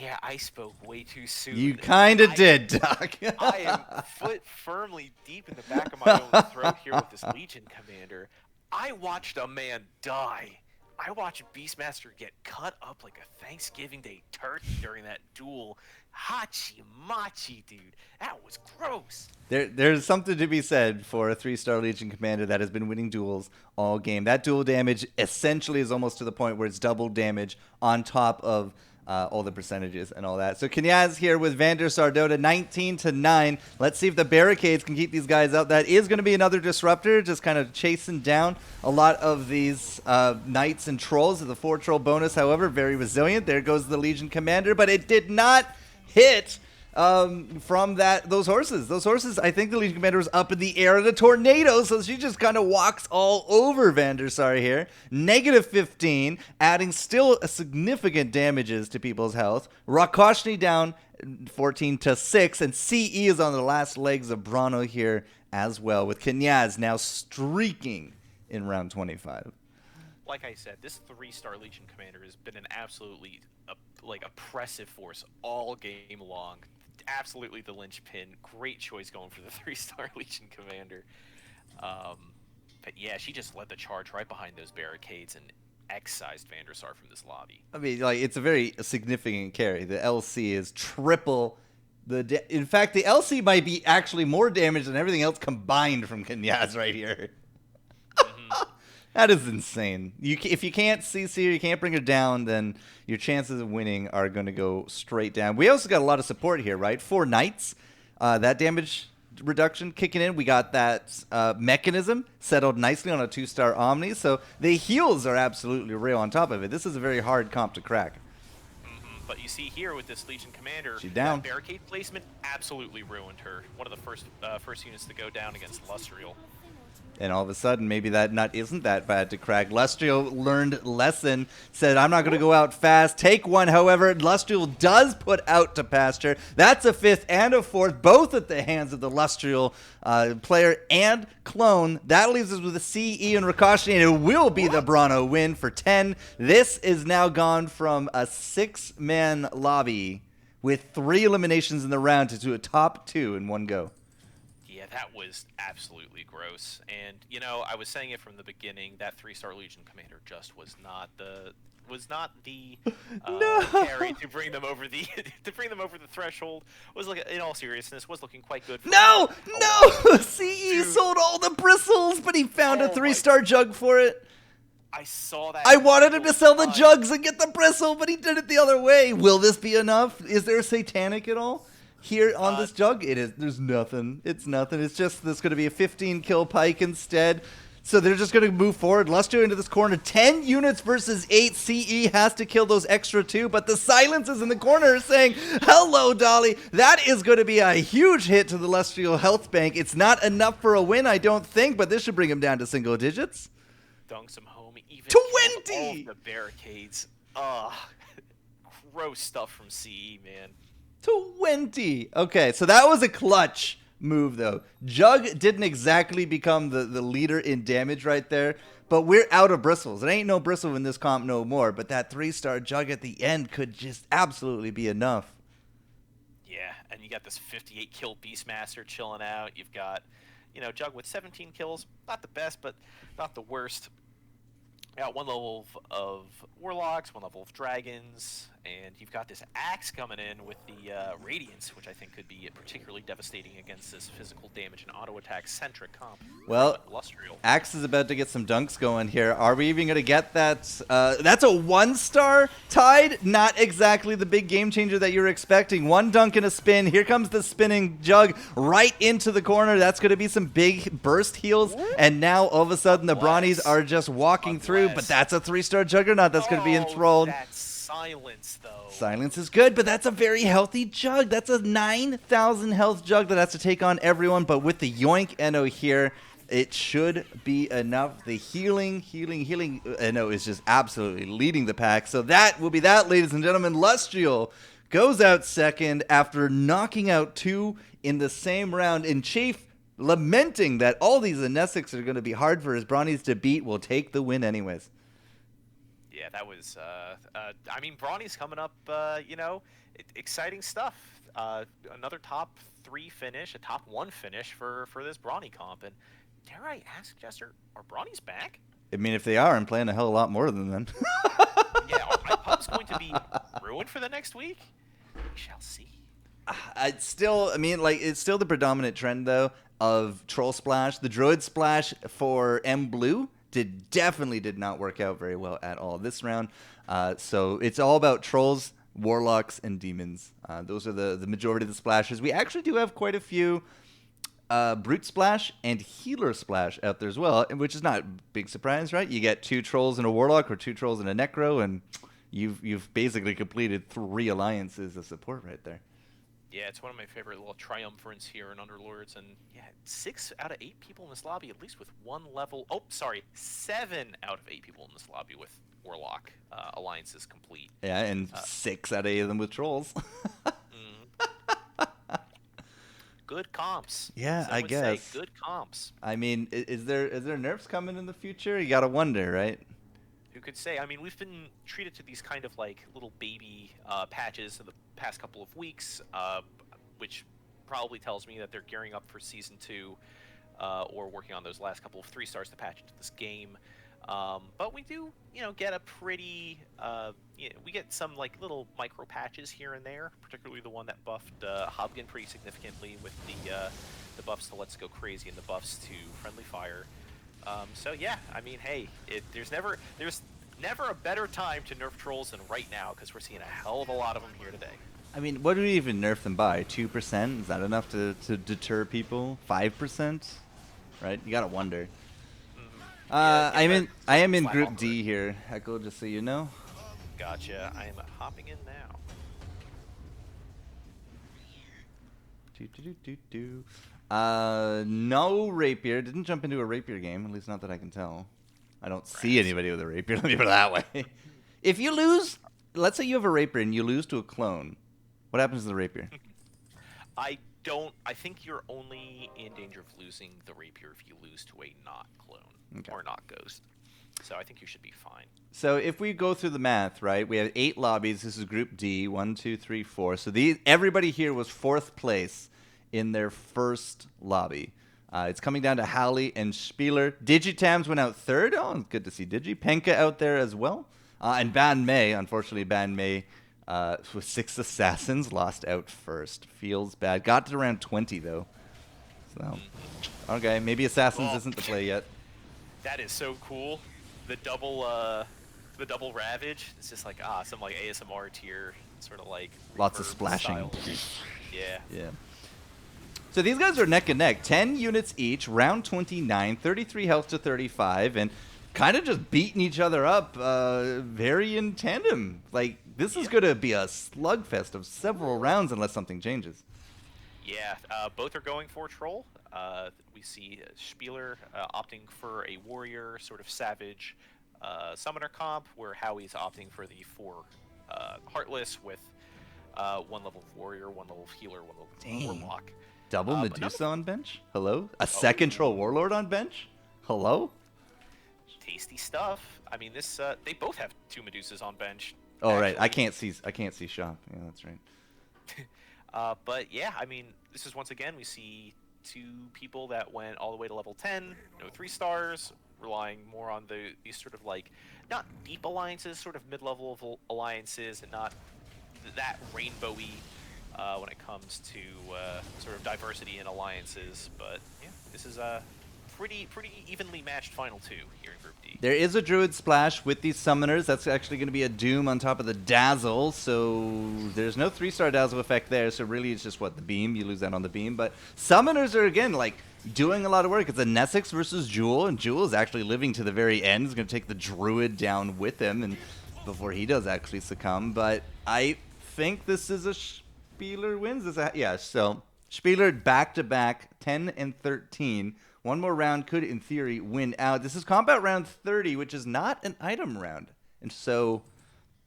Yeah, I spoke way too soon. You kind of did, Doc. I am foot firmly deep in the back of my own throat here with this Legion Commander. I watched a man die. I watched Beastmaster get cut up like a Thanksgiving Day turkey during that duel. Hachi-machi, dude. That was gross. There's something to be said for a 3-star Legion Commander that has been winning duels all game. That duel damage essentially is almost to the point where it's double damage on top of all the percentages and all that. So Kenyaz here with Vander Sardota, 19-9. Let's see if the barricades can keep these guys out. That is going to be another disruptor, just kind of chasing down a lot of these knights and trolls. The 4-troll bonus, however, very resilient. There goes the Legion Commander, but it did not hit from those horses. Those horses, I think the Legion Commander was up in the air in a tornado, so she just kind of walks all over Vandersar here. -15, adding still a significant damages to people's health. Rakoshny down 14-6, and CE is on the last legs of Brano here as well, with Kenyaz now streaking in round 25. Like I said, this 3-star Legion Commander has been an absolutely oppressive force all game long. Absolutely the linchpin. Great choice going for the 3-star Legion Commander. But yeah, she just led the charge right behind those barricades and excised Vandersar from this lobby. I mean, it's a very significant carry. The LC is triple in fact, the LC might be actually more damage than everything else combined from Kenyaz right here. That is insane. If you can't CC or you can't bring her down, then your chances of winning are going to go straight down. We also got a lot of support here, right? 4 knights, that damage reduction kicking in. We got that mechanism settled nicely on a 2-star Omni, so the heals are absolutely real on top of it. This is a very hard comp to crack. But you see here with this Legion Commander, She's down. that barricade placement absolutely ruined her. One of the first units to go down against Lustriel. And all of a sudden, maybe that nut isn't that bad to crack. Lustriel learned lesson, said, I'm not going to go out fast. Take one, however. Lustriel does put out to pasture. That's a 5th and a 4th, both at the hands of the Lustriel player and clone. That leaves us with a CE and Rakoshni, and it will be the Brano win for 10. This is now gone from a 6-man lobby with 3 eliminations in the round to a top 2 in one go. Yeah, that was absolutely gross. And you know, I was saying it from the beginning. That 3-star Legion Commander just was not the carry to bring them over the threshold. Was like, in all seriousness, was looking quite good. For No, CE sold all the bristles, but he found a 3-star jug for it. I saw that. I wanted him to sell the jugs and get the bristle, but he did it the other way. Will this be enough? Is there a satanic at all? Here on this jug, it is. There's nothing. It's nothing. It's just this going to be a 15-kill pike instead. So they're just going to move forward. Luster into this corner. 10 units versus 8. CE has to kill those extra 2, but the silence is in the corner saying, hello, Dolly. That is going to be a huge hit to the Lustriel health bank. It's not enough for a win, I don't think, but this should bring him down to single digits. Dunks him home. Even 20! All the barricades. Gross stuff from CE, man. 20. Okay, so that was a clutch move, though. Jug didn't exactly become the leader in damage right there, but we're out of bristles. It ain't no bristle in this comp no more, but that 3-star Jug at the end could just absolutely be enough. Yeah, and you got this 58-kill Beastmaster chilling out. You've got, you know, Jug with 17 kills. Not the best, but not the worst. Got 1 level of Warlocks, 1 level of Dragons, and you've got this Axe coming in with the Radiance, which I think could be particularly devastating against this physical damage and auto attack centric comp. Well, Lustriel. Axe is about to get some dunks going here. Are we even going to get that? That's a 1-star Tide. Not exactly the big game changer that you're expecting. 1 dunk and a spin. Here comes the spinning Jug right into the corner. That's going to be some big burst heals. And now all of a sudden the Brawnies are just walking through. But that's a 3-star Juggernaut that's going to be enthralled. That's silence, though. Silence is good, but that's a very healthy Jug. That's a 9,000 health Jug that has to take on everyone. But with the Yoink Eno here, it should be enough. The healing Eno is just absolutely leading the pack. So that will be that, ladies and gentlemen. Lustriel goes out second after knocking out 2 in the same round. And Chief, lamenting that all these Anessics are going to be hard for his Brawnies to beat, will take the win anyways. Yeah, that was, I mean, Brawny's coming up, you know, exciting stuff. Another top 3 finish, a top 1 finish for this Brawny comp. And dare I ask, Jester, are Brawny's back? I mean, if they are, I'm playing a hell of a lot more than them. Yeah, are my pubs going to be ruined for the next week? We shall see. It's still, I mean, like, it's still the predominant trend, though, of Troll Splash. The Druid Splash for M Blue definitely did not work out very well at all this round. So it's all about Trolls, Warlocks, and Demons. Those are the majority of the splashes. We actually do have quite a few Brute Splash and Healer Splash out there as well, which is not a big surprise, right? You get 2 Trolls and a Warlock or 2 Trolls and a Necro, and you've basically completed 3 alliances of support right there. Yeah, it's one of my favorite little triumphants here in Underlords, and yeah, 6 out of 8 people in this lobby, at least with 1 level. Oh, sorry, 7 out of 8 people in this lobby with Warlock alliances complete. Yeah, and 6 out of 8 of them with Trolls. Good comps. Yeah, I guess. Say, good comps. I mean, is there nerfs coming in the future? You gotta wonder, right? Who could say? I mean, we've been treated to these kind of like little baby patches in the past couple of weeks, which probably tells me that they're gearing up for Season 2 or working on those last couple of 3 stars to patch into this game. But we do, you know, get a pretty, we get some like little micro patches here and there, particularly the one that buffed Hobgun pretty significantly with the buffs to Let's Go Crazy and the buffs to Friendly Fire. So yeah, I mean, hey, there's never a better time to nerf trolls than right now because we're seeing a hell of a lot of them here today. I mean, what do we even nerf them by? 2%? Is that enough to deter people? 5%? Right? You gotta wonder. Yeah, I am in slap Group on D here, Echo, just so you know. Gotcha. I am hopping in now. No rapier. Didn't jump into a rapier game, at least not that I can tell. I don't see anybody with a rapier. Let me put it that way. If you lose, let's say you have a rapier and you lose to a clone, what happens to the rapier? I think you're only in danger of losing the rapier if you lose to a not clone or not ghost. So I think you should be fine. So if we go through the math, right, we have 8 lobbies. This is Group D, 1, 2, 3, 4. So everybody here was 4th place in their first lobby. It's coming down to Howley and Spieler. Digitams went out 3rd. Oh, good to see Digi. Penka out there as well. And Ban Mei, unfortunately, Ban Mei with 6 assassins lost out first. Feels bad. Got to around 20 though. So okay, maybe assassins isn't the play yet. That is so cool. The double ravage. It's just like some like ASMR tier sort of like lots of reverb splashing. style. Yeah. Yeah. So these guys are neck and neck. 10 units each, round 29, 33 health to 35, and kind of just beating each other up very in tandem. Like, this is going to be a slugfest of several rounds unless something changes. Yeah, both are going for Troll. We see Spieler opting for a warrior, sort of savage summoner comp, where Howie's opting for the 4 Heartless with 1 level of warrior, 1 level of healer, 1 level of warlock. Double Medusa on bench? Hello? A second Troll Warlord on bench? Hello? Tasty stuff. I mean, this they both have 2 Medusas on bench. Oh, actually. right. I can't see shop. Yeah, that's right. But yeah, I mean, this is once again we see 2 people that went all the way to level 10, no 3 stars, relying more on these sort of like not deep alliances, sort of mid-level alliances, and not that rainbowy when it comes to sort of diversity in alliances. But yeah, this is a pretty evenly matched final 2 here in Group D. There is a Druid Splash with these Summoners. That's actually going to be a Doom on top of the Dazzle, so there's no 3-star Dazzle effect there, so really it's just, what, the Beam? You lose that on the Beam. But Summoners are, again, like, doing a lot of work. It's a Nesix versus Jewel, and Jewel is actually living to the very end. He's going to take the Druid down with him and before he does actually succumb. But I think this is a Spieler wins. Yeah, so Spieler back-to-back, 10 and 13. One more round could, in theory, win out. This is combat round 30, which is not an item round. And so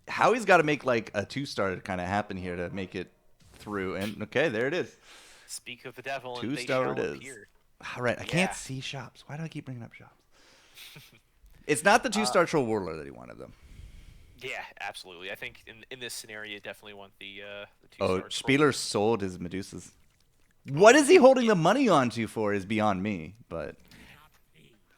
Howie's got to make like a 2-star to kind of happen here to make it through. And okay, there it is. Speak of the devil, 2-star it is. Appear. All right, I can't see shops. Why do I keep bringing up shops? It's not the 2-star Troll Warlord that he wanted, though. Yeah, absolutely. I think in this scenario, you definitely want the 2-star. Oh, Spieler sold his Medusas. What is he holding the money onto for is beyond me, but...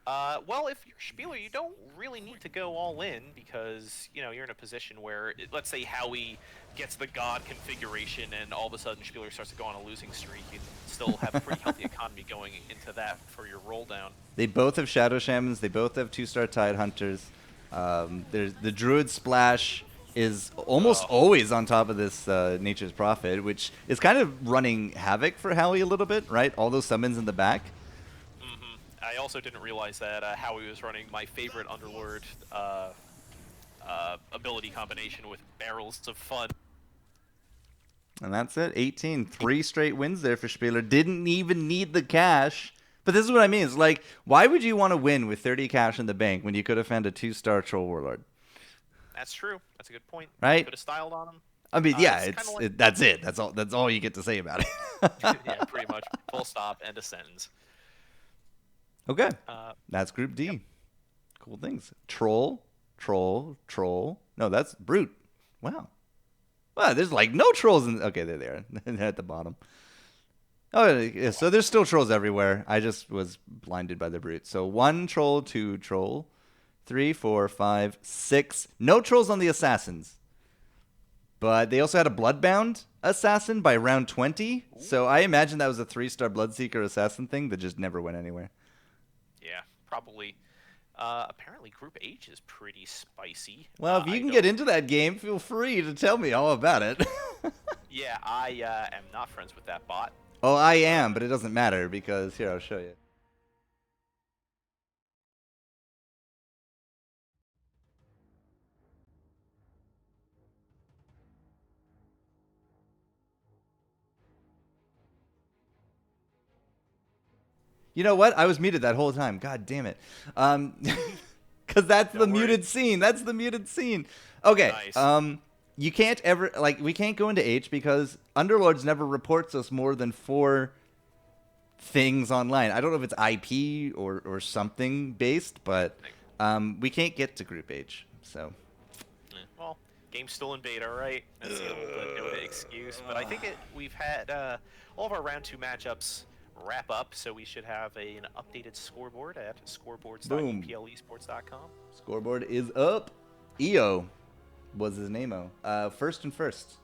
well, if you're Spieler, you don't really need to go all in because, you know, you're in a position where, let's say Howie gets the God configuration and all of a sudden Spieler starts to go on a losing streak, you still have a pretty healthy economy going into that for your roll down. They both have Shadow Shamans. They both have 2-star Tide Hunters. There's the Druid Splash is almost always on top of this Nature's Prophet, which is kind of running havoc for Howie a little bit, right? All those summons in the back. I also didn't realize that Howie was running my favorite Underlord ability combination with Barrels of Fun. And that's it. 18. 3 straight wins there for Spieler. Didn't even need the cash. But this is what I mean. It's like, why would you want to win with 30 cash in the bank when you could have found a 2-star Troll Warlord? That's true. That's a good point. Right? Could have styled on him. I mean, yeah, that's it. That's all you get to say about it. Yeah, pretty much. Full stop. End of sentence. Okay. That's Group D. Yep. Cool things. Troll. No, that's Brute. Wow. Well, there's like no trolls in... Okay, they're there. They're at the bottom. Oh, yeah, so there's still trolls everywhere. I just was blinded by the Brute. So 1 troll, 2 troll, 3, 4, 5, 6. No trolls on the assassins. But they also had a Bloodbound assassin by round 20. So I imagine that was a 3-star Bloodseeker assassin thing that just never went anywhere. Yeah, probably. Apparently, Group H is pretty spicy. Well, if you I can don't. get into that game, feel free to tell me all about it. Yeah, I am not friends with that bot. Oh, I am, but it doesn't matter because here, I'll show you. You know what? I was muted that whole time. God damn it. Because that's the Don't worry. muted scene. That's the muted scene. Okay. Nice. You can't ever, like, we can't go into H because Underlords never reports us more than 4 things online. I don't know if it's IP or something based, but we can't get to Group H. So. Well, game's still in beta, right? That's the old Dota excuse. But I think we've had all of our round 2 matchups wrap up, so we should have an updated scoreboard at scoreboards.uplesports.com. Scoreboard is up. EO was his name-o. First and first.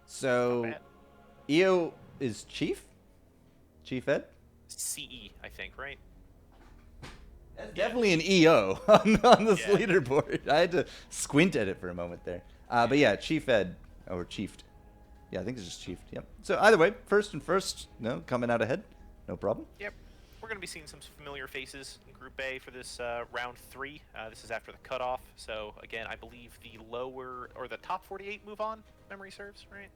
So, Not bad. EO is Chief? Chief Ed? CE, I think, right? That's definitely an EO on this Yeah. leaderboard. I had to squint at it for a moment there. But yeah, Chief Ed, or Chiefed. Yeah, I think it's just Chiefed, yep. So either way, first and first, no, coming out ahead, no problem. Yep. We're going to be seeing some familiar faces in Group A for this round 3. This is after the cutoff. So, again, I believe the lower, or the top 48 move on, memory serves, right?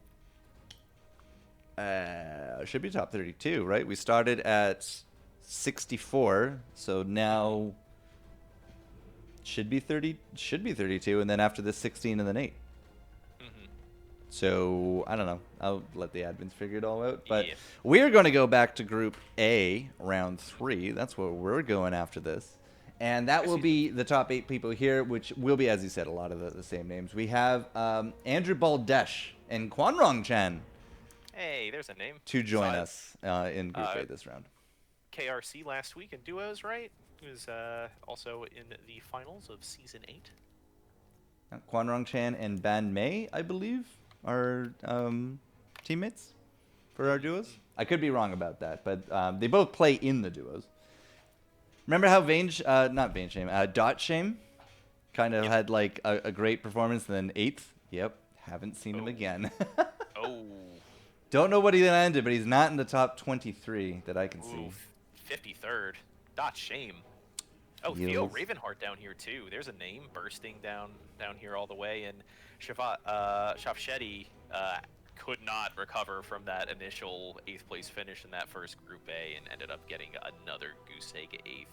Should be top 32, right? We started at 64, so now should be 32, and then after this 16 and then 8. So, I don't know. I'll let the admins figure it all out. But Yeah. we're going to go back to Group A, round 3. That's where we're going after this. And that will be the top 8 people here, which will be, as you said, a lot of the same names. We have Andrew Baldesh and Kwanrong Chan Hey, there's a name. to join us in Group A this round. KRC last week in duos, right? He was also in the finals of Season 8. Kwanrong Chan and Ban Mei, I believe, are teammates for our duos. I could be wrong about that, but they both play in the duos. Remember how not Vane Shame, Dot Shame kind of had like a great performance, and then 8th? Yep, haven't seen him again. Oh. Don't know what he landed, but he's not in the top 23 that I can see. 53rd. Dot shame. Oh, Theo Ravenheart down here too. There's a name bursting down here all the way, and Shavshetty could not recover from that initial 8th place finish in that first Group A, and ended up getting another goose egg 8th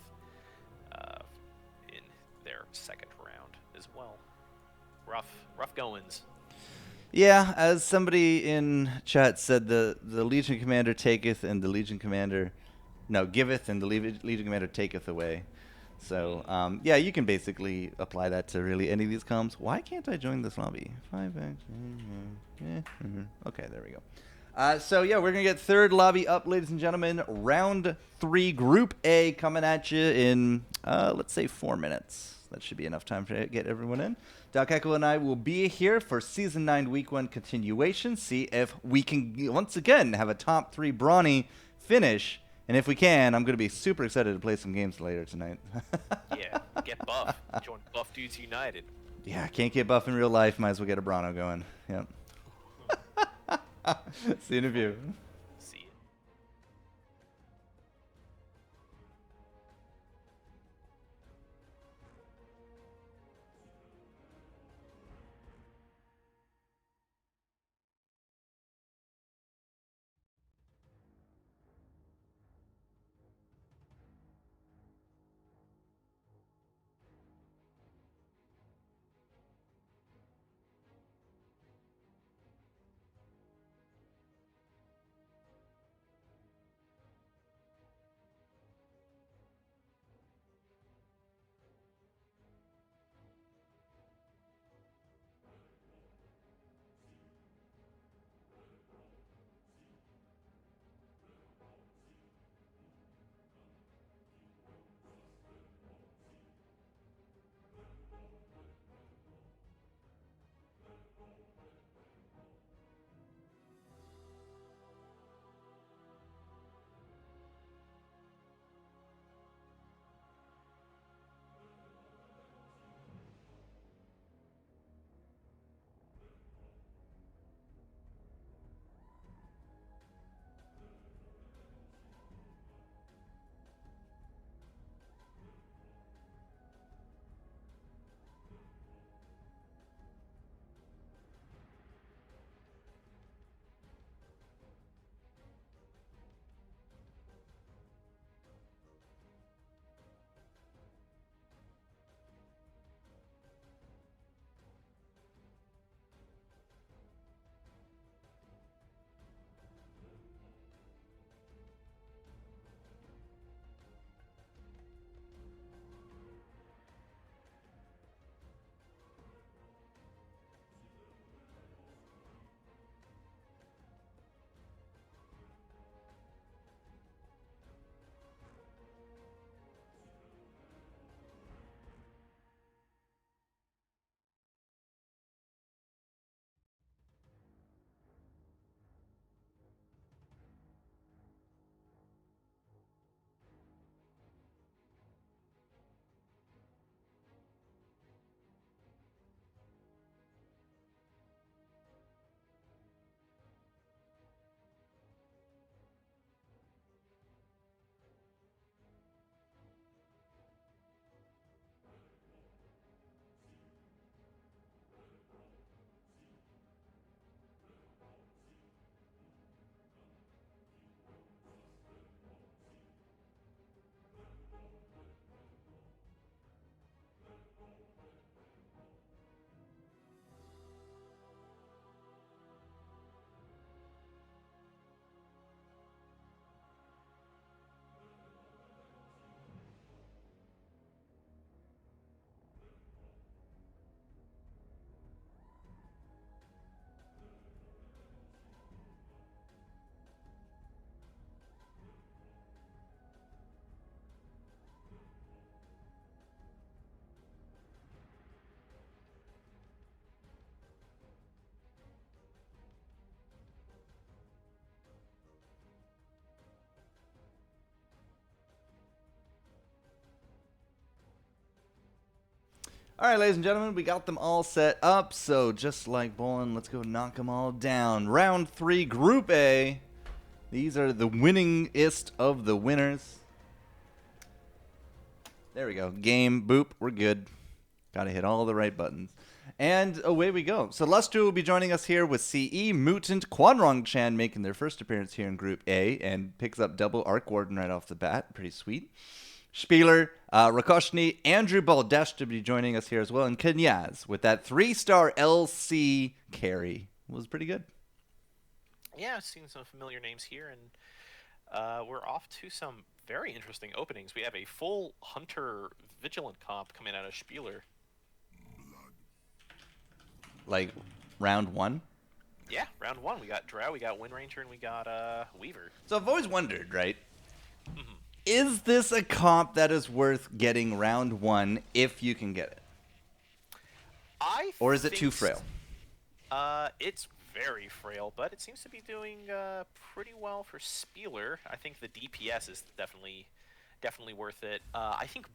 in their second round as well. Rough goings. Yeah, as somebody in chat said, the Legion Commander taketh and the Legion Commander... No, giveth and the Legion Commander taketh away. So, yeah, you can basically apply that to really any of these comms. Why can't I join this lobby? 5x. Okay, there we go. So, yeah, we're going to get third lobby up, ladies and gentlemen. Round 3, Group A coming at you in, let's say, 4 minutes. That should be enough time to get everyone in. Doc Echo and I will be here for Season 9 Week 1 continuation. See if we can, once again, have a top 3 brawny finish. And if we can, I'm going to be super excited to play some games later tonight. Yeah, get buff. Join Buff Dudes United. Yeah, can't get buff in real life. Might as well get a Brano going. Yep. See you in a few. See ya. All right, ladies and gentlemen, we got them all set up. So just like bowling, let's go knock them all down. Round 3, Group A. These are the winningest of the winners. There we go. Game. Boop. We're good. Got to hit all the right buttons. And away we go. So Lustru will be joining us here with CE, Mutant, Quanrong Chan making their first appearance here in Group A and picks up double Arc Warden right off the bat. Pretty sweet. Spieler, Rakoshny, Andrew Baldesh to be joining us here as well. And Kenyaz with that 3-star LC carry. Was pretty good. Yeah, I've seen some familiar names here, and we're off to some very interesting openings. We have a full Hunter Vigilant comp coming out of Spieler. Like round 1? Yeah, round 1. We got Drow, we got Wind Ranger, and we got Weaver. So I've always wondered, right? Mm-hmm. Is this a comp that is worth getting round 1 if you can get it? Or is it too frail? It's very frail, but it seems to be doing pretty well for Spieler. I think the DPS is definitely worth it. I think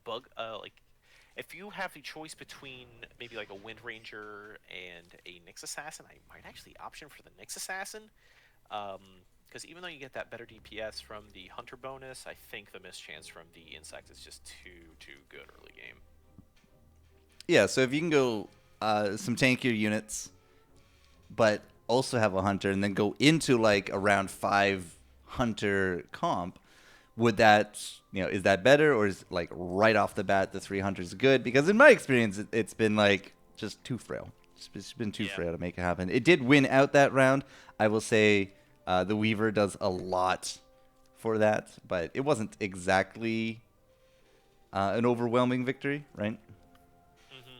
if you have the choice between maybe like a Wind Ranger and a Nyx Assassin, I might actually option for the Nyx Assassin. Because even though you get that better DPS from the Hunter bonus, I think the mischance from the Insect is just too good early game. Yeah, so if you can go some tankier units, but also have a Hunter, and then go into like a round 5 Hunter comp, would that, is that better, or is like right off the bat the 3 Hunters good? Because in my experience, it's been like just too frail. It's been too frail to make it happen. It did win out that round. I will say the Weaver does a lot for that, but it wasn't exactly an overwhelming victory, right? Mm-hmm.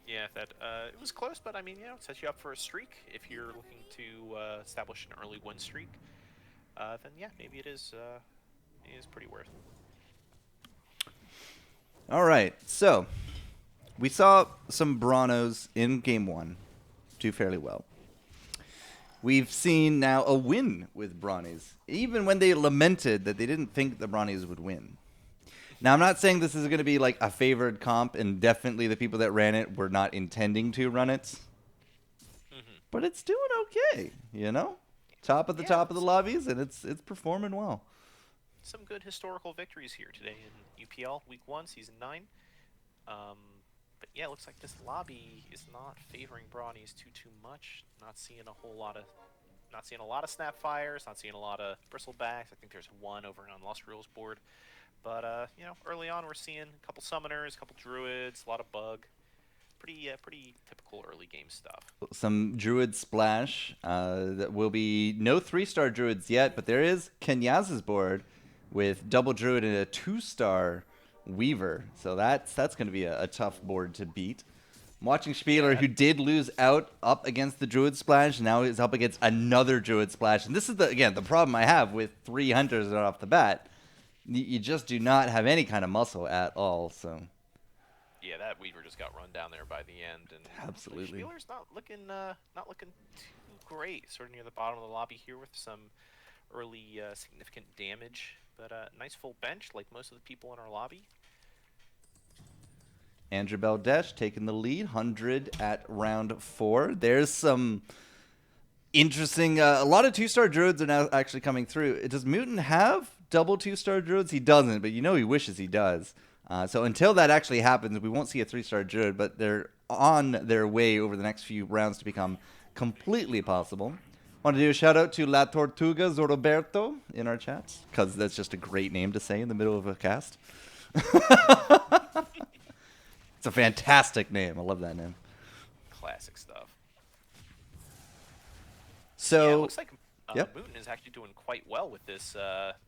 Yeah, it was close, but I mean, it sets you up for a streak. If you're looking to establish an early win streak, then yeah, maybe it is pretty worth it. All right, so we saw some Branos in Game 1 do fairly well. We've seen now a win with Brawnies, even when they lamented that they didn't think the Brawnies would win. Now, I'm not saying this is going to be like a favored comp, and definitely the people that ran it were not intending to run it. Mm-hmm. But it's doing okay, Top of the lobbies, and it's performing well. Some good historical victories here today in UPL Week 1, Season 9. But yeah, it looks like this lobby is not favoring Brawnies too much. Not seeing a lot of Snapfires, not seeing a lot of Bristlebacks. I think there's one over on Lost Rules board. But early on we're seeing a couple Summoners, a couple Druids, a lot of Bug. Pretty typical early game stuff. Some Druid splash. That will be no 3-star Druids yet, but there is Kenyaz's board with double Druid and a 2-star Weaver. So that's going to be a tough board to beat. I'm watching Spieler, who did lose out up against the Druid Splash, now is up against another Druid Splash. And this is, the problem I have with 3 Hunters right off the bat. You just do not have any kind of muscle at all. So yeah, that Weaver just got run down there by the end. And absolutely. Spieler's not looking too great. Sort of near the bottom of the lobby here with some early significant damage. But nice full bench like most of the people in our lobby. Andrew Baldesh taking the lead, 100 at round 4. There's some interesting, a lot of 2-star Druids are now actually coming through. Does Mutant have double 2-star Druids? He doesn't, but he wishes he does. So until that actually happens, we won't see a 3-star Druid, but they're on their way over the next few rounds to become completely possible. Want to do a shout out to La Tortuga Zoroberto in our chats, because that's just a great name to say in the middle of a cast. It's a fantastic name. I love that name. Classic stuff. So yeah, it looks like Mutant is actually doing quite well with this.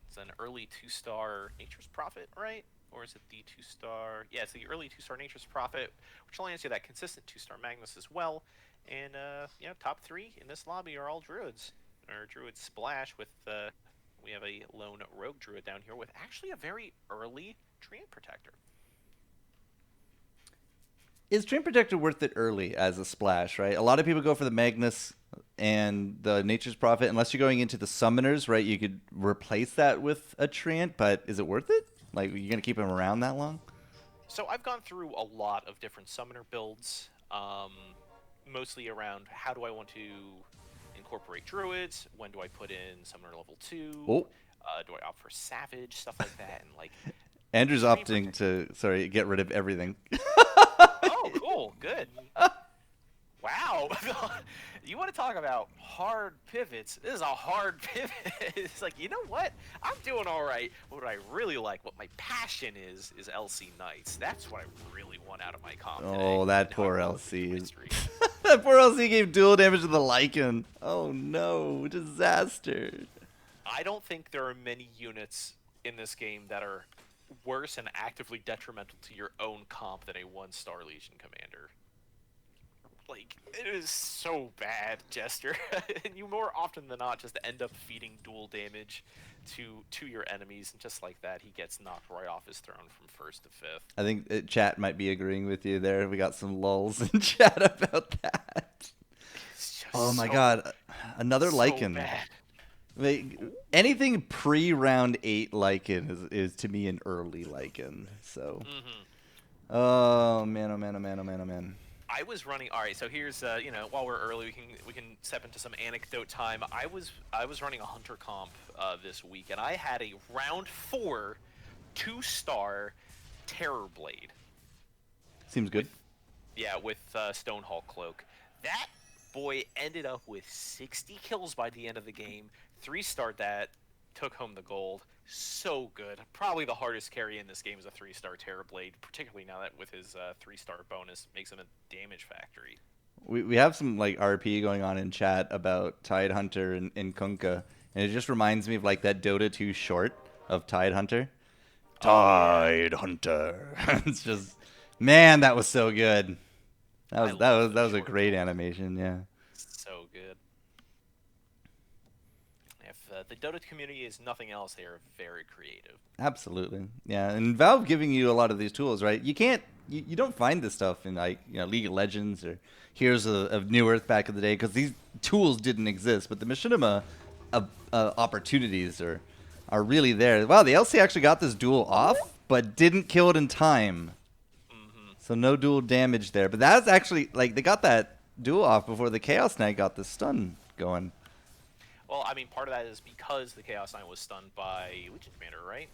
It's an early 2-star Nature's Prophet, right? Or is it the 2-star? Yeah, it's the early 2-star Nature's Prophet, which will answer that consistent 2-star Magnus as well. And top 3 in this lobby are all Druids, or Druid Splash. With we have a lone Rogue Druid down here with actually a very early Treant Protector. Is Treant Protector worth it early as a splash, right? A lot of people go for the Magnus and the Nature's Prophet. Unless you're going into the Summoners, right? You could replace that with a Treant, but is it worth it? Like, you're going to keep him around that long? So I've gone through a lot of different summoner builds, mostly around how do I want to incorporate druids, when do I put in summoner level 2, Oh, do I opt for savage, stuff like that, and like Andrew's extreme opting to get rid of everything. Oh, cool, good. Wow. You want to talk about hard pivots? This is a hard pivot. It's like, you know what? I'm doing all right. What I really like, what my passion is LC Knights. That's what I really want out of my comp today. Oh, that And how poor I roll through my LC. streak. That poor LC gave dual damage to the Lycan. Oh no, disaster. I don't think there are many units in this game that are worse and actively detrimental to your own comp than a 1-star Legion commander. Like, it is so bad, Jester. And you more often than not just end up feeding dual damage to your enemies, and just like that, he gets knocked right off his throne from 1st to 5th. I think chat might be agreeing with you there. We got some lulls in chat about that. It's just Oh my so, god, another so Lycan. bad. Like, anything pre-round 8 Lycan is to me an early Lycan. So, oh man, oh man, oh man, oh man, oh man. I was running. All right, so here's while we're early, we can step into some anecdote time. I was running a hunter comp this week, and I had a round 4 2-star Terror Blade. Seems good. With Stonehawk Cloak. That boy ended up with 60 kills by the end of the game. 3-starred that, took home the gold. So good. Probably the hardest carry in this game is a 3-star Terror Blade, particularly now that with his 3-star bonus makes him a damage factory. We have some like RP going on in chat about Tide Hunter and Kunkka, and it just reminds me of like that Dota 2 short of Tide Hunter. Tide Hunter. It's just, man, that was so good. That was a great animation. Yeah. So good. If the Dota community is nothing else, they are very creative. Absolutely. Yeah, and Valve giving you a lot of these tools, right? You don't find this stuff in like, League of Legends or Heroes of New Earth back in the day, because these tools didn't exist. But the machinima opportunities are really there. Wow, the LC actually got this duel off, but didn't kill it in time. So no dual damage there. But that's actually, like, they got that duel off before the Chaos Knight got the stun going. Well, I mean, part of that is because the Chaos Knight was stunned by Legion Commander, right?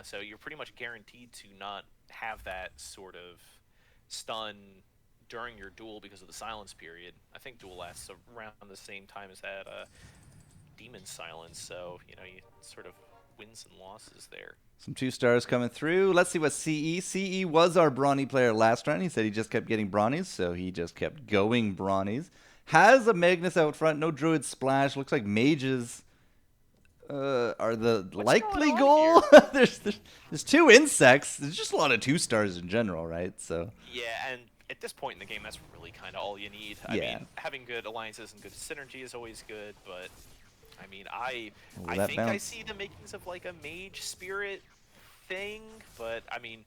So you're pretty much guaranteed to not have that sort of stun during your duel because of the silence period. I think duel lasts around the same time as that Demon Silence, so, you sort of wins and losses there. Some 2-stars coming through. Let's see what CE was our brawny player last round. He said he just kept getting brawnies, so he just kept going brawnies. Has a Magnus out front, no Druid Splash. Looks like mages are the likely goal. there's 2 insects. There's just a lot of 2-stars in general, right? So yeah, and at this point in the game, that's really kind of all you need. I mean, having good alliances and good synergy is always good, but I mean, I think I see the makings of like a mage spirit thing, but I mean,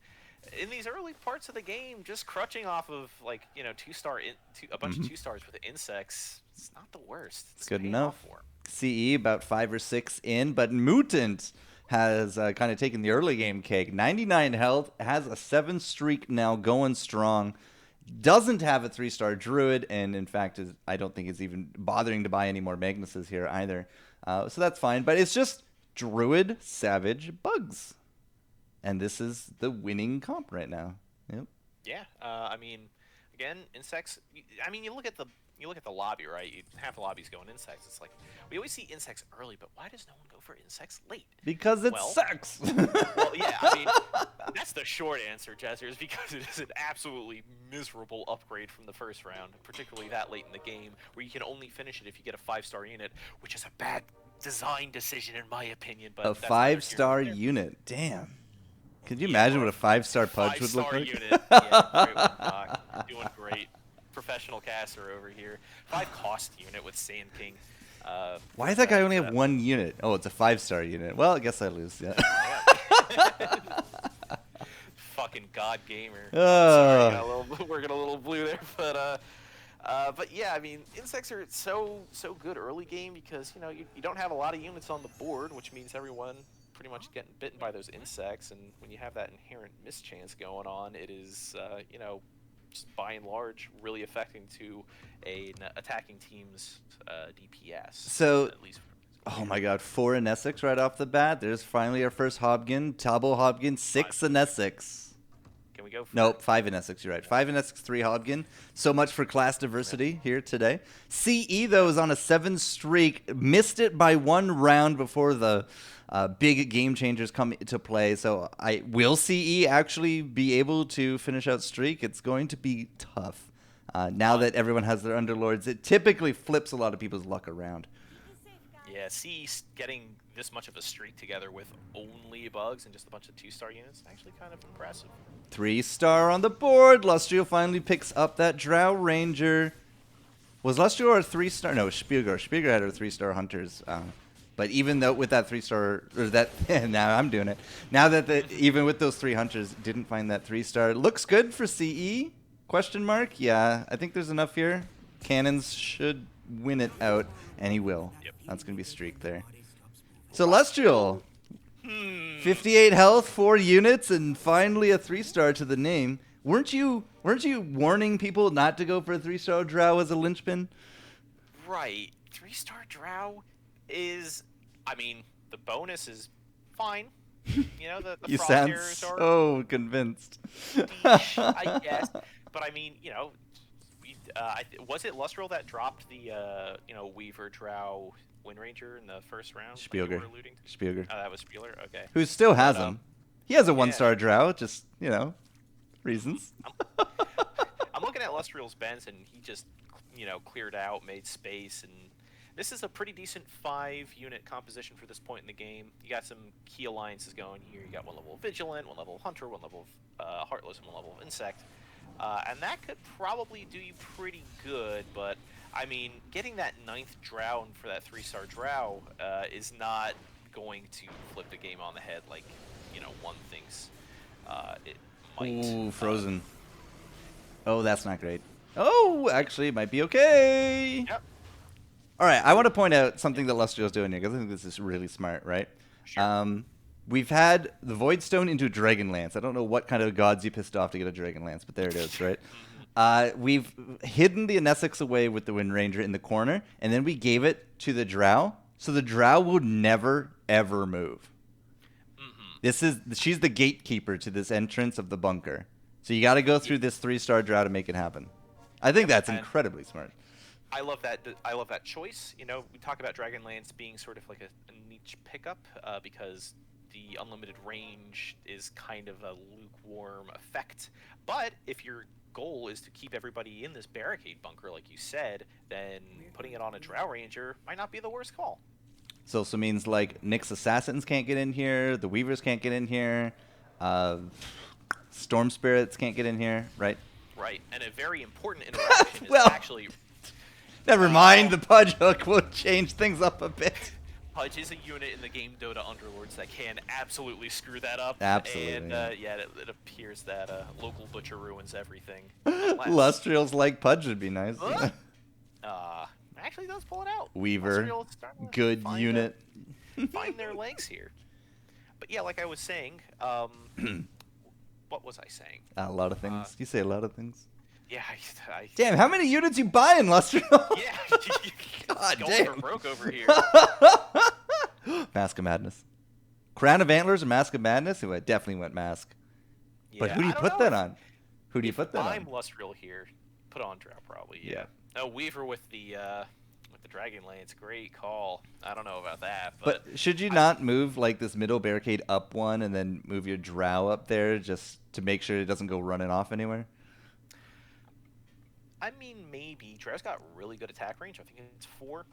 in these early parts of the game, just crutching off of like a bunch of 2-stars with insects, it's not the worst. It's good paying enough. off for 'em. CE about 5 or 6 in, but Mutant has kind of taken the early game cake. 99 health, has a 7 streak now going strong. Doesn't have a 3-star Druid, and in fact, I don't think is even bothering to buy any more Magnuses here either. So that's fine, but it's just Druid, Savage, Bugs. And this is the winning comp right now. Yep. Yeah, I mean, again, insects. I mean, you look at the lobby, right? Half the lobby's going insects. It's like we always see insects early, but why does no one go for insects late? Because it sucks. Well, yeah, I mean, that's the short answer, Jester, is because it is an absolutely miserable upgrade from the first round, particularly that late in the game, where you can only finish it if you get a 5-star unit, which is a bad design decision in my opinion. But a 5-star unit, damn. Could you imagine what a 5-star Pudge would look like? Unit. Yeah, doing great. Professional caster over here. 5-cost unit with Sand King. Why does that guy only have 1 unit? Oh, it's a 5-star unit. Well, I guess I lose. Yeah. Fucking God Gamer. Sorry, we're getting a little blue there, but yeah, I mean, insects are so good early game because you don't have a lot of units on the board, which means everyone pretty much getting bitten by those insects, and when you have that inherent mischance going on, it is, you know, just by and large really affecting to an attacking team's DPS. So, At least. oh my god, 4 in Essex right off the bat. There's finally our first Hobgin. Tabo Hobgin, 6 in Essex. Can we go for Nope, 5 in Essex, you're right. 5 in Essex, 3 Hobgin. So much for class diversity here today. CE, though, is on a 7 streak. Missed it by 1 round before the big game changers come into play. So will CE actually be able to finish out streak? It's going to be tough. Now that everyone has their Underlords, it typically flips a lot of people's luck around. Yeah, CE's getting this much of a streak together with only bugs and just a bunch of 2-star units. Actually kind of impressive. 3-star on the board. Lustrio finally picks up that Drow Ranger. Was Lustrio a 3-star? No, Spieger. Spieger had her 3-star hunters. But even though with that 3-star, or that, now I'm doing it. Now that even with those 3 hunters, didn't find that 3-star. Looks good for CE? Question mark? Yeah, I think there's enough here. Cannons should win it out, and he will. Yep. That's going to be a streak there. So Lustrio, 58 health, 4 units, and finally a 3-star to the name. Weren't you warning people not to go for a 3-star Drow as a linchpin? Right. 3-star Drow is, I mean, the bonus is fine. You know, the You frost sound arrows are so convinced. niche, I guess. But I mean, you know, was it Lustrel that dropped the, you know, Weaver Drow Wind Ranger in the first round? like you Spieger. were alluding to? Spieger. Oh, that was Spieler? Okay. Who still has him. He has a yeah. 1-star Drow, just, you know, reasons. I'm looking at Lustrel's Benz, and he just, you know, cleared out, made space, and this is a pretty decent 5-unit composition for this point in the game. You got some key alliances going here. You got 1 level of Vigilant, 1 level of Hunter, 1 level of Heartless, and 1 level of Insect. And that could probably do you pretty good, but, I mean, getting that 9th Drow for that 3-star Drow is not going to flip the game on the head like, you know, one thinks it might. Ooh, frozen. Oh, that's not great. Oh, actually, it might be okay. Yep. All right, I want to point out something that Lustrio's doing here, because I think this is really smart, right? Sure. We've had the Void Stone into Dragonlance. I don't know what kind of gods you pissed off to get a Dragonlance, but there it is, right? We've hidden the Nessex away with the Wind Ranger in the corner, and then we gave it to the Drow, so the Drow will never, ever move. She's the gatekeeper to this entrance of the bunker. So you got to go through this 3-star Drow to make it happen. I think that's incredibly smart. I love that. I love that choice. You know, we talk about Dragonlance being sort of like a niche pickup because the unlimited range is kind of a lukewarm effect. But if your goal is to keep everybody in this barricade bunker, like you said, then putting it on a Drow Ranger might not be the worst call. So also means like Nyx Assassins can't get in here, the Weavers can't get in here, Storm Spirits can't get in here, right? Right, and a very important interaction Well, is actually... Never mind, the Pudge Hook will change things up a bit. Pudge is a unit in the game Dota Underlords that can absolutely screw that up. Absolutely. And yeah, it appears that local butcher ruins everything. Lustrials like Pudge would be nice. Actually does pull it out. Weaver, Lustrial's starting to good find unit. find their legs here. But yeah, like I was saying, what was I saying? A lot of things. You say a lot of things. Yeah, Damn, how many units you buying, Lustrial? Yeah, God going damn. for broke over here. Mask of Madness. Crown of Antlers or Mask of Madness? Ooh, I definitely went Mask. But who do you put that on? Who do you put that on? I'm Lustrial here. Put on Drow probably. Yeah. No, Weaver with the Dragonlance, great call. I don't know about that, but should you not move like this middle barricade up 1 and then move your Drow up there just to make sure it doesn't go running off anywhere? I mean, maybe. Drow's got really good attack range. I think it's 4,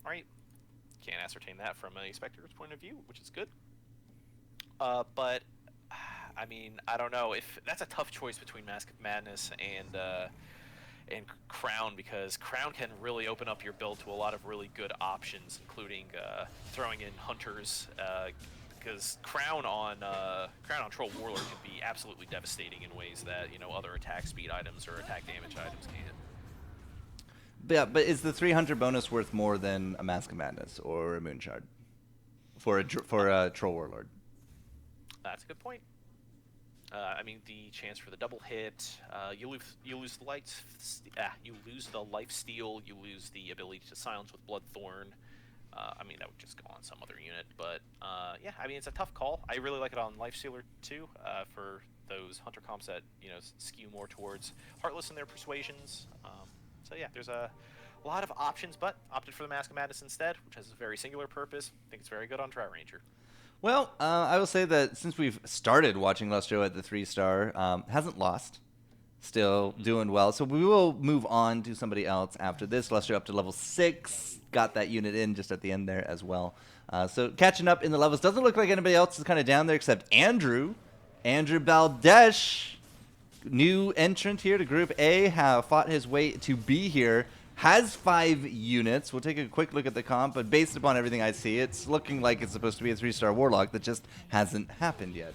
right? Can't ascertain that from a spectator's point of view, which is good. But I mean, I don't know if that's a tough choice between Mask of Madness and Crown, because Crown can really open up your build to a lot of really good options, including throwing in Hunters, because Crown on Troll Warlord can be absolutely devastating in ways that, you know, other attack speed items or attack damage items can't. Yeah, but is the 300 bonus worth more than a Mask of Madness or a Moonshard? for a Troll Warlord. That's a good point. I mean, the chance for the double hit, you lose the you lose the life steal, you lose the ability to silence with Bloodthorn. I mean, that would just go on some other unit, but yeah, I mean, it's a tough call. I really like it on Life Stealer too, for those hunter comps that skew more towards Heartless in their persuasions. So yeah, there's a lot of options, but opted for the Mask of Madness instead, which has a very singular purpose. I think it's very good on Dry Ranger. Well, I will say that since we've started watching Lustro at the 3-star, hasn't lost. Still doing well. So we will move on to somebody else after this. Lustro up to level 6. Got that unit in just at the end there as well. So catching up in the levels. Doesn't look like anybody else is kind of down there except Andrew. Andrew Baldesh, new entrant here to Group A, have fought his way to be here. Has 5 units. We'll take a quick look at the comp, but based upon everything I see, it's looking like it's supposed to be a 3-star Warlock that just hasn't happened yet.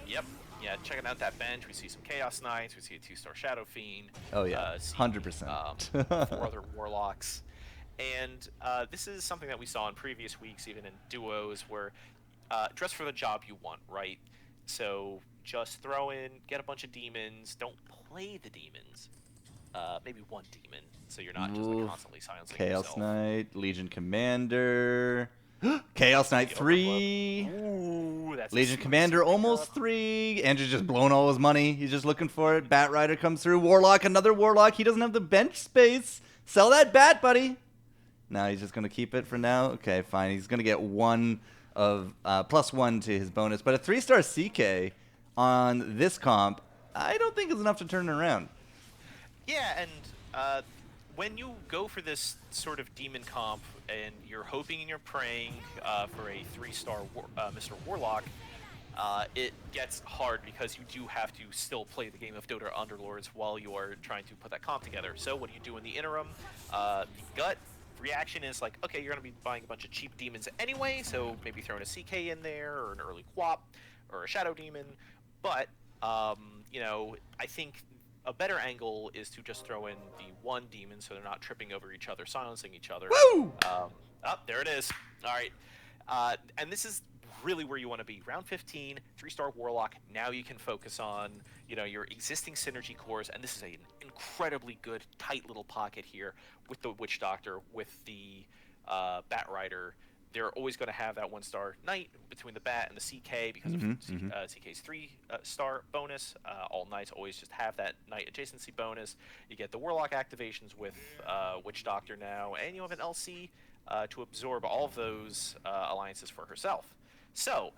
Yep. Yeah, checking out that bench, we see some Chaos Knights, we see a 2-star Shadow Fiend. Oh yeah, 100%. 4 other Warlocks. And this is something that we saw in previous weeks, even in duos, where dress for the job you want, right? So just throw in, get a bunch of demons, don't play the demons. Maybe one demon, so you're not just like constantly silencing Chaos yourself. Knight, Legion Commander, Chaos Knight 3, Ooh, that's Legion Commander almost 3. Andrew's just blowing all his money. He's just looking for it. Bat Rider comes through. Warlock, another Warlock. He doesn't have the bench space. Sell that Bat, buddy. No, he's just going to keep it for now. Okay, fine. He's going to get one of +1 to his bonus. But a 3-star CK on this comp, I don't think is enough to turn it around. Yeah, and when you go for this sort of demon comp and you're hoping and you're praying for a 3-star Mr. Warlock, it gets hard because you do have to still play the game of Dota Underlords while you are trying to put that comp together. So what do you do in the interim? The gut reaction is like, okay, you're going to be buying a bunch of cheap demons anyway, so maybe throwing a CK in there or an early Quap or a Shadow Demon. But, I think a better angle is to just throw in the one demon so they're not tripping over each other, silencing each other. Woo! There it is. All right. And this is really where you want to be. Round 15, 3-star Warlock. Now you can focus on, your existing synergy cores, and this is an incredibly good, tight little pocket here with the Witch Doctor, with the Bat Rider. They're always going to have that 1-star Knight between the Bat and the CK because of CK's 3-star bonus. All Knights always just have that Knight adjacency bonus. You get the Warlock activations with Witch Doctor now, and you have an LC to absorb all of those alliances for herself. So,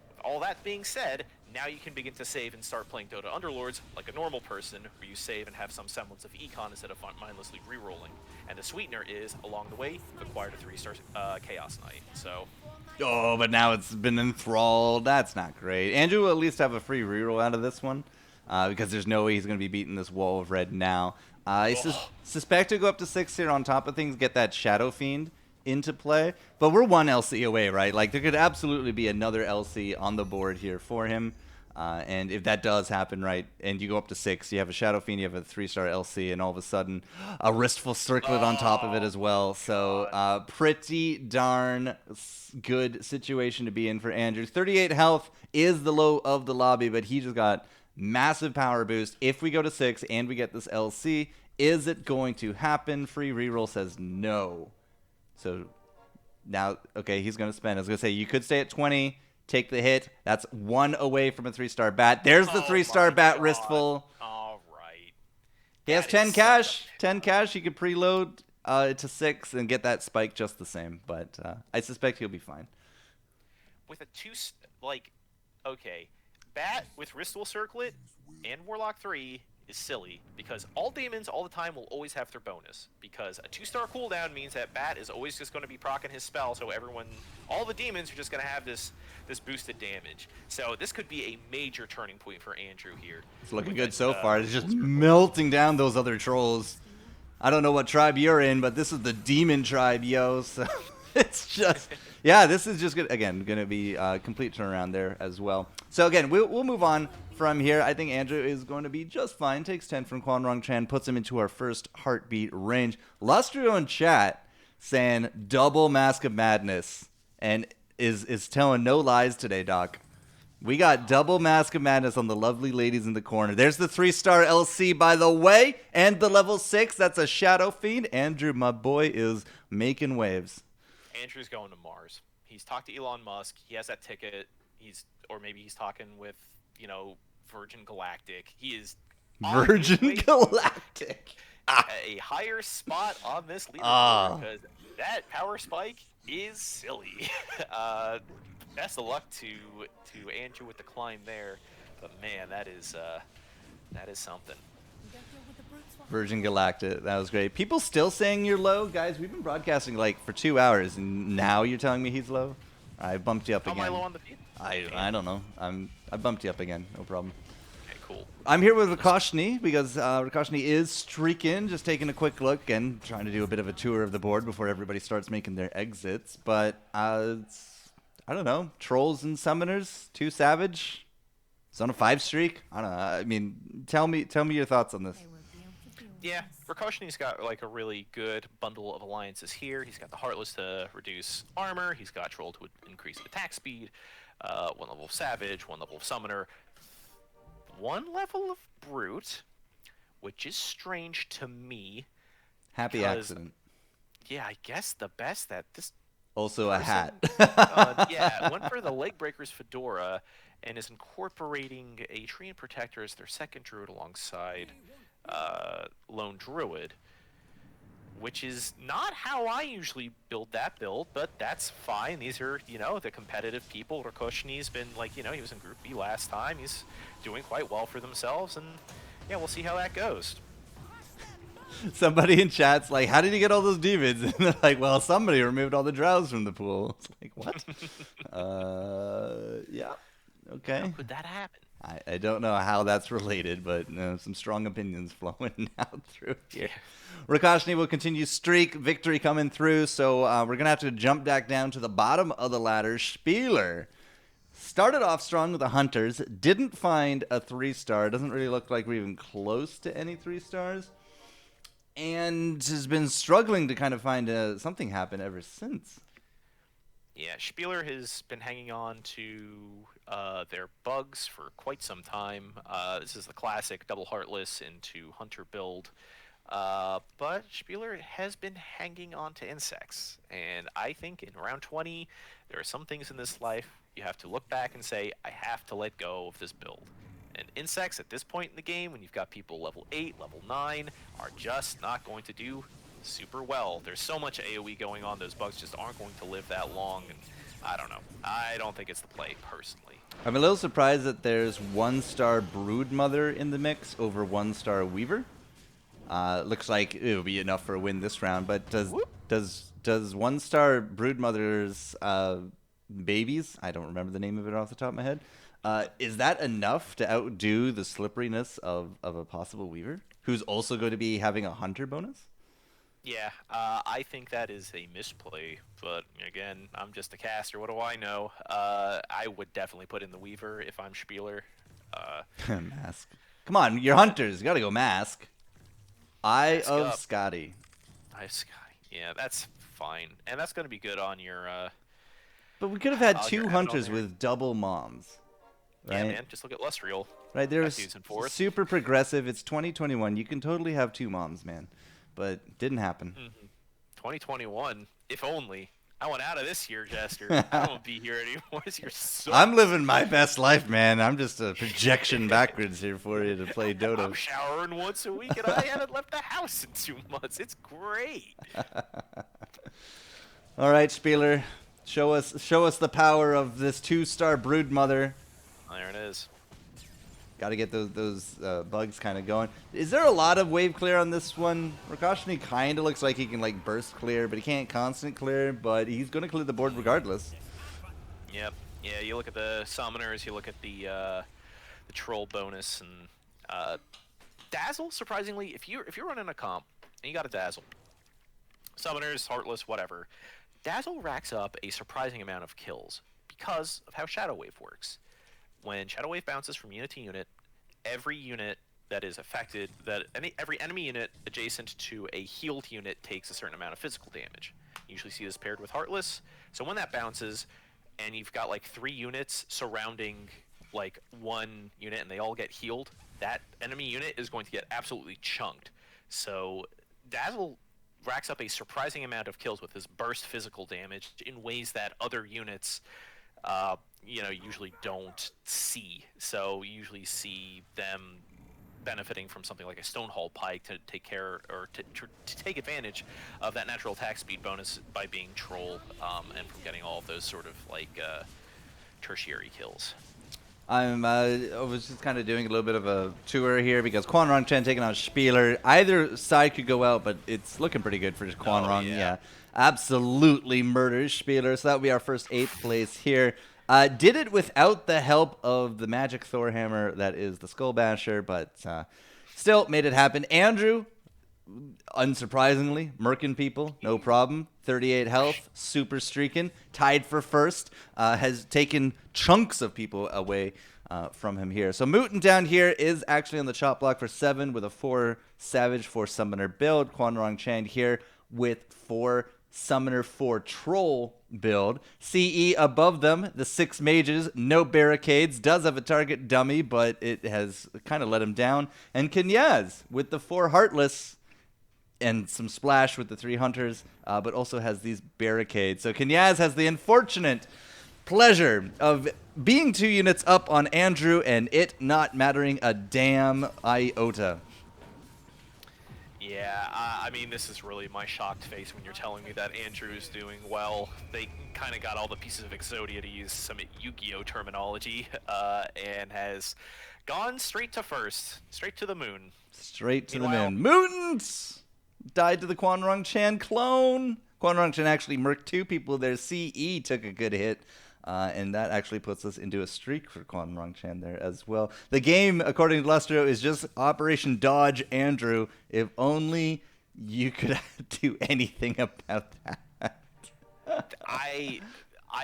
with all that being said, now you can begin to save and start playing Dota Underlords like a normal person, where you save and have some semblance of econ instead of mindlessly rerolling. And the sweetener is, along the way, you've acquired a 3-star Chaos Knight. So, Oh, but now it's been enthralled. That's not great. Andrew will at least have a free reroll out of this one because there's no way he's going to be beating this wall of red now. I suspect to go up to 6 here on top of things, get that Shadow Fiend into play. But we're one LC away, right? Like, there could absolutely be another LC on the board here for him. And if that does happen, right, and you go up to 6, you have a Shadow Fiend, you have a 3-star LC, and all of a sudden, a Wristful Circlet on top of it as well. So, pretty darn good situation to be in for Andrew. 38 health is the low of the lobby, but he just got massive power boost. If we go to 6 and we get this LC, is it going to happen? Free reroll says no. So, now, okay, he's going to spend. I was going to say, you could stay at 20. Take the hit. That's 1 away from a 3-star Bat. There's the 3-star Bat Wristful. All right. He has 10 cash. 10 cash. He could preload to 6 and get that spike just the same. But I suspect he'll be fine. With a okay, Bat with Wristful Circlet and Warlock 3 is silly because all demons all the time will always have their bonus, because a 2-star cooldown means that Bat is always just going to be proccing his spell, so all the demons are just going to have this boosted damage. So this could be a major turning point for Andrew here. It's looking good so far. It's just melting down those other trolls. I don't know what tribe you're in, but this is the demon tribe, yo. So it's just, yeah, this is just going to be a complete turnaround there as well. So again, we'll move on from here. I think Andrew is going to be just fine. Takes 10 from Quan Rong Chan, puts him into our first heartbeat range. Lustrio in chat saying double Mask of Madness and is telling no lies today, Doc. We got double Mask of Madness on the lovely ladies in the corner. There's the 3-star LC, by the way, and the level 6. That's a Shadow Fiend. Andrew, my boy, is making waves. Andrew's going to Mars. He's talked to Elon Musk. He has that ticket. Or maybe he's talking with, Virgin Galactic. He is on his Virgin way to Galactic. a higher spot on this leaderboard because that power spike is silly. Best of luck to Andrew with the climb there, but man, that is something. Virgin Galactic. That was great. People still saying you're low, guys. We've been broadcasting like for 2 hours, and now you're telling me he's low. I bumped you up How again. am I low on the feed? I don't know. I bumped you up again. No problem. Okay, cool. I'm here with Rakashni because Rakashni is streaking, just taking a quick look and trying to do a bit of a tour of the board before everybody starts making their exits. But I don't know. Trolls and Summoners, 2 Savage. It's on a 5 streak. I don't know. I mean, tell me your thoughts on this. Yeah, Rakashni's got like a really good bundle of alliances here. He's got the Heartless to reduce armor. He's got Troll to increase attack speed. 1 level of Savage, 1 level of Summoner. 1 level of Brute, which is strange to me. Happy accident. Yeah, I guess the best that this Also a hat. yeah, went for the Legbreaker's Fedora and is incorporating a Treant Protector as their second Druid alongside Lone Druid, which is not how I usually build that build, but that's fine. These are, the competitive people. Rakoshni's been he was in Group B last time. He's doing quite well for themselves, and yeah, we'll see how that goes. Somebody in chat's like, how did you get all those demons? And they're like, well, somebody removed all the drows from the pool. It's like, what? Yeah. Okay. How could that happen? I don't know how that's related, but some strong opinions flowing out through here. Rakashni will continue streak, victory coming through, so we're going to have to jump back down to the bottom of the ladder. Spieler started off strong with the Hunters, didn't find a 3-star, doesn't really look like we're even close to any 3-stars, and has been struggling to kind of find something happen ever since. Yeah, Spieler has been hanging on to their bugs for quite some time. This is the classic double Heartless into Hunter build. But Spieler has been hanging on to insects. And I think in round 20, there are some things in this life you have to look back and say, I have to let go of this build. And insects at this point in the game, when you've got people level 8, level 9, are just not going to do super well. There's so much AoE going on, those bugs just aren't going to live that long, and I don't know. I don't think it's the play, personally. I'm a little surprised that there's 1-star Broodmother in the mix over 1-star Weaver. Looks like it'll be enough for a win this round, but does 1-star Broodmother's babies, I don't remember the name of it off the top of my head, is that enough to outdo the slipperiness of a possible Weaver, who's also going to be having a Hunter bonus? Yeah, I think that is a misplay, but again, I'm just a caster. What do I know? I would definitely put in the Weaver if I'm Spieler. Mask. Come on, you're Hunters. You gotta go Mask. Eye of Scotty. Eye of Scotty. Yeah, that's fine. And that's going to be good on your... But we could have had 2 Hunters with double moms. Right? Yeah, man. Just look at Lustriel. Right, they're super progressive. It's 2021. You can totally have 2 moms, man. But didn't happen. 2021, if only. I went out of this year, Jester. I won't be here anymore. This year sucks. I'm living my best life, man. I'm just a projection backwards here for you to play Dota. I'm showering once a week, and I haven't left the house in 2 months. It's great. All right, Spieler. Show us the power of this 2-star Broodmother. There it is. Got to get those bugs kind of going. Is there a lot of wave clear on this one? Rakashni kind of looks like he can like burst clear, but he can't constant clear. But he's going to clear the board regardless. Yep. Yeah. You look at the summoners. You look at the troll bonus and dazzle. Surprisingly, if you're running a comp and you got a dazzle, summoners, heartless, whatever, dazzle racks up a surprising amount of kills because of how Shadow Wave works. When Shadow Wave bounces from unit to unit, every unit that is affected, every enemy unit adjacent to a healed unit takes a certain amount of physical damage. You usually see this paired with Heartless. So when that bounces, and you've got like 3 units surrounding like 1 unit, and they all get healed, that enemy unit is going to get absolutely chunked. So Dazzle racks up a surprising amount of kills with his burst physical damage in ways that other units, usually don't see. So you usually see them benefiting from something like a Stonehall Pike to take care or to take advantage of that natural attack speed bonus by being Troll, and from getting all of those sort of like tertiary kills. I was just kind of doing a little bit of a tour here because Quan Rong Chen taking on Spieler. Either side could go out, but it's looking pretty good for Quan Rong. Yeah. Absolutely murders Spieler. So that would be our first 8th place here. Did it without the help of the magic Thor hammer that is the Skull Basher, but still made it happen. Andrew, unsurprisingly, murking people, no problem. 38 health, super streaking, tied for first, has taken chunks of people away from him here. So Mutant down here is actually on the chop block for 7 with a 4 Savage, 4 Summoner build. Quan Rong Chan here with 4 Summoner, 4 Troll build. CE above them, the 6 Mages, no barricades, does have a target dummy, but it has kind of let him down. And Kenyaz with the 4 Heartless, and some splash with the 3 Hunters, but also has these barricades. So Kenyaz has the unfortunate pleasure of being 2 units up on Andrew and it not mattering a damn iota. Yeah, I mean, this is really my shocked face when you're telling me that Andrew is doing well. They kind of got all the pieces of Exodia, to use some Yu-Gi-Oh terminology, and has gone straight to first, straight to the moon. Straight to the moon. Mutants! Died to the Quan Rong Chan clone. Quan Rong Chan actually murked 2 people there. CE took a good hit. And that actually puts us into a streak for Quan Rong Chan there as well. The game, according to Lustro, is just Operation Dodge Andrew. If only you could do anything about that. I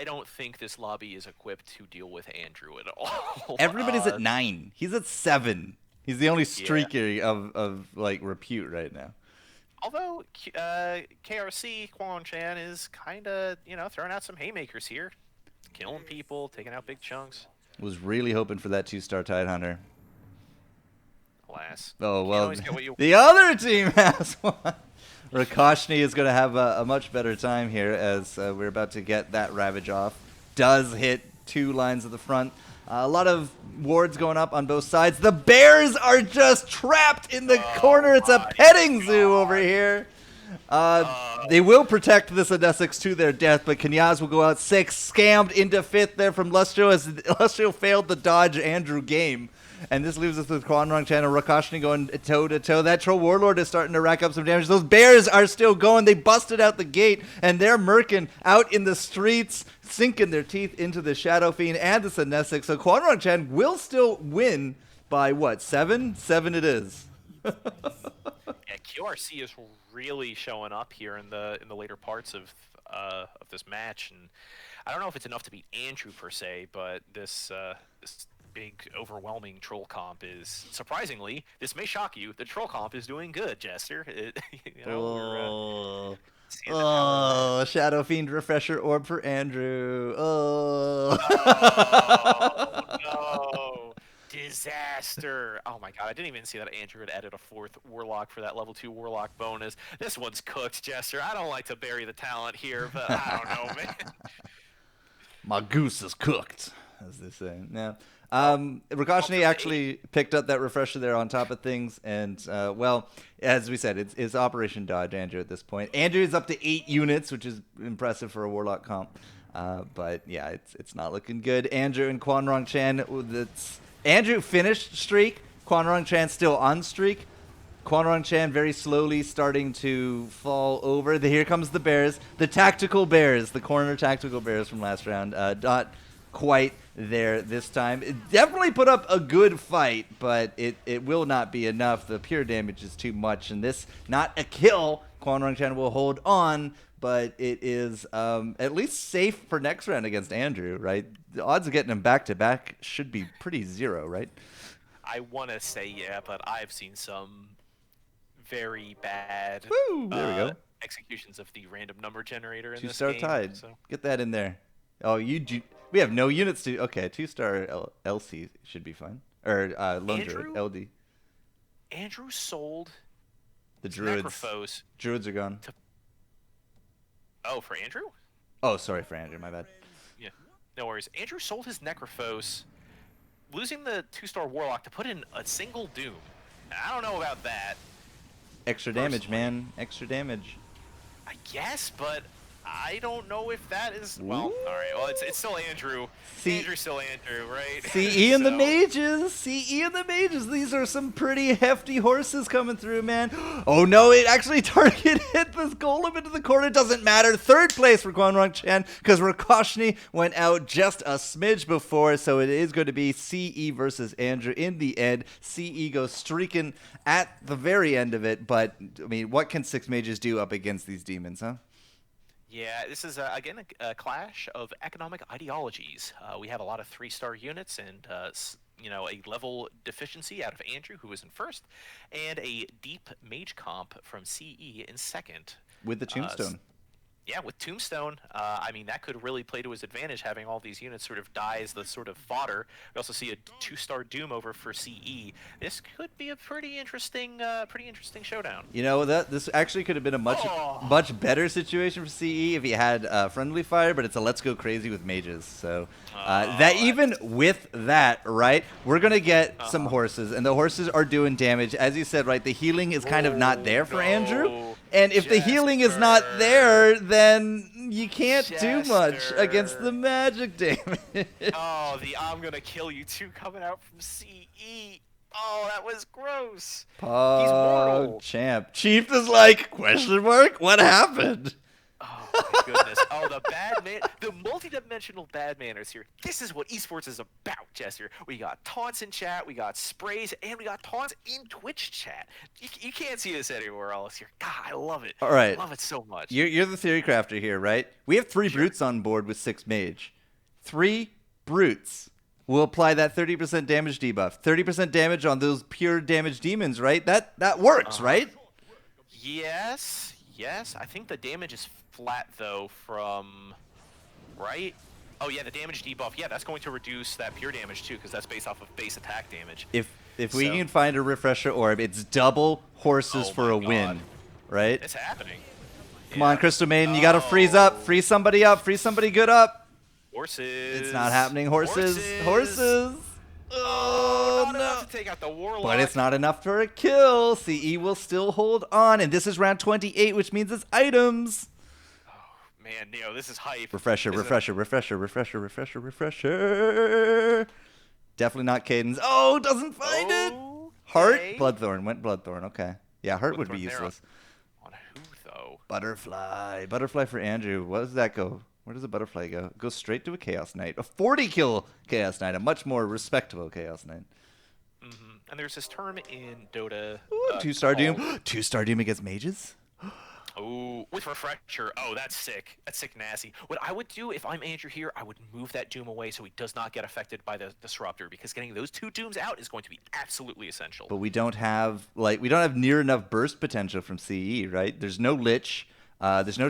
don't think this lobby is equipped to deal with Andrew at all. Everybody's at 9. He's at 7. He's the only streaker of like repute right now. Although KRC Quan Chan is kind of, throwing out some haymakers here. Killing people, taking out big chunks. Was really hoping for that 2-star Tidehunter. Alas. Oh, well, you... the other team has one. Rakashni is going to have a much better time here as we're about to get that Ravage off. Does hit 2 lines at the front. A lot of wards going up on both sides. The Bears are just trapped in the corner. It's a petting zoo over here. They will protect this Odessex to their death, but Kenyaz will go out 6, scammed into 5th there from Lustro as Lustro failed the dodge Andrew game. And this leaves us with Quan Rong Chan and Rakashni going toe-to-toe. That Troll Warlord is starting to rack up some damage. Those Bears are still going. They busted out the gate, and they're murking out in the streets, sinking their teeth into the Shadow Fiend and the Odessex. So Quan Rong Chan will still win by, what, 7? 7 it is. Yeah, QRC is really showing up here in the later parts of this match, and I don't know if it's enough to beat Andrew per se, but this big overwhelming troll comp is surprisingly. This may shock you. The troll comp is doing good, Jester. Shadow Fiend refresher orb for Andrew. Oh no. Disaster! Oh my god, I didn't even see that Andrew had added a 4th Warlock for that level 2 Warlock bonus. This one's cooked, Jester. I don't like to bury the talent here, but I don't know, man. My goose is cooked, as they say. Now, Rakashni actually picked up that refresher there on top of things, and, well, as we said, it's Operation Dodge Andrew at this point. Andrew is up to 8 units, which is impressive for a Warlock comp, but yeah, it's not looking good. Andrew and Quan Rong Chan, Andrew finished streak. Quan Rong Chan still on streak. Quan Rong Chan very slowly starting to fall over. Here comes the Bears. The tactical Bears. The corner tactical Bears from last round. Not quite there this time. It definitely put up a good fight, but it will not be enough. The pure damage is too much. And this, not a kill. Quan Rong Chan will hold on, but it is at least safe for next round against Andrew, right? The odds of getting him back-to-back should be pretty 0, right? I want to say yeah, but I've seen some very bad Woo, there we go. executions of the random number generator in this 2-star game. Tide. So. Get that in there. Oh, we have no units to. Okay, 2-star LC should be fine. Or Lone Druid, LD. Andrew sold The Druids. Necrophos. Druids are gone. Oh, for Andrew? Oh, sorry for Andrew. My bad. Yeah, no worries. Andrew sold his Necrophos, losing the 2-star Warlock to put in a single Doom. I don't know about that. Extra damage, man. Extra damage. I guess, but I don't know if that is... Well, all right. Well, it's still Andrew. Andrew's still Andrew, right? CE and the mages. CE and the mages. These are some pretty hefty horses coming through, man. Oh, no. It actually targeted this golem into the corner. Doesn't matter. Third place for Guanrong Chen because Rakoshni went out just a smidge before. So it is going to be CE versus Andrew in the end. CE goes streaking at the very end of it. But, I mean, what can 6 mages do up against these demons, huh? Yeah, this is, again, a clash of economic ideologies. We have a lot of 3-star units and, a level deficiency out of Andrew, who was in first, and a deep mage comp from CE in second. With the Tombstone. Yeah, with Tombstone, I mean, that could really play to his advantage, having all these units sort of die as the sort of fodder. We also see a 2-star Doom over for CE. This could be a pretty interesting showdown. You know, this actually could have been a much better situation for CE if he had friendly fire, but it's a let's go crazy with mages. So that even with that, right, we're going to get some horses, and the horses are doing damage. As you said, right, the healing is kind of not there for Andrew. And if the healing is not there, then you can't do much against the magic damage. Oh, the I'm gonna kill you 2 coming out from CE. Oh, that was gross. He's mortal. Champ. Chief is like, question mark? What happened? Oh, my goodness. Oh, the multi-dimensional bad manners here. This is what esports is about, Jester. We got taunts in chat, we got sprays, and we got taunts in Twitch chat. You can't see this anywhere else here. God, I love it. All right. I love it so much. You're the theory crafter here, right? We have 3 brutes on board with 6 mage. 3 brutes will apply that 30% damage debuff. 30% damage on those pure damage demons, right? That works, right? Yes. I think the damage is flat, though, from... Right? Oh, yeah, the damage debuff. Yeah, that's going to reduce that pure damage, too, because that's based off of base attack damage. If we can find a refresher orb, it's double horses for a win, right? It's happening. Come on, Crystal Maiden, you got to freeze up. Freeze somebody up. Freeze somebody good up. Horses. It's not happening. Horses. Oh, not no. enough to take out the Warlock. But it's not enough for a kill. CE will still hold on. And this is round 28, which means it's items. Oh, man, Neo, this is hype. Refresher. Definitely not Cadence. Oh, doesn't find it. Heart? Bloodthorn. Went Bloodthorn. Okay. Yeah, Heart would be useless. On who, though? Butterfly. Butterfly for Andrew. What does that go? Where does the Butterfly go? It goes straight to a Chaos Knight. A 40-kill Chaos Knight. A much more respectable Chaos Knight. Mm-hmm. And there's this term in Dota. 2-star Doom. 2-star Doom against mages? Oh, with Refresher. Oh, that's sick. That's sick nasty. What I would do if I'm Andrew here, I would move that Doom away so he does not get affected by the Disruptor, because getting those 2 Dooms out is going to be absolutely essential. But we don't have near enough burst potential from CE, right? There's no Lich. There's no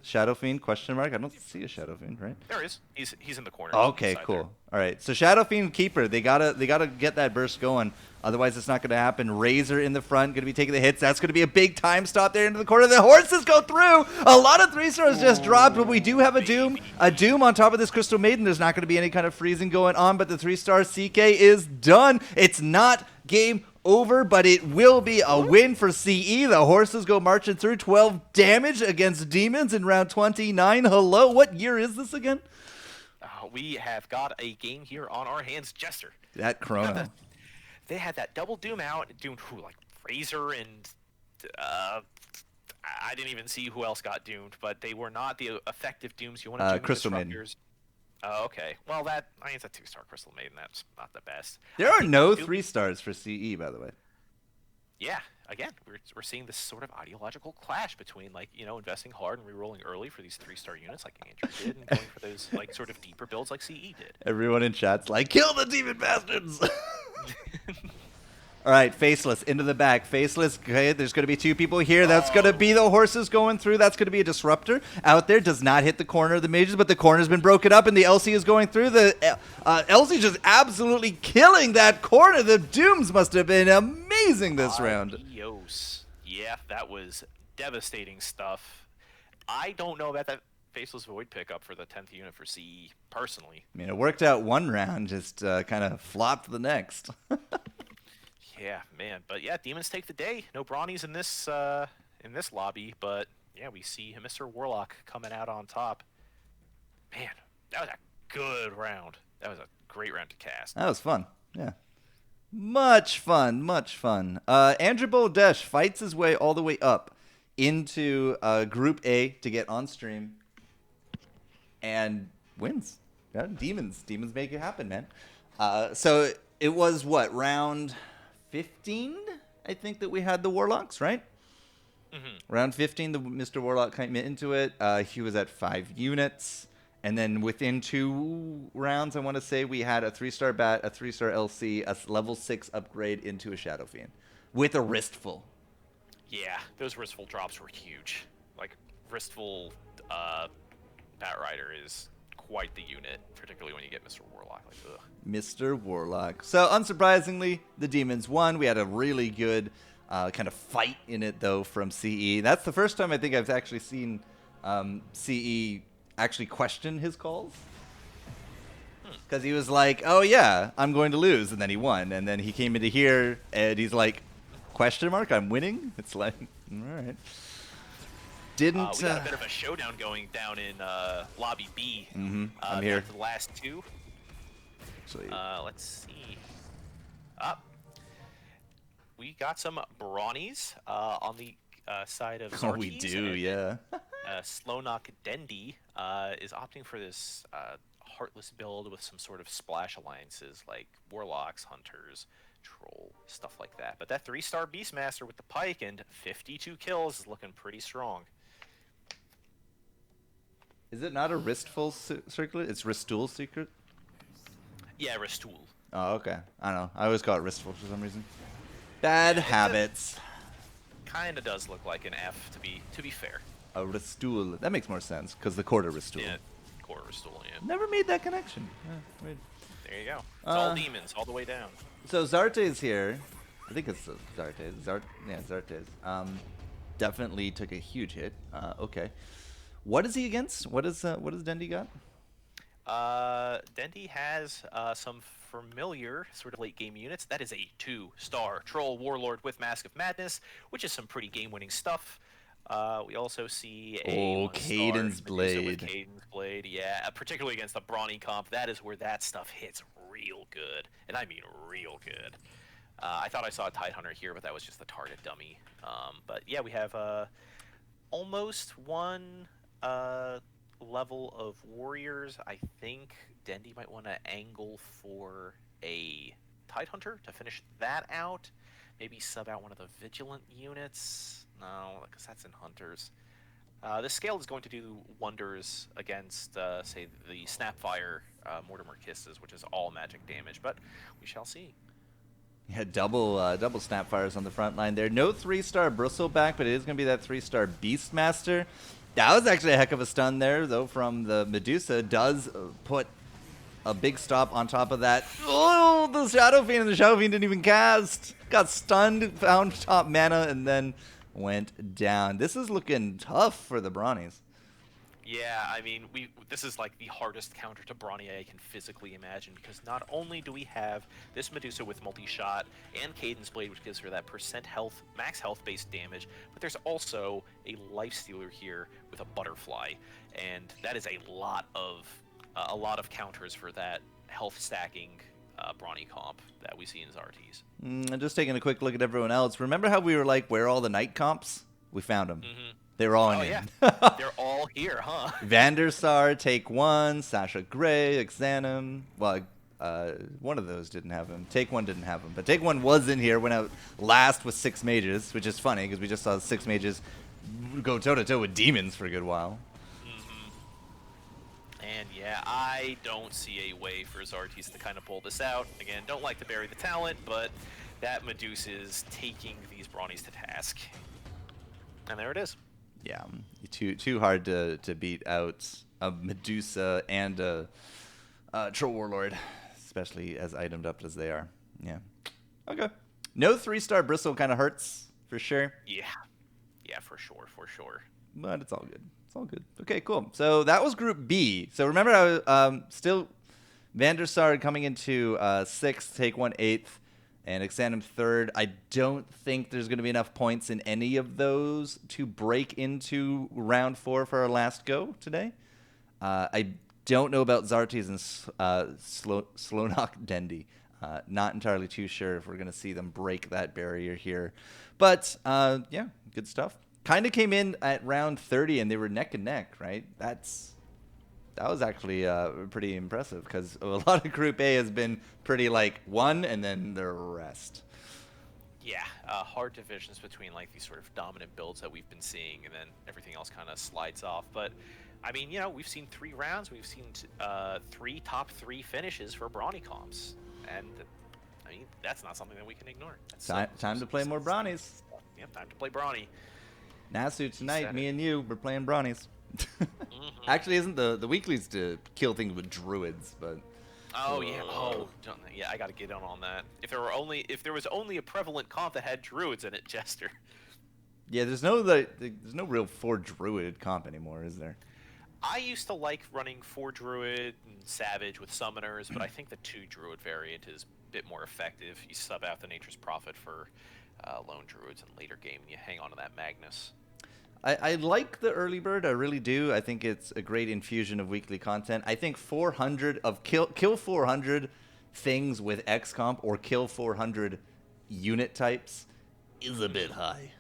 Shadow Fiend, question mark? I don't see a Shadow Fiend, right? There is. He's in the corner. Okay, cool. There. All right. So Shadow Fiend Keeper, they gotta get that burst going. Otherwise, it's not gonna happen. Razor in the front, gonna be taking the hits. That's gonna be a big time stop there into the corner. The horses go through. A lot of 3-stars just dropped, but we do have a Doom. A Doom on top of this Crystal Maiden. There's not gonna be any kind of freezing going on, but the 3-star CK is done. It's not game over, but it will be a win for CE. The horses go marching through. 12 damage against demons in round 29. Hello, what year is this again? We have got a game here on our hands, Jester. That Chrono. They had that double Doom out, doing like Razor and I didn't even see who else got doomed, but they were not the effective Dooms you want to doom Crystal Maiden. Oh, okay. Well, it's a 2-star Crystal Maiden. That's not the best. There are no 3-stars for CE, by the way. Yeah. Again, we're seeing this sort of ideological clash between, investing hard and rerolling early for these 3-star units like Andrew did, and going for those, sort of deeper builds like CE did. Everyone in chat's like, kill the demon bastards! All right, Faceless into the back. Faceless, okay, there's going to be 2 people here. That's going to be the horses going through. That's going to be a disruptor out there. Does not hit the corner of the mages, but the corner's been broken up, and the LC is going through. The LC just absolutely killing that corner. The Dooms must have been amazing this round. Adios. Yeah, that was devastating stuff. I don't know about that Faceless Void pickup for the 10th unit for CE, personally. I mean, it worked out one round, just kind of flopped the next. Yeah, man. But yeah, Demons take the day. No Brawnies in this lobby, but yeah, we see Mr. Warlock coming out on top. Man, that was a good round. That was a great round to cast. That was fun. Yeah. Much fun. Much fun. Andrew Boldesh fights his way all the way up into Group A to get on stream and wins. Yeah, Demons make it happen, man. So it was what, round 15? I think that we had the Warlocks, right? Mm-hmm. Round 15, the Mr. Warlock came into it. He was at 5 units. And then within 2 rounds, I want to say, we had a 3-star bat, a 3-star LC, a level 6 upgrade into a Shadow Fiend with a Wristful. Yeah, those Wristful drops were huge. Like, Wristful Bat Rider is quite the unit, particularly when you get Mr. Warlock. Like, ugh. Mr. Warlock. So, unsurprisingly, the Demons won. We had a really good kind of fight in it, though, from CE. That's the first time I think I've actually seen CE actually question his calls. Because he was like, oh, yeah, I'm going to lose. And then he won. And then he came into here, and he's like, question mark, I'm winning? It's like, all right. Didn't... we got a bit of a showdown going down in Lobby B. Mm-hmm. I'm here. The last 2. Actually, let's see. We got some Brawnies on the side of Zartes. Oh, we do, yeah. Slowknock Dendy is opting for this Heartless build with some sort of splash alliances like Warlocks, Hunters, Troll, stuff like that. But that 3-star Beastmaster with the Pike and 52 kills is looking pretty strong. Is it not a Wristful circlet? It's Ristool secret? Yeah, Ristool. Oh, okay. I don't know. I always call it Wristful for some reason. Bad habits. Kind of does look like an F, to be fair. A Ristool. That makes more sense, because the quarter Ristool. Yeah, quarter Ristool, yeah. Never made that connection. Weird. There you go. It's all demons, all the way down. So Zartes here. I think it's Zartes. Yeah, Zartes. Definitely took a huge hit. Okay. What is he against? What does Dendy got? Dendy has some familiar sort of late game units. That is a 2-star Troll Warlord with Mask of Madness, which is some pretty game-winning stuff. We also see a Cadence Blade. Cadence Blade, yeah, particularly against the Brawny comp. That is where that stuff hits real good, and I mean real good. I thought I saw a Tidehunter here, but that was just the target dummy. But yeah, we have almost one level of warriors. I think Dendy might want to angle for a Tidehunter to finish that out. Maybe sub out one of the Vigilant units. No, because that's in Hunters. This scale is going to do wonders against, say, the Snapfire Mortimer Kisses, which is all magic damage, but we shall see. Yeah, double Snapfires on the front line there. No 3-star Bristleback, but it is going to be that 3-star Beastmaster. That was actually a heck of a stun there, though, from the Medusa. Does put a big stop on top of that. Oh, the Shadow Fiend, and the Shadow Fiend didn't even cast. Got stunned, found top mana, and then went down. This is looking tough for the Brawnies. Yeah, I mean, this is like the hardest counter to Brawny I can physically imagine, because not only do we have this Medusa with multi-shot and Cadence Blade, which gives her that % health, max health-based damage, but there's also a Lifestealer here with a Butterfly, and that is a lot of counters for that health stacking Brawny comp that we see in Zartes. Just taking a quick look at everyone else. Remember how we were like, where are all the Knight comps? We found them. Mm-hmm. They were all in. Yeah. They're all here, huh? Vandersar, Take One, Sasha Grey, Exanum. Well, one of those didn't have him. Take One didn't have him. But Take One was in here, went out last with 6 mages, which is funny because we just saw 6 mages go toe-to-toe with demons for a good while. Mm-hmm. And yeah, I don't see a way for Zartes to kind of pull this out. Again, don't like to bury the talent, but that Medusa is taking these Brawnies to task. And there it is. Yeah, too hard to beat out a Medusa and a Troll Warlord, especially as itemed up as they are. Yeah. Okay. No 3-star Bristle kind of hurts, for sure. Yeah. Yeah, for sure, for sure. But it's all good. It's all good. Okay, cool. So that was Group B. So remember, I was still Vanderstar coming into 6th, Take 1 8th, and Exandum 3rd. I don't think there's going to be enough points in any of those to break into round 4 for our last go today. I don't know about Zartes and Slonok Dendi. Not entirely too sure if we're going to see them break that barrier here. But, yeah, good stuff. Kind of came in at round 30, and they were neck and neck, right? That was actually pretty impressive, because a lot of Group A has been pretty, like, one and then the rest. Yeah, hard divisions between, like, these sort of dominant builds that we've been seeing, and then everything else kind of slides off. But, I mean, you know, we've seen 3 rounds. We've seen 3 top 3 finishes for Brawny comps. And, I mean, that's not something that we can ignore. Time to play more Brawnies. Yeah, time to play Brawny. Nasu, tonight, me and you, we're playing Brawnies. Mm-hmm. Actually, isn't the weeklies to kill things with druids, but... Oh, yeah. Oh, yeah, I got to get on that. If there was only a prevalent comp that had druids in it, Jester. Yeah, there's no real 4 druid comp anymore, is there? I used to like running 4 druid and savage with summoners, but I think the 2 druid variant is a bit more effective. You sub out the Nature's Prophet for lone druids in later game, and you hang on to that Magnus. I like the early bird, I really do. I think it's a great infusion of weekly content. I think 400 of kill 400 things with X comp or kill 400 unit types is a bit high.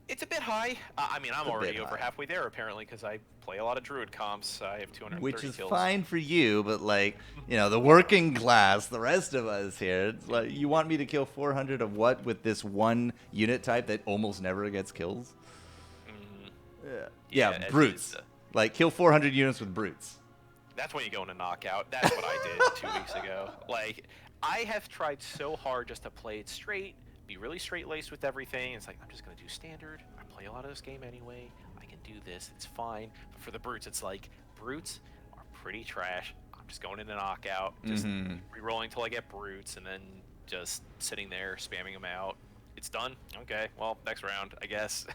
It's a bit high. I mean, I'm already over halfway there, apparently, because I play a lot of druid comps. I have 230 Which is kills. fine for you, but, like, you know, the working class, the rest of us here, it's like, you want me to kill 400 of what with this one unit type that almost never gets kills? Yeah, brutes. Like, kill 400 units with brutes. That's when you go into knockout. That's what I did 2 weeks ago. Like, I have tried so hard just to play it straight, be really straight-laced with everything. It's like, I'm just going to do standard. I play a lot of this game anyway. I can do this. It's fine. But for the brutes, it's like, brutes are pretty trash. I'm just going into knockout, just re-rolling until I get brutes, and then just sitting there, spamming them out. It's done. Okay, well, next round, I guess.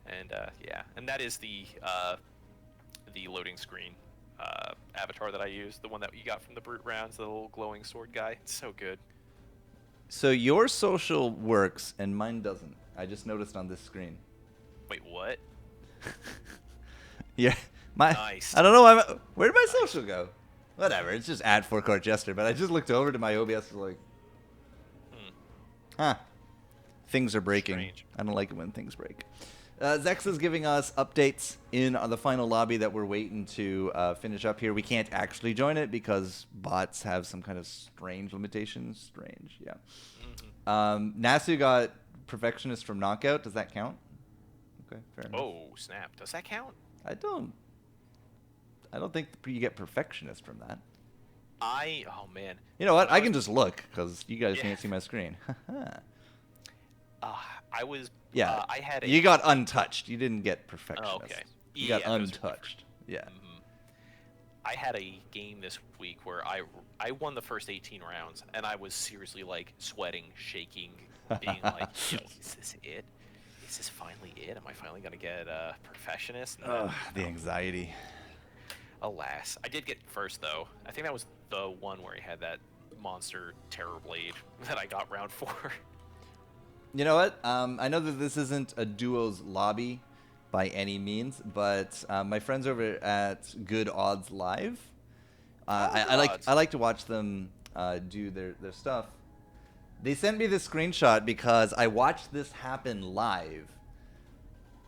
And, yeah. And that is the loading screen avatar that I use. The one that you got from the brute rounds, the little glowing sword guy. It's so good. So your social works and mine doesn't. I just noticed on this screen. Wait, what? Yeah, Nice. I don't know why. Where did my social go? Whatever. It's just at Forecourt Jester. But I just looked over to my OBS and was like, huh. Things are breaking. Strange. I don't like it when things break. Zex is giving us updates in the final lobby that we're waiting to finish up here. We can't actually join it because bots have some kind of strange limitations. Strange, yeah. Nasu got Perfectionist from Knockout. Does that count? Okay, fair enough. Oh, snap. Does that count? I don't think you get Perfectionist from that. Oh, man. You know what? I can just look because you guys can't see my screen. I was... Yeah, I had you got Untouched. You didn't get Perfectionist. Oh, okay. You got those are Untouched. Yeah. I had a game this week where I won the first 18 rounds, and I was seriously, like, sweating, shaking, being like, yo, is this it? Is this finally it? Am I finally going to get a Perfectionist? The anxiety. Alas. I did get first, though. I think that was the one where he had that monster Terror Blade that I got round 4. You know what? I know that this isn't a duos lobby by any means, but my friends over at Good Odds Live, I like to watch them do their stuff. They sent me this screenshot because I watched this happen live.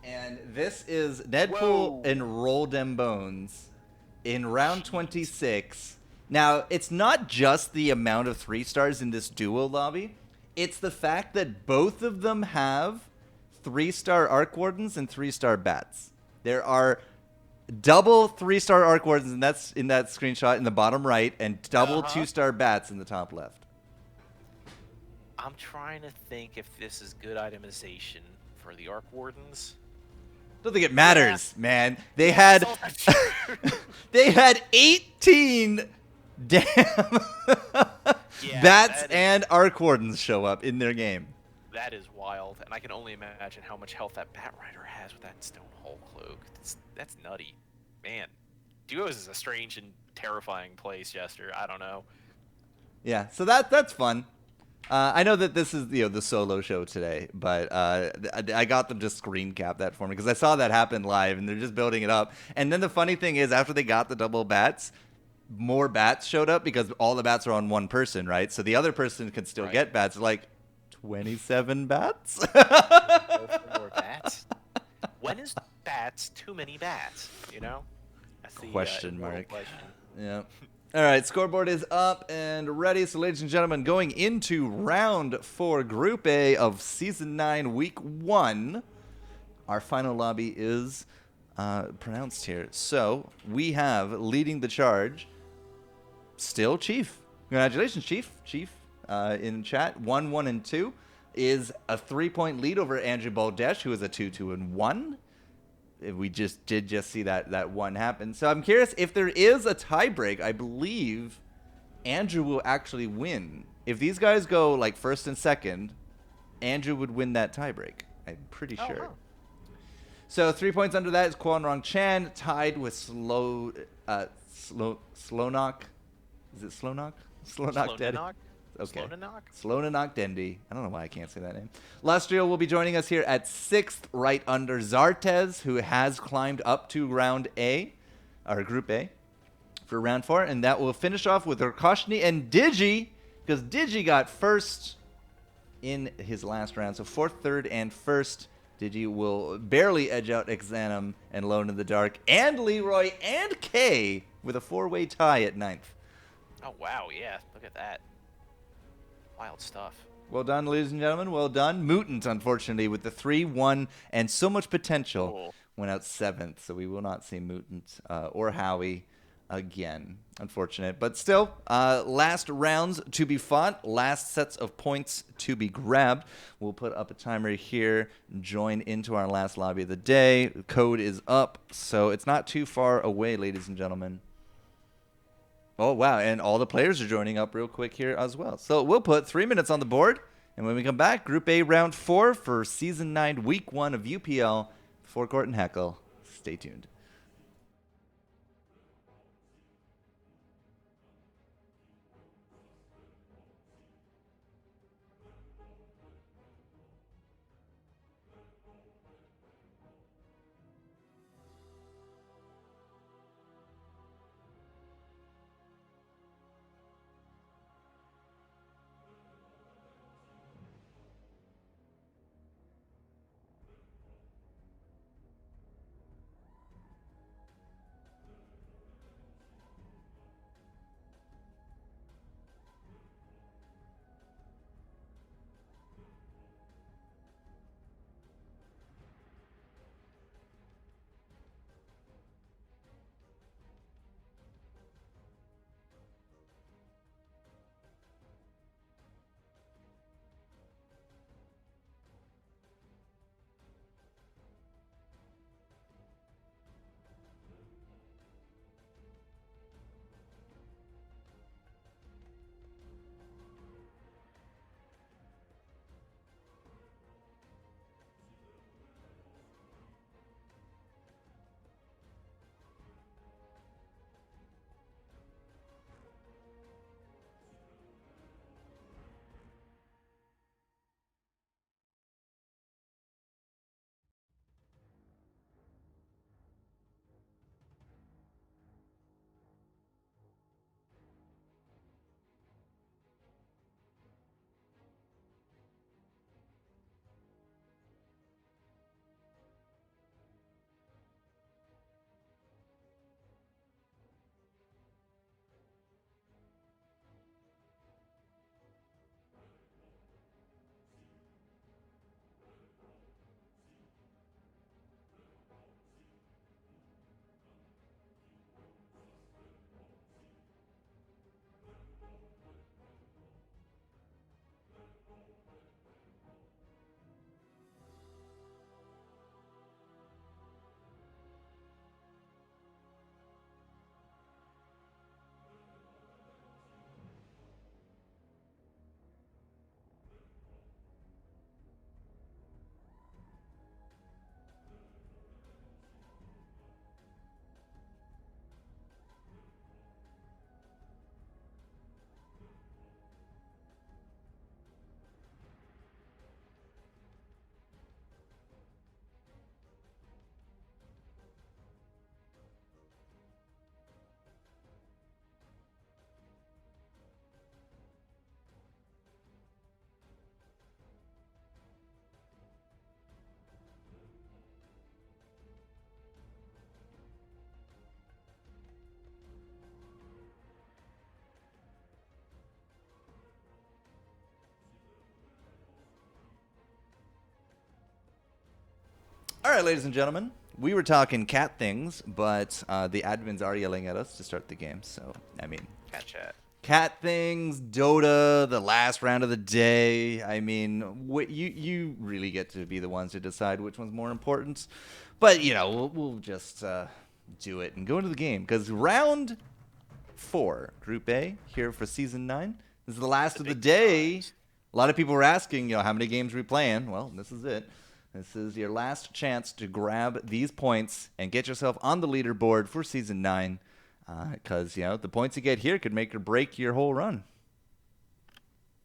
And this is Deadpool and Roll Dem Bones in round 26. Now, it's not just the amount of 3 stars in this duo lobby. It's the fact that both of them have 3-star Arc Wardens and 3-star Bats. There are double 3-star Arc Wardens, and that's in that screenshot in the bottom right, and double 2-star bats in the top left. I'm trying to think if this is good itemization for the Arc Wardens. Don't think it matters, man. They Yeah, had they had 18 damn Yeah, bats that is- and Arc Wardens show up in their game. That is wild, and I can only imagine how much health that Bat Rider has with that Stone Hole Cloak. That's nutty. Man, Duos is a strange and terrifying place, Jester. I don't know. Yeah, so that's fun. I know that this is the solo show today, but I got them to screen cap that for me because I saw that happen live, and they're just building it up. And then the funny thing is, after they got the double bats, more bats showed up because all the bats are on one person, right? So the other person can still get bats. Like 27 bats. More bats. When is bats too many bats? You know. That's the, Question immortal mark. question. Yeah. All right, scoreboard is up and ready. So, ladies and gentlemen, going into round 4, Group A of Season 9, Week 1. Our final lobby is pronounced here. So, we have leading the charge, still Chief. Congratulations, Chief. Chief, in chat, 1, 1, and 2 is a 3-point lead over Andrew Baldesh, who is a 2, 2, and 1. We did see that one happen. So I'm curious if there is a tiebreak. I believe Andrew will actually win. If these guys go like first and second, Andrew would win that tiebreak. I'm pretty sure. Wow. So 3 points under that is Kwon Rong Chan, tied with Slownok. Is it Slownok? Slownok Dead. Okay. Slownok Dendy. I don't know why I can't say that name. Lustrio will be joining us here at 6th, right under Zartez, who has climbed up to round A, or Group A, for round 4. And that will finish off with Urkoshni and Digi, because Digi got first in his last round. So 4th, 3rd, and 1st. Digi will barely edge out Exanum and Lone in the Dark, and Leroy and Kay with a 4-way tie at 9th. Oh wow, yeah. Look at that. Wild stuff. Well done, ladies and gentlemen. Well done. Mutant, unfortunately, with the 3-1 and so much potential, Cool. went out 7th. So we will not see Mutant or Howie again. Unfortunate. But still, last rounds to be fought. Last sets of points to be grabbed. We'll put up a timer here. Join into our last lobby of the day. The code is up. So it's not too far away, ladies and gentlemen. Oh, wow, and all the players are joining up real quick here as well. So we'll put 3 minutes on the board, and when we come back, Group A Round 4 for Season 9, Week 1 of UPL, Forecourt and Heckle. Stay tuned. All right, ladies and gentlemen, we were talking cat things, but the admins are yelling at us to start the game. So, I mean, Cat chat. cat things, Dota, the last round of the day. I mean, you really get to be the ones to decide which one's more important. But, we'll just do it and go into the game. Because round 4, Group A, here for Season 9. This is the last of the day. Times. A lot of people were asking, how many games are we playing? Well, this is it. This is your last chance to grab these points and get yourself on the leaderboard for Season 9. Because, the points you get here could make or break your whole run.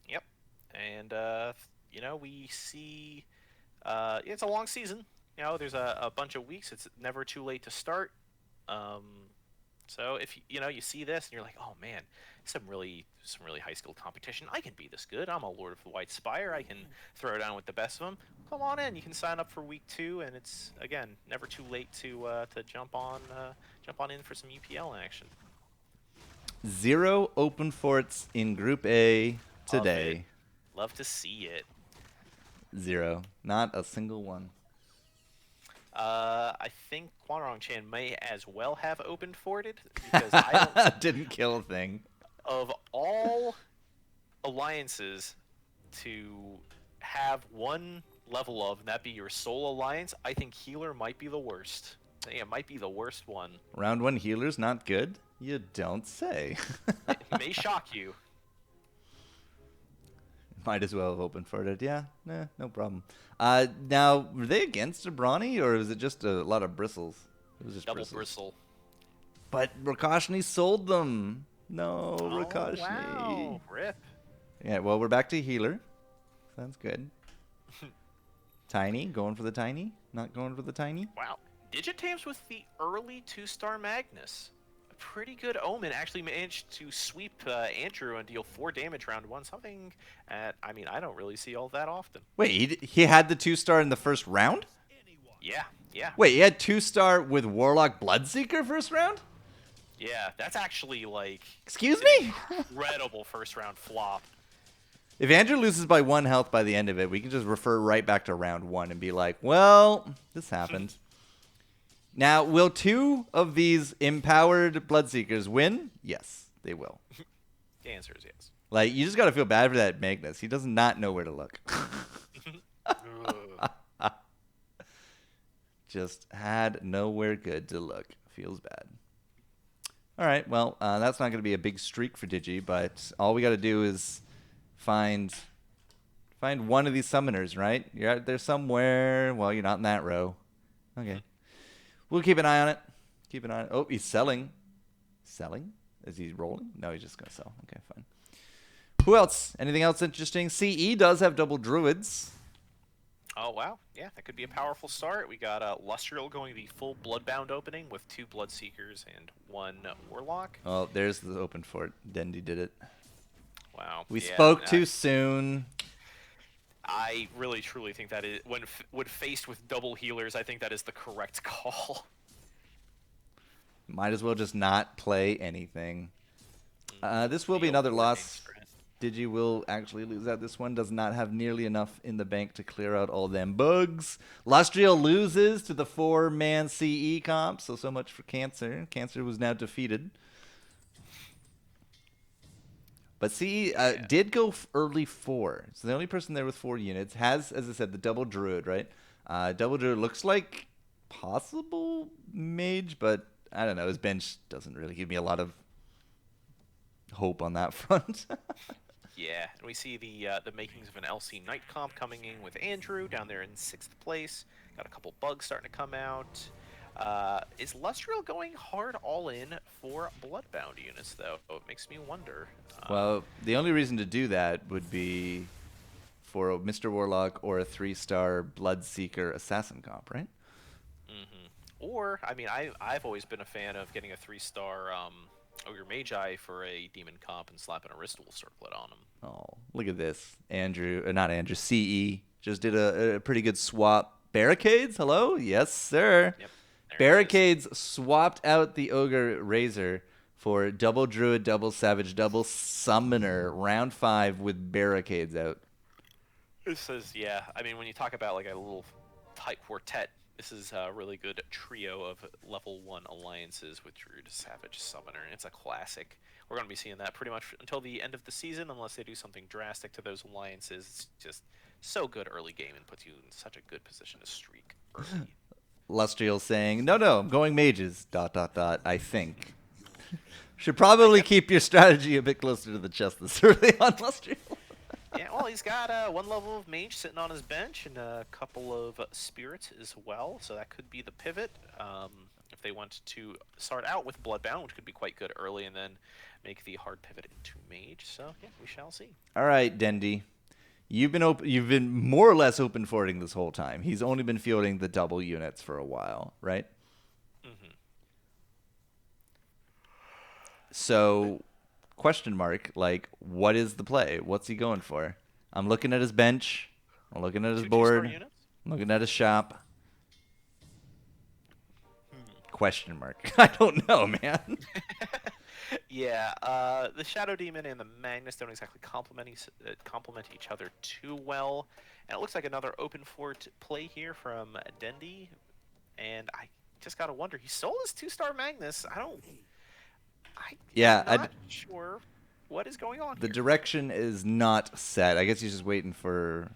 Yep. And, we see it's a long season. There's a bunch of weeks. It's never too late to start. So if you see this and you're like, oh man, some really high skilled competition. I can be this good. I'm a Lord of the White Spire. I can throw down with the best of them. Come on in. You can sign up for week 2, and it's again never too late to jump on in for some UPL action. 0 open forts in Group A today. Love to see it. 0, not a single one. I think Kwanrong Chan may as well have open forted because I don't. Didn't kill a thing. Of all alliances to have one level of, and that be your sole alliance, I think healer might be the worst. I think it might be the worst one. Round 1 healer's not good? You don't say. It may shock you. Might as well have open forted. Yeah, no problem. Now, were they against a Brawny, or was it just a lot of bristles? It was just Double bristles. bristle. But Rakashni sold them. No, Oh, Rakashni. wow. Rip. Yeah, well, we're back to healer. Sounds good. Tiny, going for the tiny? Not going for the tiny? Wow. Digitams with the early 2-star Magnus. A pretty good omen. Actually managed to sweep Andrew and deal 4 damage round 1. Something I don't really see all that often. Wait, he had the 2-star in the first round? Yeah. Wait, he had 2-star with Warlock Bloodseeker first round? Yeah, that's actually Excuse me? incredible first round flop. If Andrew loses by 1 health by the end of it, we can just refer right back to round 1 and be like, well, this happened. Now, will 2 of these empowered Bloodseekers win? Yes, they will. The answer is yes. You just got to feel bad for that Magnus. He does not know where to look. Just had nowhere good to look. Feels bad. All right, well, that's not going to be a big streak for Digi, but all we got to do is find one of these summoners, right? You're out there somewhere. Well, you're not in that row. Okay. We'll keep an eye on it. Keep an eye on it. Oh, he's selling. Selling? Is he rolling? No, he's just going to sell. Okay, fine. Who else? Anything else interesting? CE does have double druids. Oh, wow. Yeah, that could be a powerful start. We got Lustriel going the full Bloodbound opening with 2 Bloodseekers and 1 Warlock. Oh, there's the open fort. Dendi did it. Wow. We Yeah, spoke too soon. I really, truly think that is, when faced with double healers, I think that is the correct call. Might as well just not play anything. This will be another loss. Digi will actually lose out. This one does not have nearly enough in the bank to clear out all them bugs. Lustriel loses to the 4-man CE comp, so much for Cancer. Cancer was now defeated. But CE did go early 4. So the only person there with 4 units has, as I said, the double druid, right? Double druid looks like possible mage, but I don't know. His bench doesn't really give me a lot of hope on that front. Yeah, and we see the makings of an LC Knight comp coming in with Andrew down there in 6th place. Got a couple bugs starting to come out. Is Lustriel going hard all in for Bloodbound units, though? It makes me wonder. Well, the only reason to do that would be for a Mr. Warlock or a 3-star Bloodseeker Assassin comp, right? Mm-hmm. Or, I mean, I've always been a fan of getting a 3-star Ogre Magi for a Demon comp and slapping a Ritual Circlet on him. Oh, look at this. Not Andrew, CE just did a pretty good swap. Barricades? Hello? Yes, sir. Yep. Barricades swapped out the Ogre Razor for double Druid, double Savage, double Summoner, round 5 with Barricades out. This is, yeah, I mean, when you talk about like a little tight quartet, This is a really good trio of level 1 alliances with Druid, Savage, Summoner, and it's a classic. We're going to be seeing that pretty much until the end of the season, unless they do something drastic to those alliances. It's just so good early game and puts you in such a good position to streak early. Lustriel saying, no, I'm going mages, ... I think. Should probably keep your strategy a bit closer to the chest this early on, Lustriel. Yeah, well, he's got one level of mage sitting on his bench and a couple of spirits as well, so that could be the pivot. If they want to start out with Bloodbound, which could be quite good early, and then make the hard pivot into mage. So yeah, we shall see. All right, Dendy. You've been more or less open forwarding this whole time. He's only been fielding the double units for a while, right? Mm-hmm. So, question mark, like, what is the play? What's he going for? I'm looking at his bench. I'm looking at his board. I'm looking at his shop. Question mark. I don't know, man. Yeah, the Shadow Demon and the Magnus don't exactly complement each other too well. And it looks like another open fort play here from Dendy. And I just gotta wonder, he stole his 2-star Magnus. I'm not sure what is going on The here. direction is not set. I guess he's just waiting for,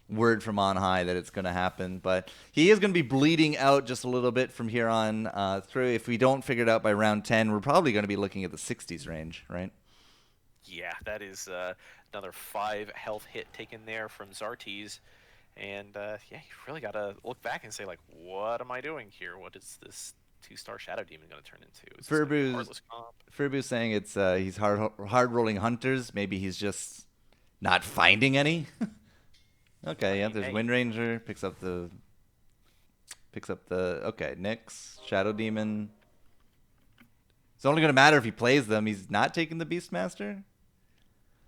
word from on high that it's going to happen. But he is going to be bleeding out just a little bit from here on through. If we don't figure it out by round 10, we're probably going to be looking at the 60s range, right? Yeah, that is another 5 health hit taken there from Zartes. And, yeah, you really got to look back and say, like, what am I doing here? What is this 2-star Shadow Demon going to turn into? Furbu's saying it's he's hard rolling hunters. Maybe he's just not finding any. Okay, there's Wind Ranger, picks up the okay, Nyx, Shadow Demon. It's only going to matter if he plays them. He's not taking the Beastmaster.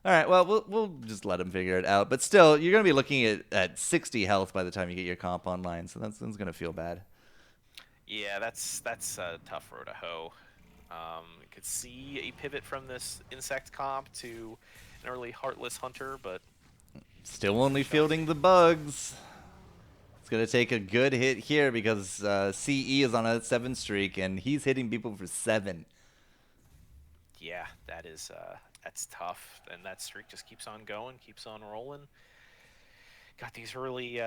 All right, well, we'll just let him figure it out. But still, you're going to be looking at 60 health by the time you get your comp online, so that's going to feel bad. Yeah, that's a tough row to hoe. You could see a pivot from this insect comp to an early Heartless Hunter, but still only fielding the bugs. It's going to take a good hit here because CE is on a 7 streak, and he's hitting people for 7. Yeah, that's tough, and that streak just keeps on going, keeps on rolling. Got these early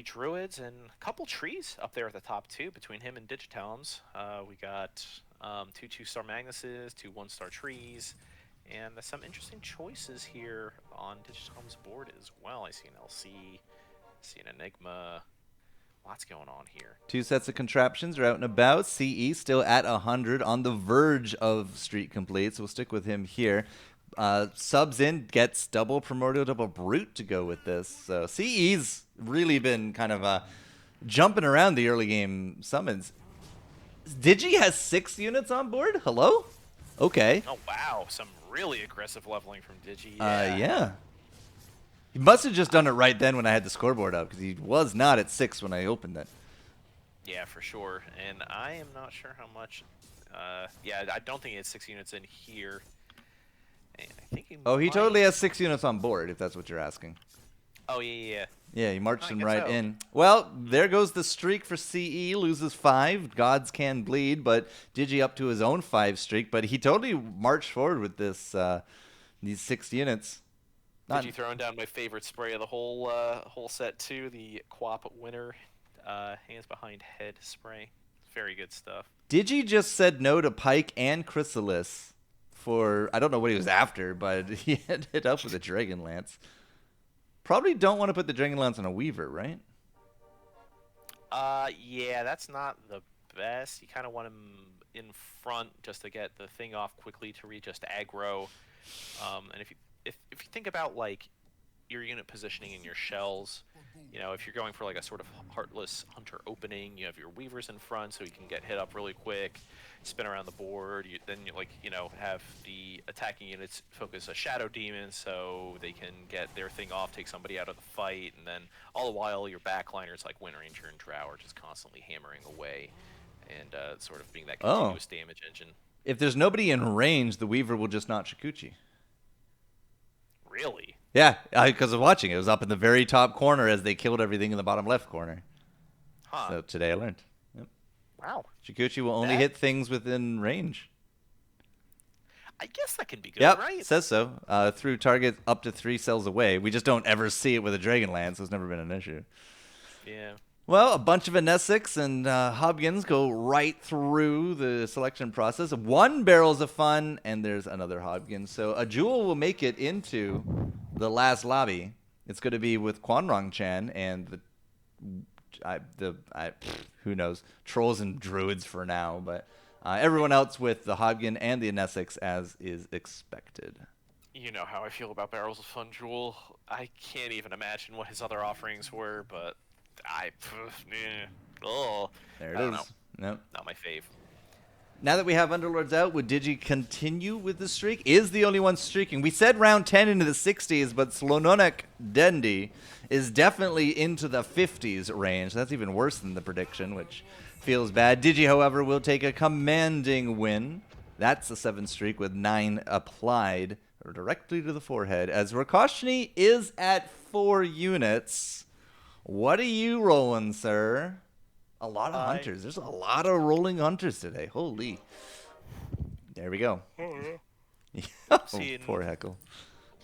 druids and a couple trees up there at the top too between him and Digitowns. We got 2 2-star Magnuses, 2 1-star trees, and some interesting choices here on Digitom's board as well. I see an LC, see an Enigma. Lots going on here. 2 sets of contraptions are out and about. CE still at 100, on the verge of streak complete, so we'll stick with him here. Subs in, gets double Primordial, double Brute to go with this. So CE's really been kind of jumping around the early game summons. Digi has 6 units on board? Hello? Okay. Oh, wow. Some really aggressive leveling from Digi. Yeah. He must have just done it right then when I had the scoreboard up, because he was not at 6 when I opened it. Yeah, for sure. And I am not sure how much... yeah, I don't think he had 6 units in here. And I think he totally has 6 units on board, if that's what you're asking. Oh, yeah. Yeah, he marched him right in. Well, there goes the streak for CE. Loses 5. Gods can bleed, but Digi up to his own 5 streak. But he totally marched forward with this these 6 units. Digi throwing down my favorite spray of the whole set too, the Quap Winner hands behind head spray. Very good stuff. Digi just said no to Pike and Chrysalis for, I don't know what he was after, but he had hit up with a Dragon Lance. Probably don't want to put the Dragon Lance on a Weaver, right? Yeah, that's not the best. You kind of want him in front just to get the thing off quickly to readjust aggro. And if you think about like your unit positioning in your shells, if you're going for like a sort of Heartless Hunter opening, you have your Weavers in front so you can get hit up really quick, spin around the board. Then have the attacking units focus a Shadow Demon so they can get their thing off, take somebody out of the fight, and then all the while your backliners like Wind Ranger and Drow are just constantly hammering away and sort of being that continuous damage engine. If there's nobody in range, the Weaver will just not Shikuchi. Really? Yeah, because of watching it. It was up in the very top corner as they killed everything in the bottom left corner. Huh. So today I learned. Yep. Wow. Chikuchi will only That- hit things within range. I guess that can be good, Yep, right? says so. Through target up to 3 cells away. We just don't ever see it with a Dragon Lance, so it's never been an issue. Yeah. Well, a bunch of Anesics and Hobgins go right through the selection process. One Barrels of Fun, and there's another Hobgin. So a Jewel will make it into the last lobby. It's going to be with Quanrong Chan and who knows, Trolls and Druids for now, but everyone else with the Hobgin and the Anesics as is expected. You know how I feel about Barrels of Fun Jewel. I can't even imagine what his other offerings were, but There it I don't is. know. Nope. Not my fave. Now that we have Underlords out, would Digi continue with the streak? Is the only one streaking. We said round 10 into the 60s, but Slononek Dendi is definitely into the 50s range. That's even worse than the prediction, which feels bad. Digi, however, will take a commanding win. That's a 7 streak with 9 applied directly to the forehead, as Rakoshni is at 4 units. What are you rolling, sir? A lot of hunters. There's a lot of rolling hunters today. Holy. There we go. Seeing- Poor Heckle.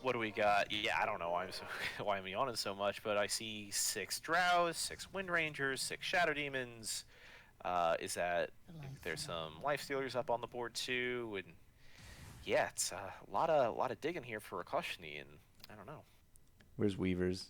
What do we got? Yeah, I don't know why I'm yawning so much, but I see 6 Drows, 6 Wind Rangers, 6 Shadow Demons. There's some Life Stealers up on the board too, and yeah, it's a lot of digging here for Rakoshni, and I don't know. Where's Weavers?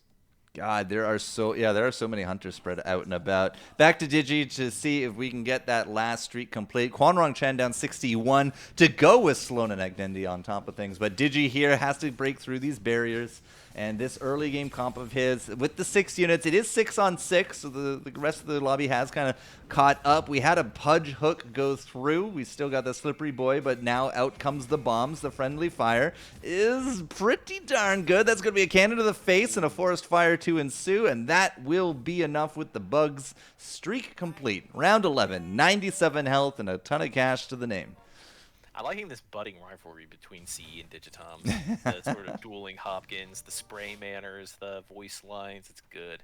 God, there are so many hunters spread out and about. Back to Digi to see if we can get that last streak complete. Quanrong Chan down 61 to go with Sloan and Agnendi on top of things. But Digi here has to break through these barriers. And this early game comp of his, with the 6 units, it is 6-on-6, so the rest of the lobby has kind of caught up. We had a Pudge Hook go through. We still got the Slippery Boy, but now out comes the bombs. The Friendly Fire is pretty darn good. That's going to be a cannon to the face and a Forest Fire to ensue, and that will be enough with the Bugs. Streak complete. Round 11, 97 health and a ton of cash to the name. I'm liking this budding rivalry between CE and Digitoms. The sort of dueling Hopkins, the spray manners, the voice lines. It's good.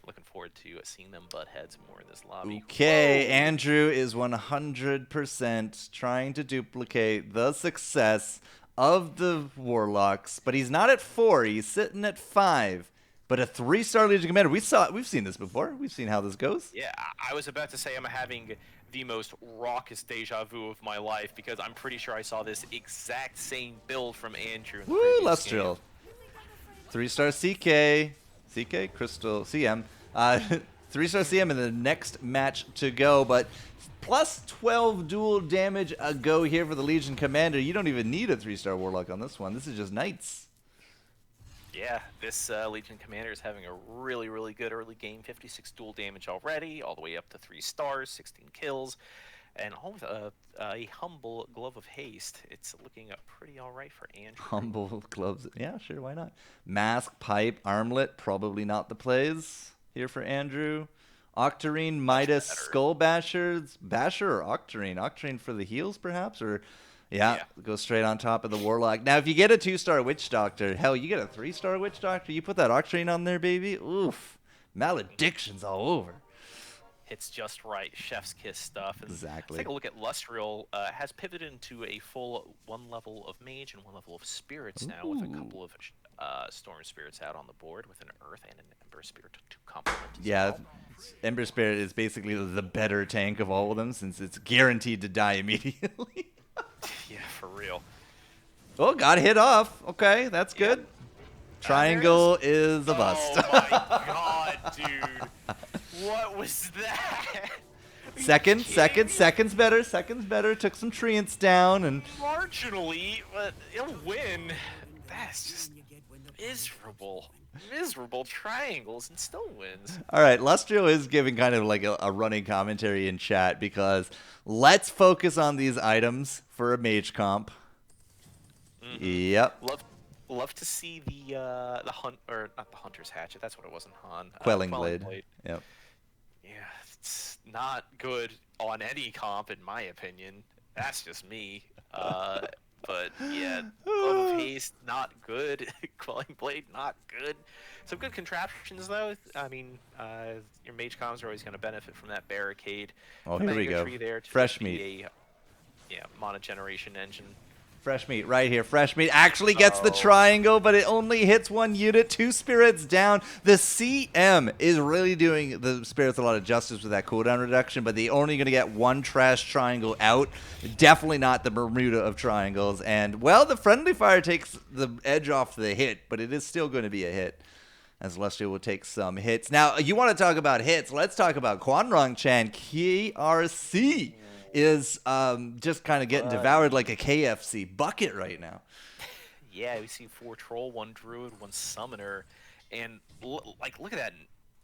Looking forward to seeing them butt heads more in this lobby. Okay, Whoa! Andrew is 100% trying to duplicate the success of the Warlocks, but he's not at 4. He's sitting at 5. But a 3-star Legion Commander, we've seen this before. We've seen how this goes. Yeah, I was about to say I'm having the most raucous deja vu of my life because I'm pretty sure I saw this exact same build from Andrew. In the Woo, previous game. Lustrill. 3-star CK, Crystal, CM. 3-star CM in the next match to go, but plus 12 dual damage a go here for the Legion Commander. You don't even need a 3-star Warlock on this one. This is just Knights. Yeah, this Legion Commander is having a really, really good early game. 56 dual damage already, all the way up to 3 stars, 16 kills, and all with a humble Glove of Haste. It's looking pretty all right for Andrew. Humble gloves. Yeah, sure, why not? Mask, Pipe, Armlet, probably not the plays here for Andrew. Octarine, Midas, Skull Bashers. Basher or Octarine? Octarine for the heals, perhaps? Or... Yeah, go straight on top of the Warlock. Now, if you get a 2-star Witch Doctor, hell, you get a 3-star Witch Doctor, you put that Octarine on there, baby, oof. Maledictions all over. Hits just right, chef's kiss stuff. And Exactly. Let's take a look at Lustriel. Has pivoted into a full 1 level of Mage and 1 level of Spirits now, with a couple of Storm Spirits out on the board, with an Earth and an Ember Spirit to complement as well. Ember Spirit is basically the better tank of all of them, since it's guaranteed to die immediately. Yeah, for real. Oh, got hit off. Okay, that's good. Triangle is a bust. Oh my god, dude. What was that? Second's better. Second's better. Took some treants down and Marginally, but it'll win. That's just miserable. Miserable triangles and still wins. all right, Lustrio is giving kind of like a running commentary in chat because let's focus on these items for a mage comp. Mm-hmm. Yep. Love to see the hunt, or not the Hunter's Hatchet. That's what it was in Han. Quelling Blade. Yep. Yeah, it's not good on any comp in my opinion. That's just me. But yeah, Glove of Haste, not good. Quelling Blade, not good. Some good contraptions though. I mean, your mage comms are always going to benefit from that barricade. Oh, The here we Mango go. Tree there to Fresh just be meat. mana generation engine. Fresh meat right here. Fresh meat actually gets the Oh. triangle, but it only hits one unit. 2 spirits down. The CM is really doing the spirits a lot of justice with that cooldown reduction, but they're only going to get 1 trash triangle out. Definitely not the Bermuda of triangles. And, well, the friendly fire takes the edge off the hit, but it is still going to be a hit, as Celestial will take some hits. Now, you want to talk about hits. Let's talk about Quanrong Chan. KRC is just kind of getting devoured like a KFC bucket right now. Yeah, we see 4 troll, 1 druid, 1 summoner, and like look at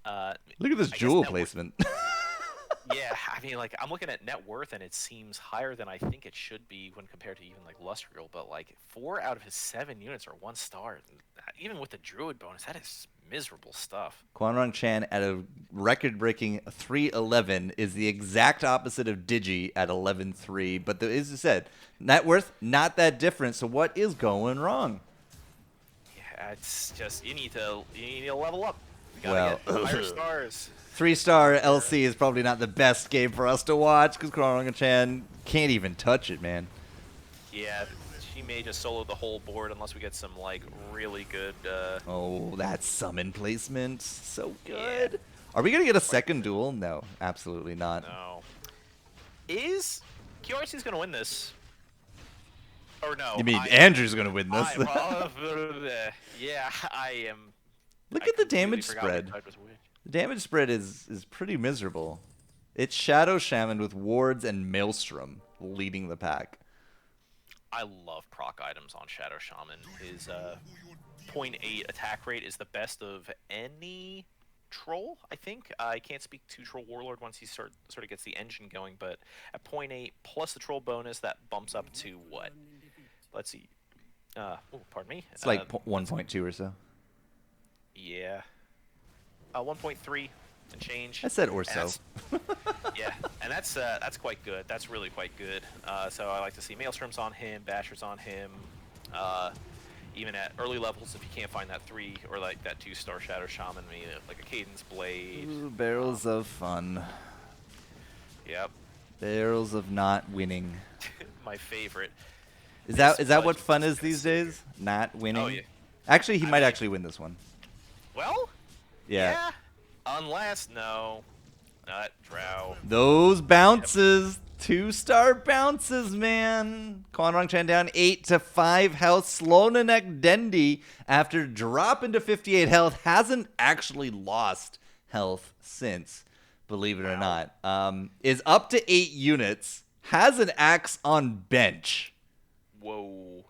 that. Look at this I guess jewel net worth- placement. Yeah, I mean, like I'm looking at net worth, and it seems higher than I think it should be when compared to even like Lustriel. But like 4 out of his 7 units are 1 star. Even with the druid bonus, that is miserable stuff. Quanrong Chan at a record-breaking 311 is the exact opposite of Digi at 11-3. But as you said, net worth not that different. So what is going wrong? Yeah, it's just you need to level up. You Well, gotta get higher stars. 3-star LC is probably not the best game for us to watch because Quanrong Chan can't even touch it, man. Yeah, she may just solo the whole board unless we get some like really good. Oh, that summon placement. So good. Are we going to get a second duel? No, absolutely not. No. Is QRC's gonna win this? Or no? You mean Andrew's going to win this? Yeah, I am. Look I at the completely damage forgot spread. which side was which. The damage spread is pretty miserable. It's Shadow Shaman with Wards and Maelstrom leading the pack. I love proc items on Shadow Shaman. His 0.8 attack rate is the best of any troll, I think. I can't speak to Troll Warlord once he sort of gets the engine going, but at 0.8 plus the troll bonus, that bumps up to what? Let's see. Pardon me. It's like 1.2 or so. Yeah. 1.3 and change. I said or And so. yeah, and that's quite good. That's really quite good. So I like to see Maelstrom's on him, Basher's on him. Even at early levels, if you can't find that 3 or like that 2-star Shadow Shaman, maybe like a Cadence Blade. Ooh, barrels of fun. Yep, Barrels of not winning. my favorite. Is that Smudge what fun was is gonna these say. days? Not winning? Oh, yeah. Actually, he I might mean- actually win this one. Well, Yeah. unless no, not Drow. Those bounces. 2-star bounces, man. Quanrong Chan down 8-5 health. Slonanek Dendi, after dropping to 58 health, hasn't actually lost health since, believe it or not. Is up to 8 units. Has an axe on bench. Whoa,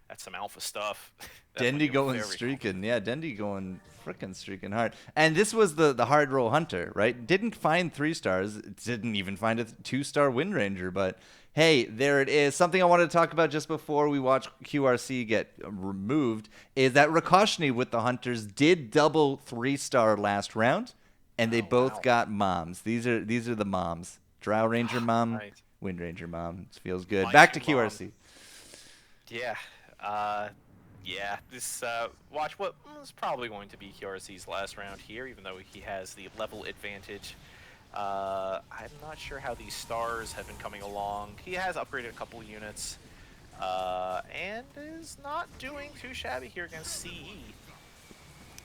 that's some alpha stuff. That's when Dendi you're going very streaking. Yeah, Dendi going frickin' streaking hard. And this was the hard roll hunter, right? Didn't find 3 stars. Didn't even find a 2-star Wind Ranger. But hey, there it is. Something I wanted to talk about just before we watch QRC get removed is that Rakoshni with the hunters did double 3-star last round, and they both wow. got moms. These are the moms. Drow Ranger mom, Right. Wind Ranger mom. It feels good. My Back to two moms. QRC. Yeah. Yeah, this watch what is probably going to be QRC's last round here, even though he has the level advantage. I'm not sure how these stars have been coming along. He has upgraded a couple units, and is not doing too shabby here against CE.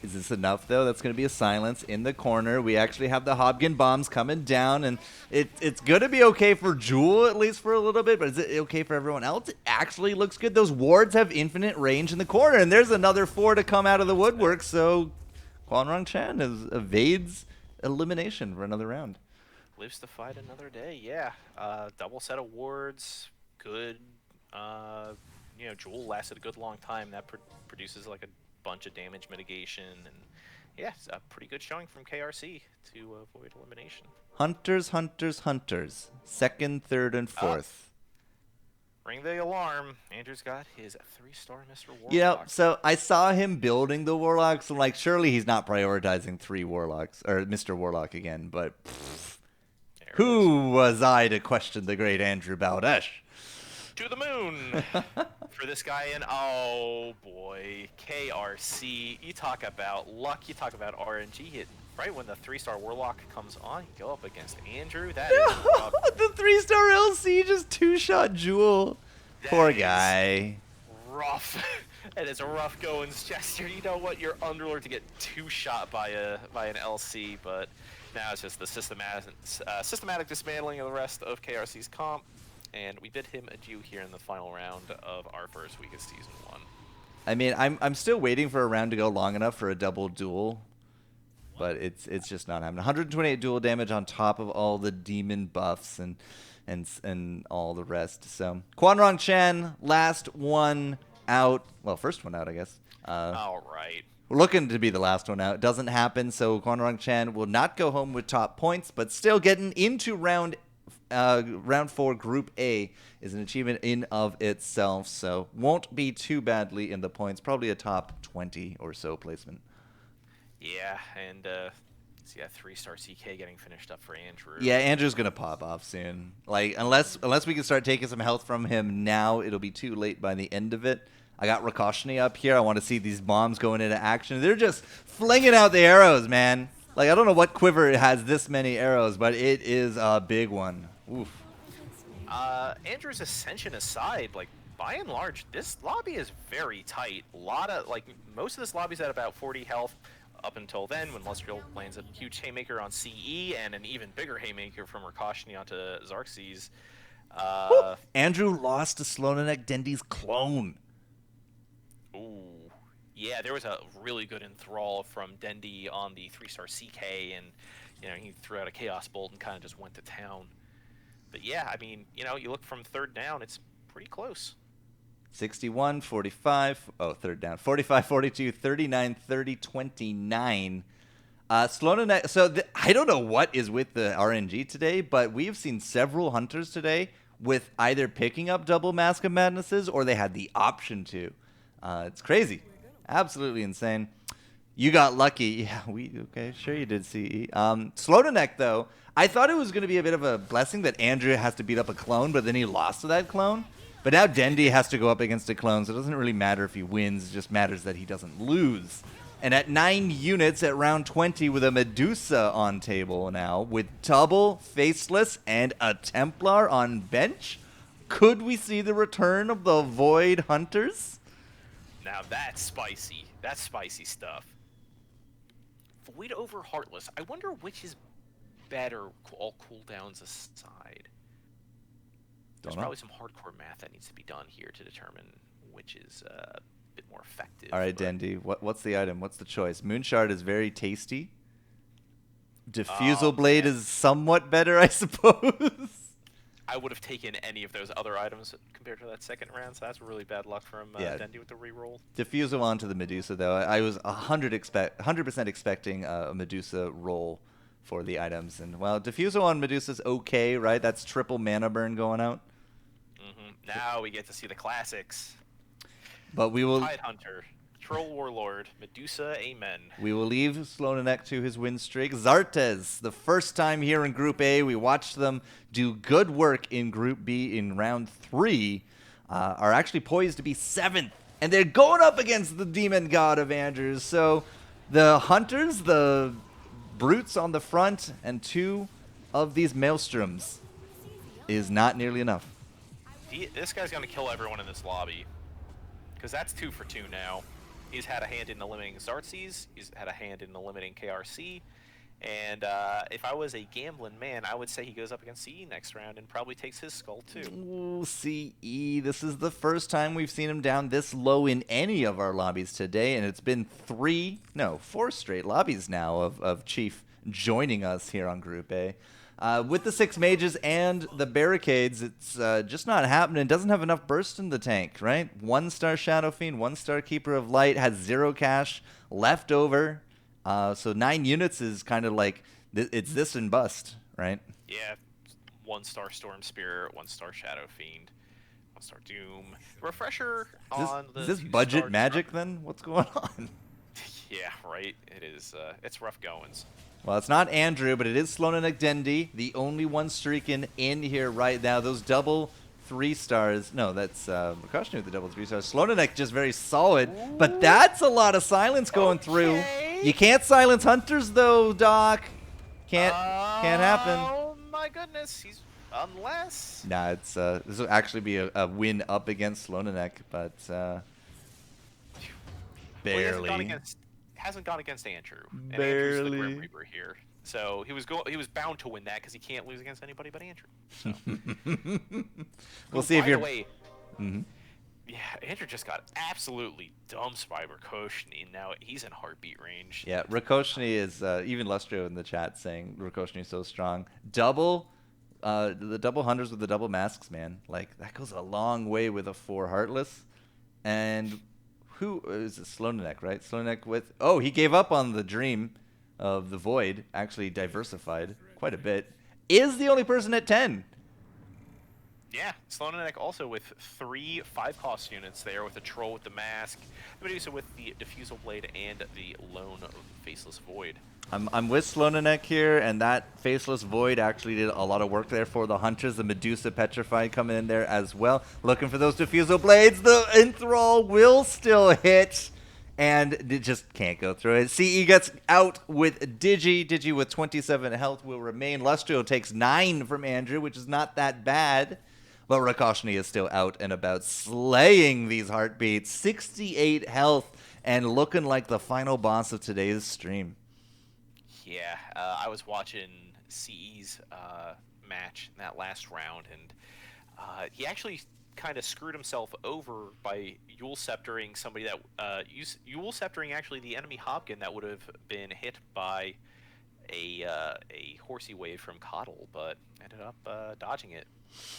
Is this enough, though? That's going to be a silence in the corner. We actually have the Hobgen bombs coming down, and it's going to be okay for Jewel, at least for a little bit, but is it okay for everyone else? It actually looks good. Those wards have infinite range in the corner, and there's another 4 to come out of the woodwork, so Quanrong Chan evades elimination for another round. Lives to fight another day, yeah. Double set of wards, good. Jewel lasted a good long time. That produces like a bunch of damage mitigation, and yeah, it's a pretty good showing from KRC to avoid elimination. Hunters, hunters, hunters. Second, third, and fourth. Ring the alarm. Andrew's got his 3-star Mr. Warlock. You know, so I saw him building the Warlocks, and like, surely he's not prioritizing 3 Warlocks, or Mr. Warlock again, but There it is. who was I to question the great Andrew Baldesh? to the moon for this guy. And oh boy, KRC. You talk about luck. You talk about RNG. Hit right when the 3-star Warlock comes on, you go up against Andrew. That is rough. The 3-star LC just 2-shot Jewel. Poor guy. Rough. It is a rough goings, Chester. You know what? You're Underlord to get 2-shot by an LC, but now it's just the systematic dismantling of the rest of KRC's comp, and we bid him adieu here in the final round of our first week of Season 1. I mean, I'm still waiting for a round to go long enough for a double duel, but it's just not happening. 128 duel damage on top of all the demon buffs and all the rest. So Quanrong Chen, last one out. Well, first one out, I guess. All right. We're looking to be the last one out. Doesn't happen, so Quanrong Chen will not go home with top points, but still getting into round 4 Group A is an achievement in of itself, so won't be too badly in the points. Probably a top 20 or so placement. Yeah, and so yeah, 3-star CK getting finished up for Andrew. Yeah, Andrew's gonna pop off soon. Like unless we can start taking some health from him now, it'll be too late by the end of it. I got Rakoshni up here. I want to see these bombs going into action. They're just flinging out the arrows, man. Like I don't know what quiver has this many arrows, but it is a big one. Oof. Andrew's Ascension aside, like by and large, this lobby is very tight. A lot of most of this lobby's at about 40 health. Up until then, when Lustriel lands a huge haymaker on CE and an even bigger haymaker from Rakoshni onto Xerxes. Andrew lost to Slonanek Dendy's clone. Ooh. Yeah, there was a really good enthrall from Dendy on the 3-star CK, and he threw out a Chaos Bolt and kind of just went to town. But yeah, I mean, you look from third down, it's pretty close. 61, 45, third down, 45, 42, 39, 30, 29. Slonanek, so I don't know what is with the RNG today, but we've seen several hunters today with either picking up double Mask of Madnesses or they had the option to. It's crazy. Absolutely insane. You got lucky. Yeah, okay, sure you did, CE. Slonanek, though, I thought it was going to be a bit of a blessing that Andrew has to beat up a clone, but then he lost to that clone. But now Dendy has to go up against a clone, so it doesn't really matter if he wins. It just matters that he doesn't lose. And at 9 units at round 20 with a Medusa on table now, with double Faceless and a Templar on bench, could we see the return of the Void Hunters? Now that's spicy. That's spicy stuff. Void over Heartless. I wonder which is better, all cooldowns aside. There's probably some hardcore math that needs to be done here to determine which is a bit more effective. All right, Dendy, what's the item? What's the choice? Moonshard is very tasty. Diffusal Blade is somewhat better, I suppose. I would have taken any of those other items compared to that second round, so that's really bad luck from Dendy with the reroll. Diffusal onto the Medusa, though. I was 100% expecting a Medusa roll for the items. And, well, Diffusal on Medusa's okay, right? That's triple mana burn going out. Now we get to see the classics. But we will... Tidehunter, Troll Warlord, Medusa, Amen. We will leave Slonanek to his win streak. Zartez, the first time here in Group A. We watched them do good work in Group B in round 3. Are actually poised to be 7th. And they're going up against the Demon God of Andrews. So the Hunters, the Brutes on the front, and 2 of these Maelstroms is not nearly enough. This guy's going to kill everyone in this lobby. Because that's 2 for 2 now. He's had a hand in eliminating Xerxes. He's had a hand in eliminating KRC. And if I was a gambling man, I would say he goes up against CE next round and probably takes his skull too. Ooh, CE. This is the first time we've seen him down this low in any of our lobbies today. And it's been 4 straight lobbies now of Chief joining us here on Group A. With the 6 mages and the barricades, it's just not happening. Doesn't have enough burst in the tank, right? 1-star Shadow Fiend, 1-star Keeper of Light, has 0 cash left over. So 9 units is kind of like, it's this and bust, right? Yeah, 1-star Storm Spirit, 1-star Shadow Fiend, 1-star Doom. Refresher on the... Is this budget magic then? What's going on? Yeah, right. It is. It's rough goings. Well, it's not Andrew, but it is Slonanek Dendy, the only one streaking in here right now. Those double 3 stars. No, that's Rakoshni with the double 3 stars. Slonenek just very solid, but that's a lot of silence going through. You can't silence hunters though, Doc. Can't happen. Oh my goodness, unless. Nah, it's this will actually be a win up against Slonenek, but barely. Well, hasn't gone against Andrew. And Barely. Andrew's the Grim Reaper here. So he was bound to win that because he can't lose against anybody but Andrew. So. We'll see if you're. By the way, Mhm. yeah, Andrew just got absolutely dumped by Rakoshni, and now he's in heartbeat range. Yeah, Rakoshni is even Lustro in the chat saying Rakoshni is so strong. The double hunters with the double masks, man. Like that goes a long way with a 4 heartless. And who is it? Slonenek, right? Slonenek with he gave up on the dream of the void. Actually diversified quite a bit. Is the only person at 10. Yeah, Slonenek also with 3 5-cost units there with the troll with the mask, Medusa with the diffusal blade and the lone faceless void. I'm with Slonenek here, and that faceless void actually did a lot of work there for the hunters. The Medusa petrified coming in there as well, looking for those diffusal blades. The enthrall will still hit, and it just can't go through it. CE gets out with Digi with 27 health will remain. Lustro takes 9 from Andrew, which is not that bad. But Rakoshni is still out and about, slaying these heartbeats. 68 health, and looking like the final boss of today's stream. Yeah, I was watching CE's match in that last round, and he actually kind of screwed himself over by Yule Sceptering somebody that Yule Sceptering actually the enemy Hopkin that would have been hit by a horsey wave from Coddle, but ended up dodging it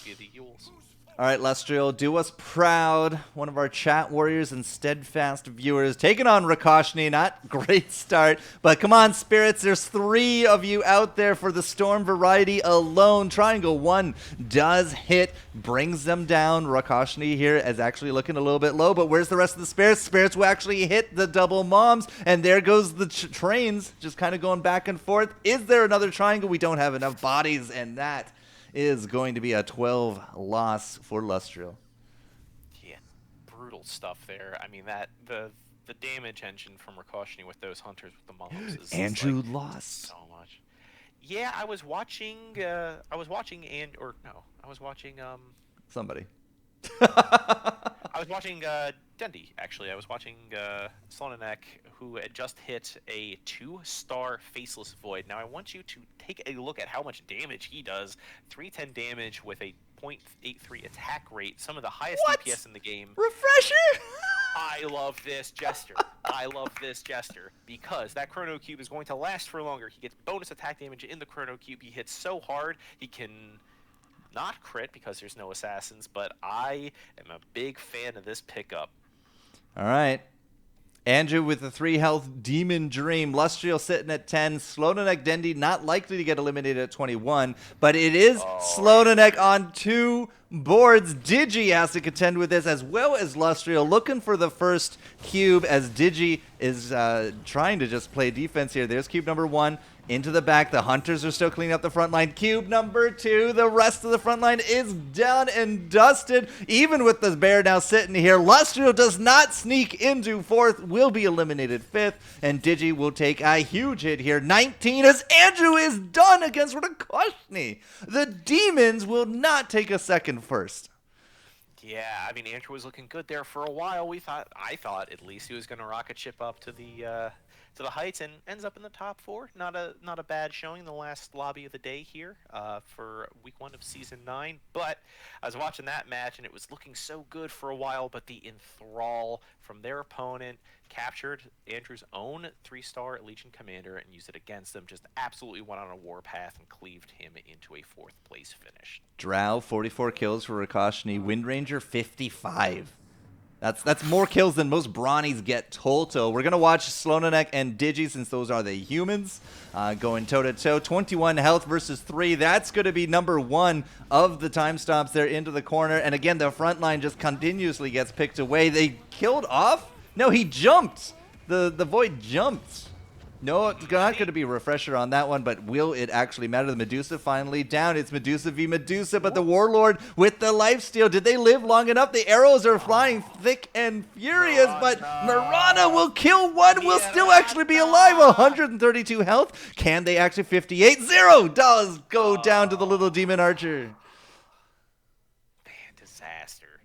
via the Yules. All right, Lustriel, do us proud. One of our chat warriors and steadfast viewers taking on Rakoshni. Not great start, but come on, Spirits. There's 3 of you out there for the Storm variety alone. Triangle 1 does hit, brings them down. Rakoshni here is actually looking a little bit low, but where's the rest of the Spirits? Spirits will actually hit the double moms, and there goes the trains just kind of going back and forth. Is there another triangle? We don't have enough bodies, and that is going to be a 12 loss for Lustriel. Yeah, brutal stuff there. I mean, that the damage engine from Rakoshni with those hunters with the mobs is Andrew like, lost so much. Yeah, I was watching somebody. I was watching Dendi, actually. I was watching Slonenek, who had just hit a 2-star Faceless Void. Now, I want you to take a look at how much damage he does. 310 damage with a 0.83 attack rate, some of the highest DPS in the game. Refresher! I love this Jester. I love this Jester because that Chrono Cube is going to last for longer. He gets bonus attack damage in the Chrono Cube. He hits so hard, he can not crit because there's no assassins, but I am a big fan of this pickup. All right. Andrew with the 3 health Demon Dream. Lustriel sitting at 10. Slonenek Dendi not likely to get eliminated at 21, but it is Slonenek on 2 boards. Digi has to contend with this as well as Lustriel, looking for the first cube as Digi is trying to just play defense here. There's cube number 1. Into the back, the hunters are still cleaning up the front line. Cube number 2, the rest of the front line is done and dusted. Even with the bear now sitting here, Lustriel does not sneak into 4th, will be eliminated 5th, and Digi will take a huge hit here. 19 as Andrew is done against Rakoshni. The demons will not take a second first. Yeah, I mean, Andrew was looking good there for a while. I thought at least he was going to rocket ship up to the heights and ends up in the top 4. Not a bad showing in the last lobby of the day here for week 1 of season 9. But I was watching that match and it was looking so good for a while, but the enthrall from their opponent captured Andrew's own 3-star Legion commander and used it against them. Just absolutely went on a warpath and cleaved him into a 4th place finish. Drow 44 kills for Rakoshni. Wind Ranger 55. That's more kills than most Brawnies get total. We're going to watch Slonenek and Digi since those are the humans going toe-to-toe. 21 health versus 3. That's going to be number 1 of the time stops there into the corner. And again, the front line just continuously gets picked away. They killed off? No, he jumped. The Void jumped. No, it's not going to be a refresher on that one, but will it actually matter? The Medusa finally down. It's Medusa v. Medusa, but the Warlord with the lifesteal. Did they live long enough? The arrows are flying thick and furious, but Mirana will kill one, will still actually be alive. 132 health. Can they actually 58? Zero does go down to the little demon archer. Man, disaster.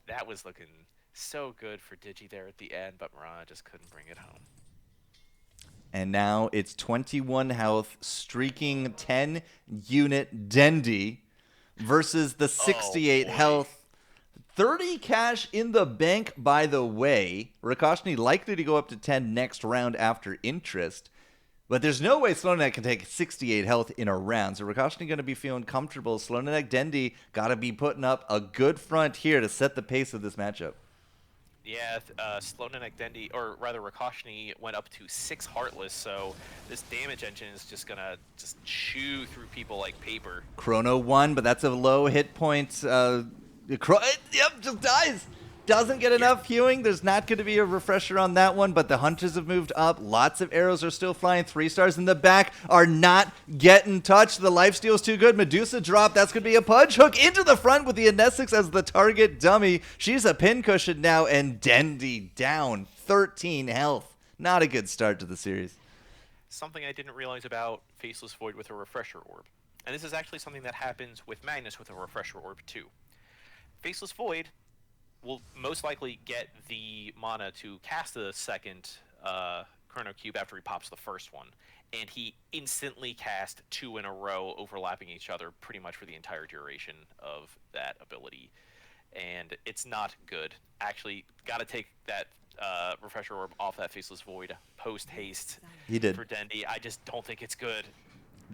That was looking so good for Digi there at the end, but Mirana just couldn't bring it home. And now it's 21 health, streaking 10 unit Dendi versus the 68 health. 30 cash in the bank, by the way. Rakoshni likely to go up to 10 next round after interest. But there's no way Slonenek can take 68 health in a round. So Rakoshni going to be feeling comfortable. Slonenek Dendi got to be putting up a good front here to set the pace of this matchup. Yeah, Slonenek Dendi, or rather Rakoshni, went up to 6 Heartless, so this damage engine is just gonna chew through people like paper. Chrono 1, but that's a low hit point. Yep, just dies. Doesn't get enough hewing. There's not going to be a refresher on that one, but the Hunters have moved up. Lots of arrows are still flying. 3 stars in the back are not getting touched. The lifesteal's too good. Medusa drop. That's going to be a punch hook into the front with the Inesix as the target dummy. She's a pincushion now, and Dendi down 13 health. Not a good start to the series. Something I didn't realize about Faceless Void with a refresher orb. And this is actually something that happens with Magnus with a refresher orb too. Faceless Void will most likely get the mana to cast the second Chrono Cube after he pops the first one, and he instantly cast 2 in a row overlapping each other pretty much for the entire duration of that ability, and it's not good. Actually, got to take that refresher orb off that Faceless Void post haste. He did. For Dendi. I just don't think it's good.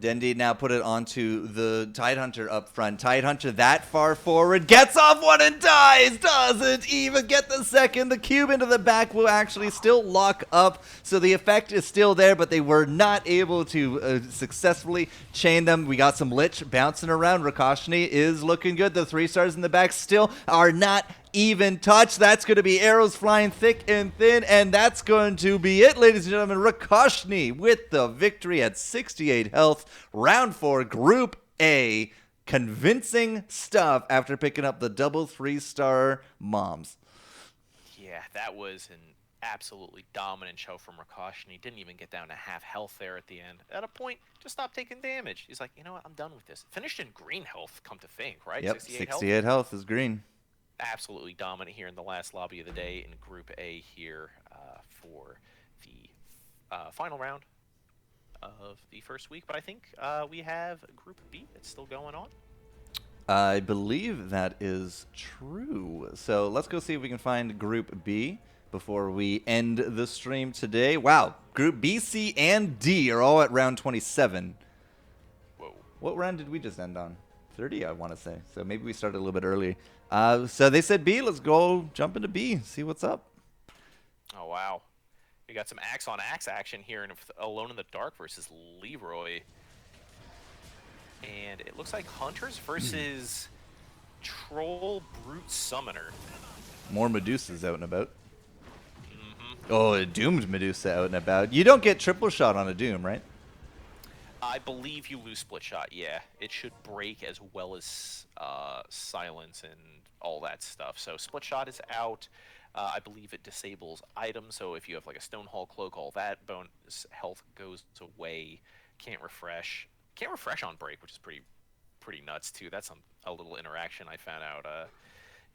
Dendi now put it onto the Tidehunter up front. Tidehunter that far forward, gets off one and dies! Doesn't even get the second. The cube into the back will actually still lock up, so the effect is still there, but they were not able to successfully chain them. We got some Lich bouncing around. Rakoshni is looking good. The 3 stars in the back still are not even touch. That's going to be arrows flying thick and thin, and that's going to be it, ladies and gentlemen. Rakoshni with the victory at 68 health. Round 4, Group A. Convincing stuff after picking up the double 3-star moms. Yeah, that was an absolutely dominant show from Rakoshni. Didn't even get down to half health there at the end. At a point, just stopped taking damage. He's like, you know what, I'm done with this. Finished in green health, come to think, right? Yep, 68 health is green. Absolutely dominant here in the last lobby of the day in Group A here for the final round of the first week. But I think we have Group B that's still going on. I believe that is true. So let's go see if we can find Group B before we end the stream today. Wow, Group B, C, and D are all at round 27. Whoa. What round did we just end on? 30, I want to say. So maybe we started a little bit early. So they said B. Let's go jump into B, see what's up. Oh, wow. We got some axe-on-axe action here in Alone in the Dark versus Leroy. And it looks like Hunters versus Troll Brute Summoner. More Medusas out and about. Oh, a Doomed Medusa out and about. You don't get triple shot on a Doom, right? I believe you lose split shot, yeah. It should break as well as silence and all that stuff. So split shot is out. I believe it disables items, so if you have like a Stonehall Cloak, all that bonus health goes away. Can't refresh. Can't refresh on break, which is pretty nuts too. That's a little interaction I found out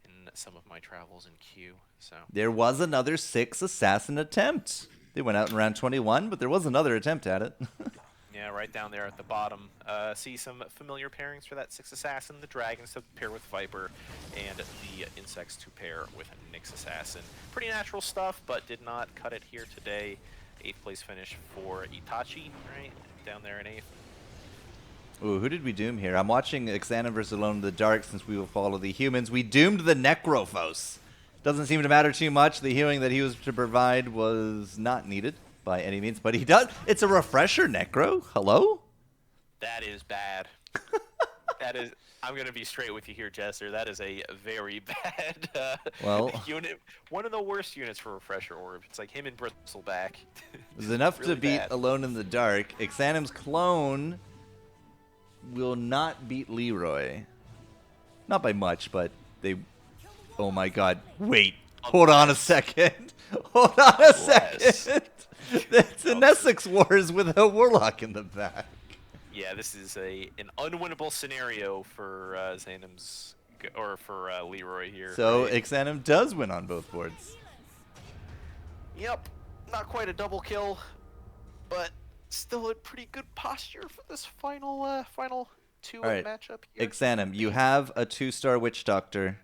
in some of my travels in Q. So there was another 6 assassin attempt. They went out in round 21, but there was another attempt at it. Yeah, right down there at the bottom. See some familiar pairings for that 6 Assassin. The Dragons to pair with Viper, and the Insects to pair with Nyx Assassin. Pretty natural stuff, but did not cut it here today. 8th place finish for Itachi, right? Down there in 8th. Ooh, who did we doom here? I'm watching Xana vs. Alone in the Dark since we will follow the humans. We doomed the Necrophos. Doesn't seem to matter too much. The healing that he was to provide was not needed by any means, but he does. It's a refresher, Necro. Hello? That is bad. I'm gonna be straight with you here, Jester. That is a very bad Well, unit. One of the worst units for Refresher Orb. It's like him and Bristleback. it was enough really to beat bad. Alone in the Dark. Exanim's clone will not beat Leroy. Not by much, but they... Oh my god. Wait. Hold on a second. Hold on a second. That's an Essex Wars with a Warlock in the back. Yeah, this is an unwinnable scenario for Xanim's or for Leroy here. So right? Exanim does win on both boards. Yep, not quite a double kill, but still a pretty good posture for this final two All right. matchup here. Exanim, you have a 2-star Witch Doctor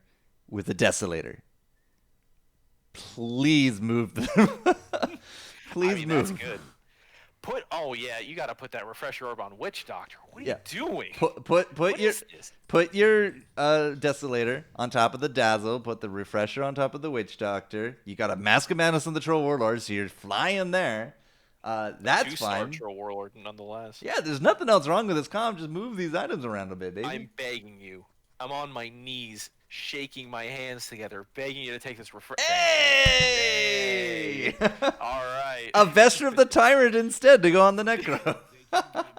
with a Desolator. Please move them. Please I mean, move. that's good. Oh yeah, you gotta put that Refresher Orb on Witch Doctor. What are Yeah. you doing? Put What your is this? put your Desolator on top of the Dazzle. Put the Refresher on top of the Witch Doctor. You got a Mask of Madness on the Troll Warlord, so you're flying there. That's 2-star fine. Troll Warlord, nonetheless. Yeah, there's nothing else wrong with this comp. Just move these items around a bit, baby. I'm begging you. I'm on my knees, shaking my hands together, begging you to take this refresh. Hey! All right. A Vesture of the Tyrant instead to go on the Necro.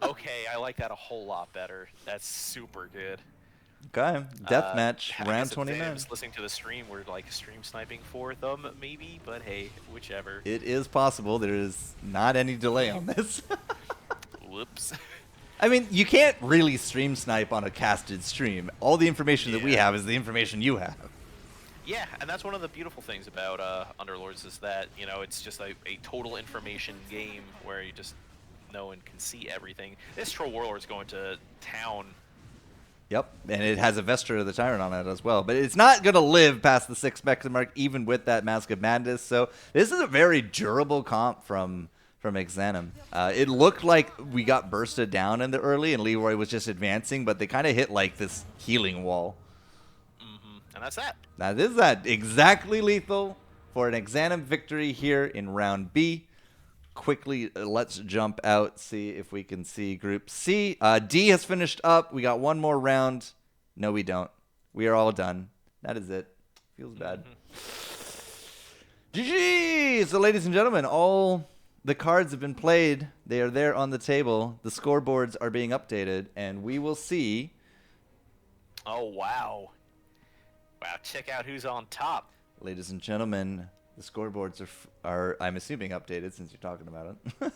Okay, I like that a whole lot better. That's super good. Okay, deathmatch, I round guess if 29. Sam's listening to the stream, we're like stream sniping for them, maybe. But hey, whichever. It is possible. There is not any delay on this. Whoops. I mean, you can't really stream snipe on a casted stream. All the information that we Yeah. have is the information you have. Yeah, and that's one of the beautiful things about Underlords is that, you know, it's just a total information game where you just know and can see everything. This Troll Warlord's going to town. Yep, and it has a Vesture of the Tyrant on it as well. But it's not going to live past the 6 spectrum mark, even with that Mask of Madness. So this is a very durable comp from Exanim. It looked like we got bursted down in the early, and Leroy was just advancing, but they kind of hit like this healing wall. And that's that. That is that. Exactly lethal for an Exanim victory here in round B. Quickly, let's jump out, see if we can see Group C. D has finished up. We got one more round. No, we don't. We are all done. That is it. Feels bad. GG! So, ladies and gentlemen, all the cards have been played. They are there on the table. The scoreboards are being updated, and we will see. Oh, wow. Wow, check out who's on top. Ladies and gentlemen, the scoreboards are I'm assuming, updated since you're talking about it.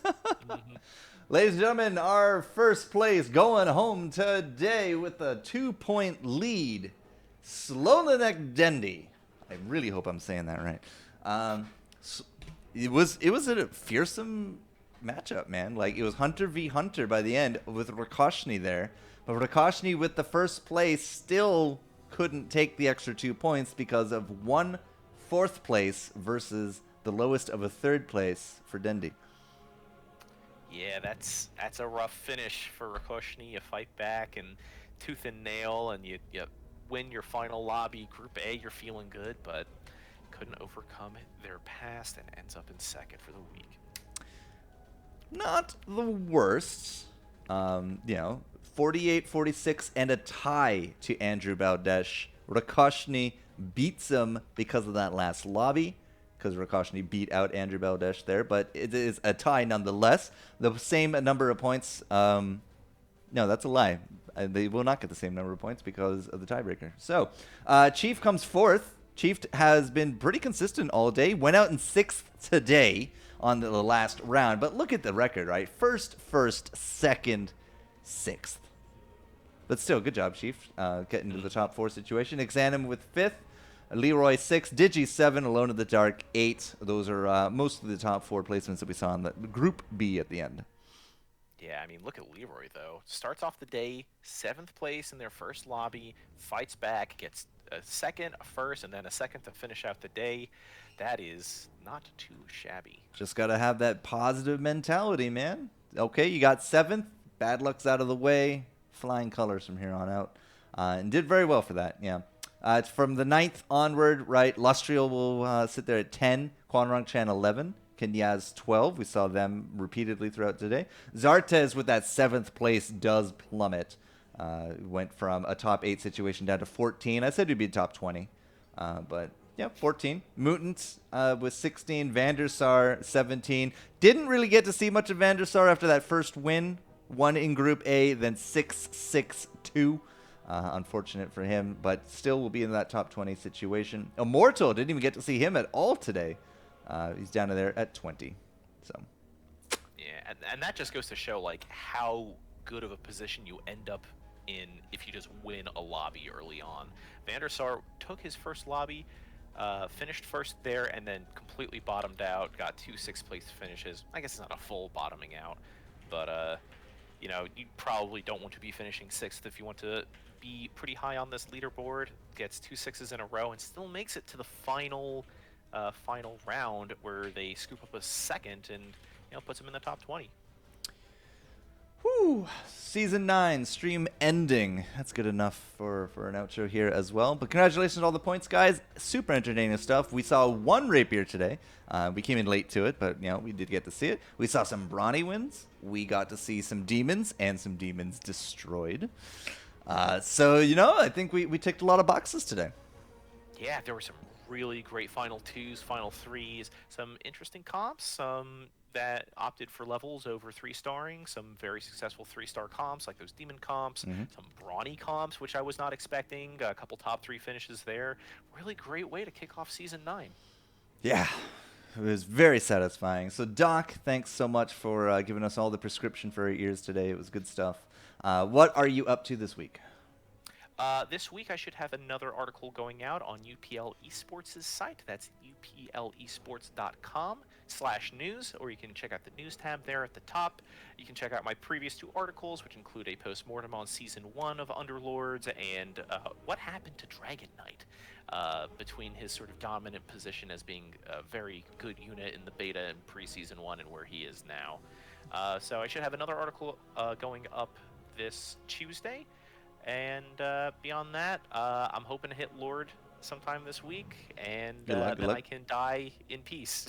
Ladies and gentlemen, our first place going home today with a 2-point lead. Slolonek Dendy. I really hope I'm saying that right. It was a fearsome matchup, man. Like, it was Hunter v. Hunter by the end with Rakoshny there. But Rakoshny with the first place still couldn't take the extra 2 points because of 1 4th place versus the lowest of a 3rd place for Dendy. Yeah, that's a rough finish for Rakoshny. You fight back and tooth and nail, and you win your final lobby. Group A, you're feeling good, but couldn't overcome their past and ends up in 2nd for the week. Not the worst. 48-46 and a tie to Andrew Baudesh. Rakoshny beats him because of that last lobby, because Rakoshny beat out Andrew Baudesh there, but it is a tie nonetheless. The same number of points. No, that's a lie. They will not get the same number of points because of the tiebreaker. So, Chief comes 4th. Chief has been pretty consistent all day. Went out in 6th today on the last round, but look at the record, right? First, 2nd, 6th. But still, good job, Chief, getting to the top 4 situation. Exanim with 5th, Leroy 6th, Digi 7, Alone in the Dark 8. Those are most of the top 4 placements that we saw in the Group B at the end. Yeah, I mean, look at Leroy, though. Starts off the day, 7th place in their first lobby, fights back, gets a 2nd, a 1st, and then a 2nd to finish out the day. That is not too shabby. Just got to have that positive mentality, man. Okay, you got 7th. Bad luck's out of the way. Flying colors from here on out. And did very well for that, yeah. It's from the 9th onward, right? Lustrial will sit there at 10. Quanrong Chan 11. Kenyaz 12. We saw them repeatedly throughout today. Zartez with that 7th place does plummet. Went from a top 8 situation down to 14. I said we'd be top 20, but yeah, 14. Mutants with 16. Vandersar 17. Didn't really get to see much of Vandersar after that first win. Won in Group A, then 6-6-2. Unfortunate for him, but still will be in that top 20 situation. Immortal, didn't even get to see him at all today. He's down to there at 20. So, yeah, and that just goes to show like how good of a position you end up in if you just win a lobby early on. Vandersar took his first lobby, finished first there, and then completely bottomed out. Got 2 6th-place finishes. I guess it's not a full bottoming out, but you know, you probably don't want to be finishing 6th if you want to be pretty high on this leaderboard. Gets 2 6s in a row and still makes it to the final round where they scoop up a 2nd and, you know, puts him in the top 20. whew, Season 9, stream ending. That's good enough for an outro here as well. But congratulations on all the points, guys. Super entertaining stuff. We saw one Rapier today. We came in late to it, but, you know, we did get to see it. We saw some Brawny wins. We got to see some Demons and some Demons destroyed. So, you know, I think we ticked a lot of boxes today. Yeah, there were some really great final 2s, final 3s, some interesting comps, some that opted for levels over 3-starring, some very successful 3-star comps like those Demon comps, some Brawny comps, which I was not expecting, a couple top 3 finishes there. Really great way to kick off Season 9. Yeah, it was very satisfying. So, Doc, thanks so much for giving us all the prescription for our ears today. It was good stuff. What are you up to this week? This week I should have another article going out on UPL Esports' site. That's uplesports.com/news, or you can check out the news tab there at the top. You can check out my previous 2 articles, which include a post-mortem on Season 1 of Underlords and what happened to Dragon Knight between his sort of dominant position as being a very good unit in the beta and pre-Season 1 and where he is now. So I should have another article going up this Tuesday. And beyond that, I'm hoping to hit Lord sometime this week, and then I can die in peace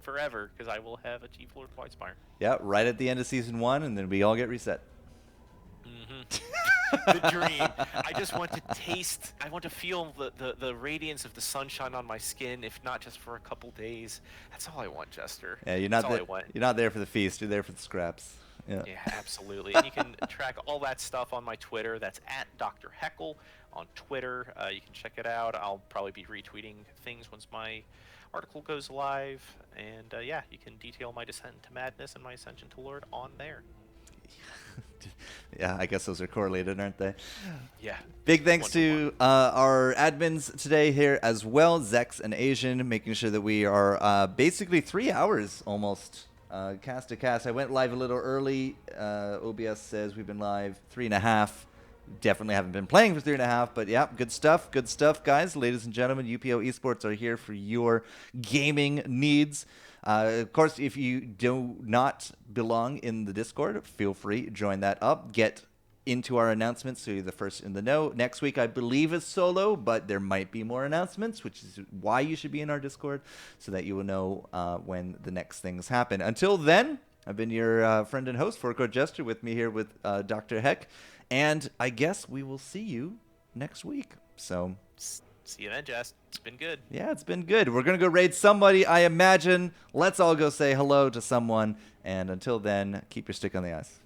forever, because I will have achieved Lord Whitespire. Yeah, right at the end of Season 1, and then we all get reset. The dream. I just want to taste, I want to feel the radiance of the sunshine on my skin, if not just for a couple days. That's all I want, Jester. Yeah, you're not there for the feast, you're there for the scraps. Yeah, absolutely. And you can track all that stuff on my Twitter. That's at Dr. Heckle on Twitter. You can check it out. I'll probably be retweeting things once my article goes live. And yeah, you can detail my descent into madness and my ascension to Lord on there. Yeah, I guess those are correlated, aren't they? Yeah. Big thanks to our admins today here as well, Zex and Asian, making sure that we are basically 3 hours almost. Cast to cast. I went live a little early. OBS says we've been live 3.5. Definitely haven't been playing for 3.5, but yeah, good stuff, guys. Ladies and gentlemen, UPO Esports are here for your gaming needs. Of course, if you do not belong in the Discord, feel free, join that up. Get into our announcements so you're the first in the know. Next week, I believe, is solo, but there might be more announcements, which is why you should be in our Discord so that you will know when the next things happen. Until then, I've been your friend and host, Forecourt Jester, with me here with Dr. Heck, and I guess we will see you next week. So, see you then, Jess. It's been good. Yeah, it's been good. We're going to go raid somebody, I imagine. Let's all go say hello to someone, and until then, keep your stick on the ice.